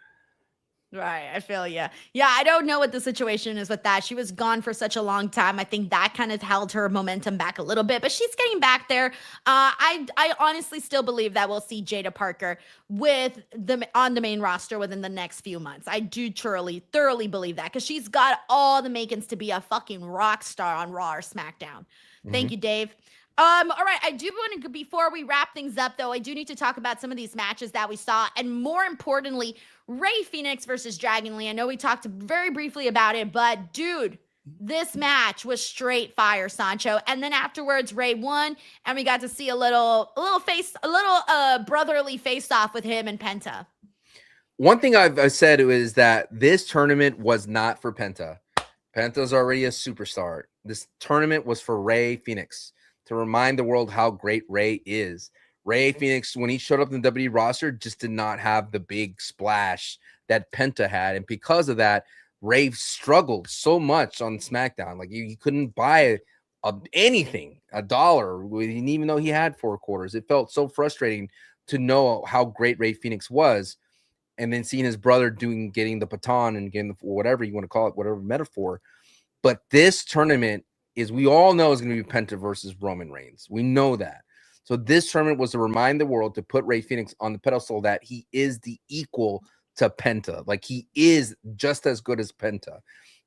Right. I feel you. Yeah. I don't know what the situation is with that. She was gone for such a long time. I think that kind of held her momentum back a little bit, but she's getting back there. I honestly still believe that we'll see Jada Parker on the main roster within the next few months. I do thoroughly believe that because she's got all the makings to be a fucking rock star on Raw or SmackDown. Thank you, Dave. All right. I do want to, before we wrap things up though, I do need to talk about some of these matches that we saw, and more importantly, Rey Fénix versus Dragon Lee. I know we talked very briefly about it, but dude, this match was straight fire, Sancho. And then afterwards, Rey won, and we got to see a little brotherly face off with him and Penta. One thing I've said is that this tournament was not for Penta. Penta's already a superstar. This tournament was for Rey Fénix, to remind the world how great Rey is. Rey Fénix, when he showed up in the WWE roster, just did not have the big splash that Penta had. And because of that, Rey struggled so much on SmackDown. Like, you couldn't buy anything, $1, even though he had 4 quarters. It felt so frustrating to know how great Rey Fénix was. And then seeing his brother getting the baton and getting the, whatever you want to call it, whatever metaphor. But this tournament, we all know is going to be Penta versus Roman Reigns. We know that. So this tournament was to remind the world to put Rey Fénix on the pedestal that he is the equal to Penta. Like, he is just as good as Penta.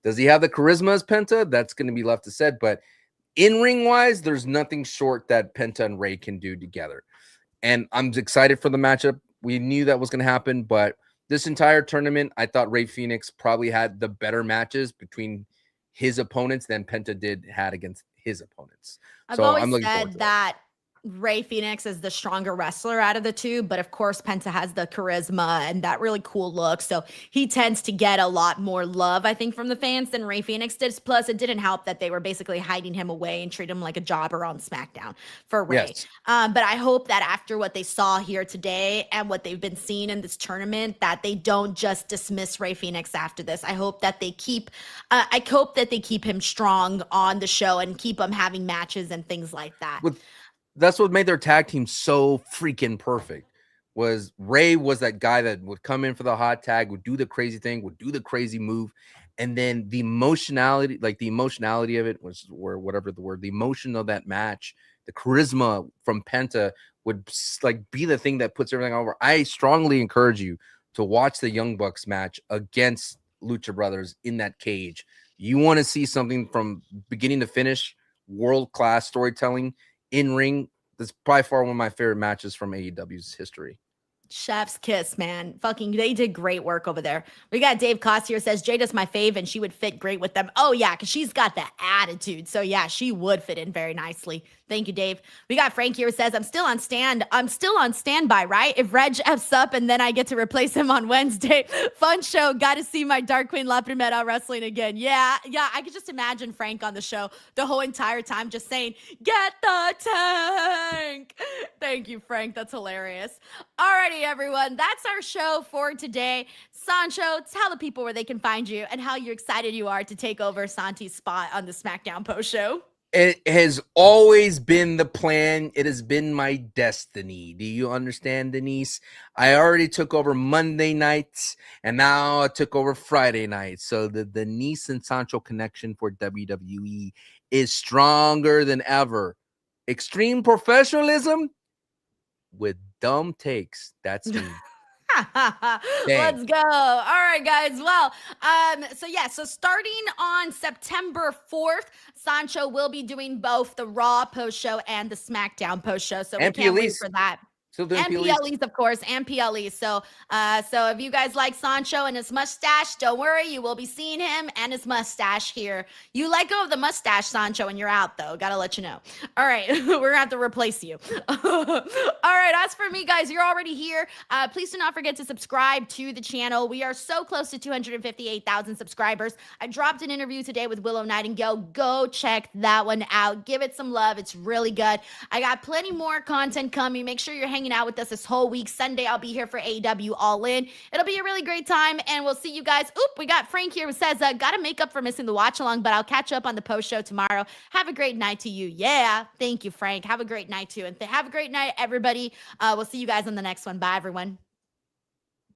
Does he have the charisma as Penta? That's going to be left to said. But in-ring wise, there's nothing short that Penta and Rey can do together. And I'm excited for the matchup. We knew that was going to happen, but this entire tournament, I thought Rey Fénix probably had the better matches between his opponents than Penta had against his opponents. I've always said that Rey Fénix is the stronger wrestler out of the two, but of course Penta has the charisma and that really cool look, so he tends to get a lot more love, I think, from the fans than Rey Fénix did. Plus, it didn't help that they were basically hiding him away and treat him like a jobber on SmackDown for Rey. Yes. But I hope that after what they saw here today and what they've been seeing in this tournament, that they don't just dismiss Rey Fénix after this. I hope that they keep him strong on the show and keep him having matches and things like that. That's what made their tag team so freaking perfect. Was Rey was that guy that would come in for the hot tag, would do the crazy thing, would do the crazy move, And then the emotionality, like the emotionality of it was, or whatever the word, the emotion of that match, the charisma from Penta would like be the thing that puts everything over. I strongly encourage you to watch the Young Bucks match against Lucha Brothers in that cage. You want to see something from beginning to finish, world-class storytelling in ring. That's by far one of my favorite matches from AEW's history. Chef's kiss, man. Fucking, they did great work over there. We got Dave Costier says, Jada's my fave and she would fit great with them. Oh, yeah, because she's got the attitude. So, yeah, she would fit in very nicely. Thank you, Dave. We got Frank here who says, I'm still on standby, right? If Reg F's up and then I get to replace him on Wednesday. Fun show. Got to see my Dark Queen La Primera wrestling again. Yeah, I could just imagine Frank on the show the whole entire time just saying, get the tank. Thank you, Frank. That's hilarious. Alrighty, everyone. That's our show for today. Sancho, tell the people where they can find you and how you're excited you are to take over Santi's spot on the SmackDown post show. It has always been the plan. It has been my destiny. Do you understand, Denise? I already took over Monday nights, and now I took over Friday nights. So the Denise and Sancho connection for WWE is stronger than ever. Extreme professionalism with dumb takes. That's me. Let's go. All right, guys. Well, so starting on September 4th, Sancho will be doing both the Raw post show and the SmackDown post show. So we can't wait for that. And PLEs, of course, and PLEs. So if you guys like Sancho and his mustache, don't worry, you will be seeing him and his mustache here. You let go of the mustache, Sancho, and you're out, though. Gotta let you know. All right, we're gonna have to replace you. All right, as for me, guys, you're already here. Please do not forget to subscribe to the channel. We are so close to 258,000 subscribers. I dropped an interview today with Willow Nightingale. Go check that one out. Give it some love. It's really good. I got plenty more content coming. Make sure you're hanging out with us this whole week. Sunday, I'll be here for AEW All In. It'll be a really great time, and we'll see you guys. Oop, we got Frank here who says, gotta make up for missing the watch along, but I'll catch up on the post show tomorrow. Have a great night to you. Yeah, thank you, Frank. Have a great night too, and have a great night, everybody. We'll see you guys on the next one. Bye, everyone.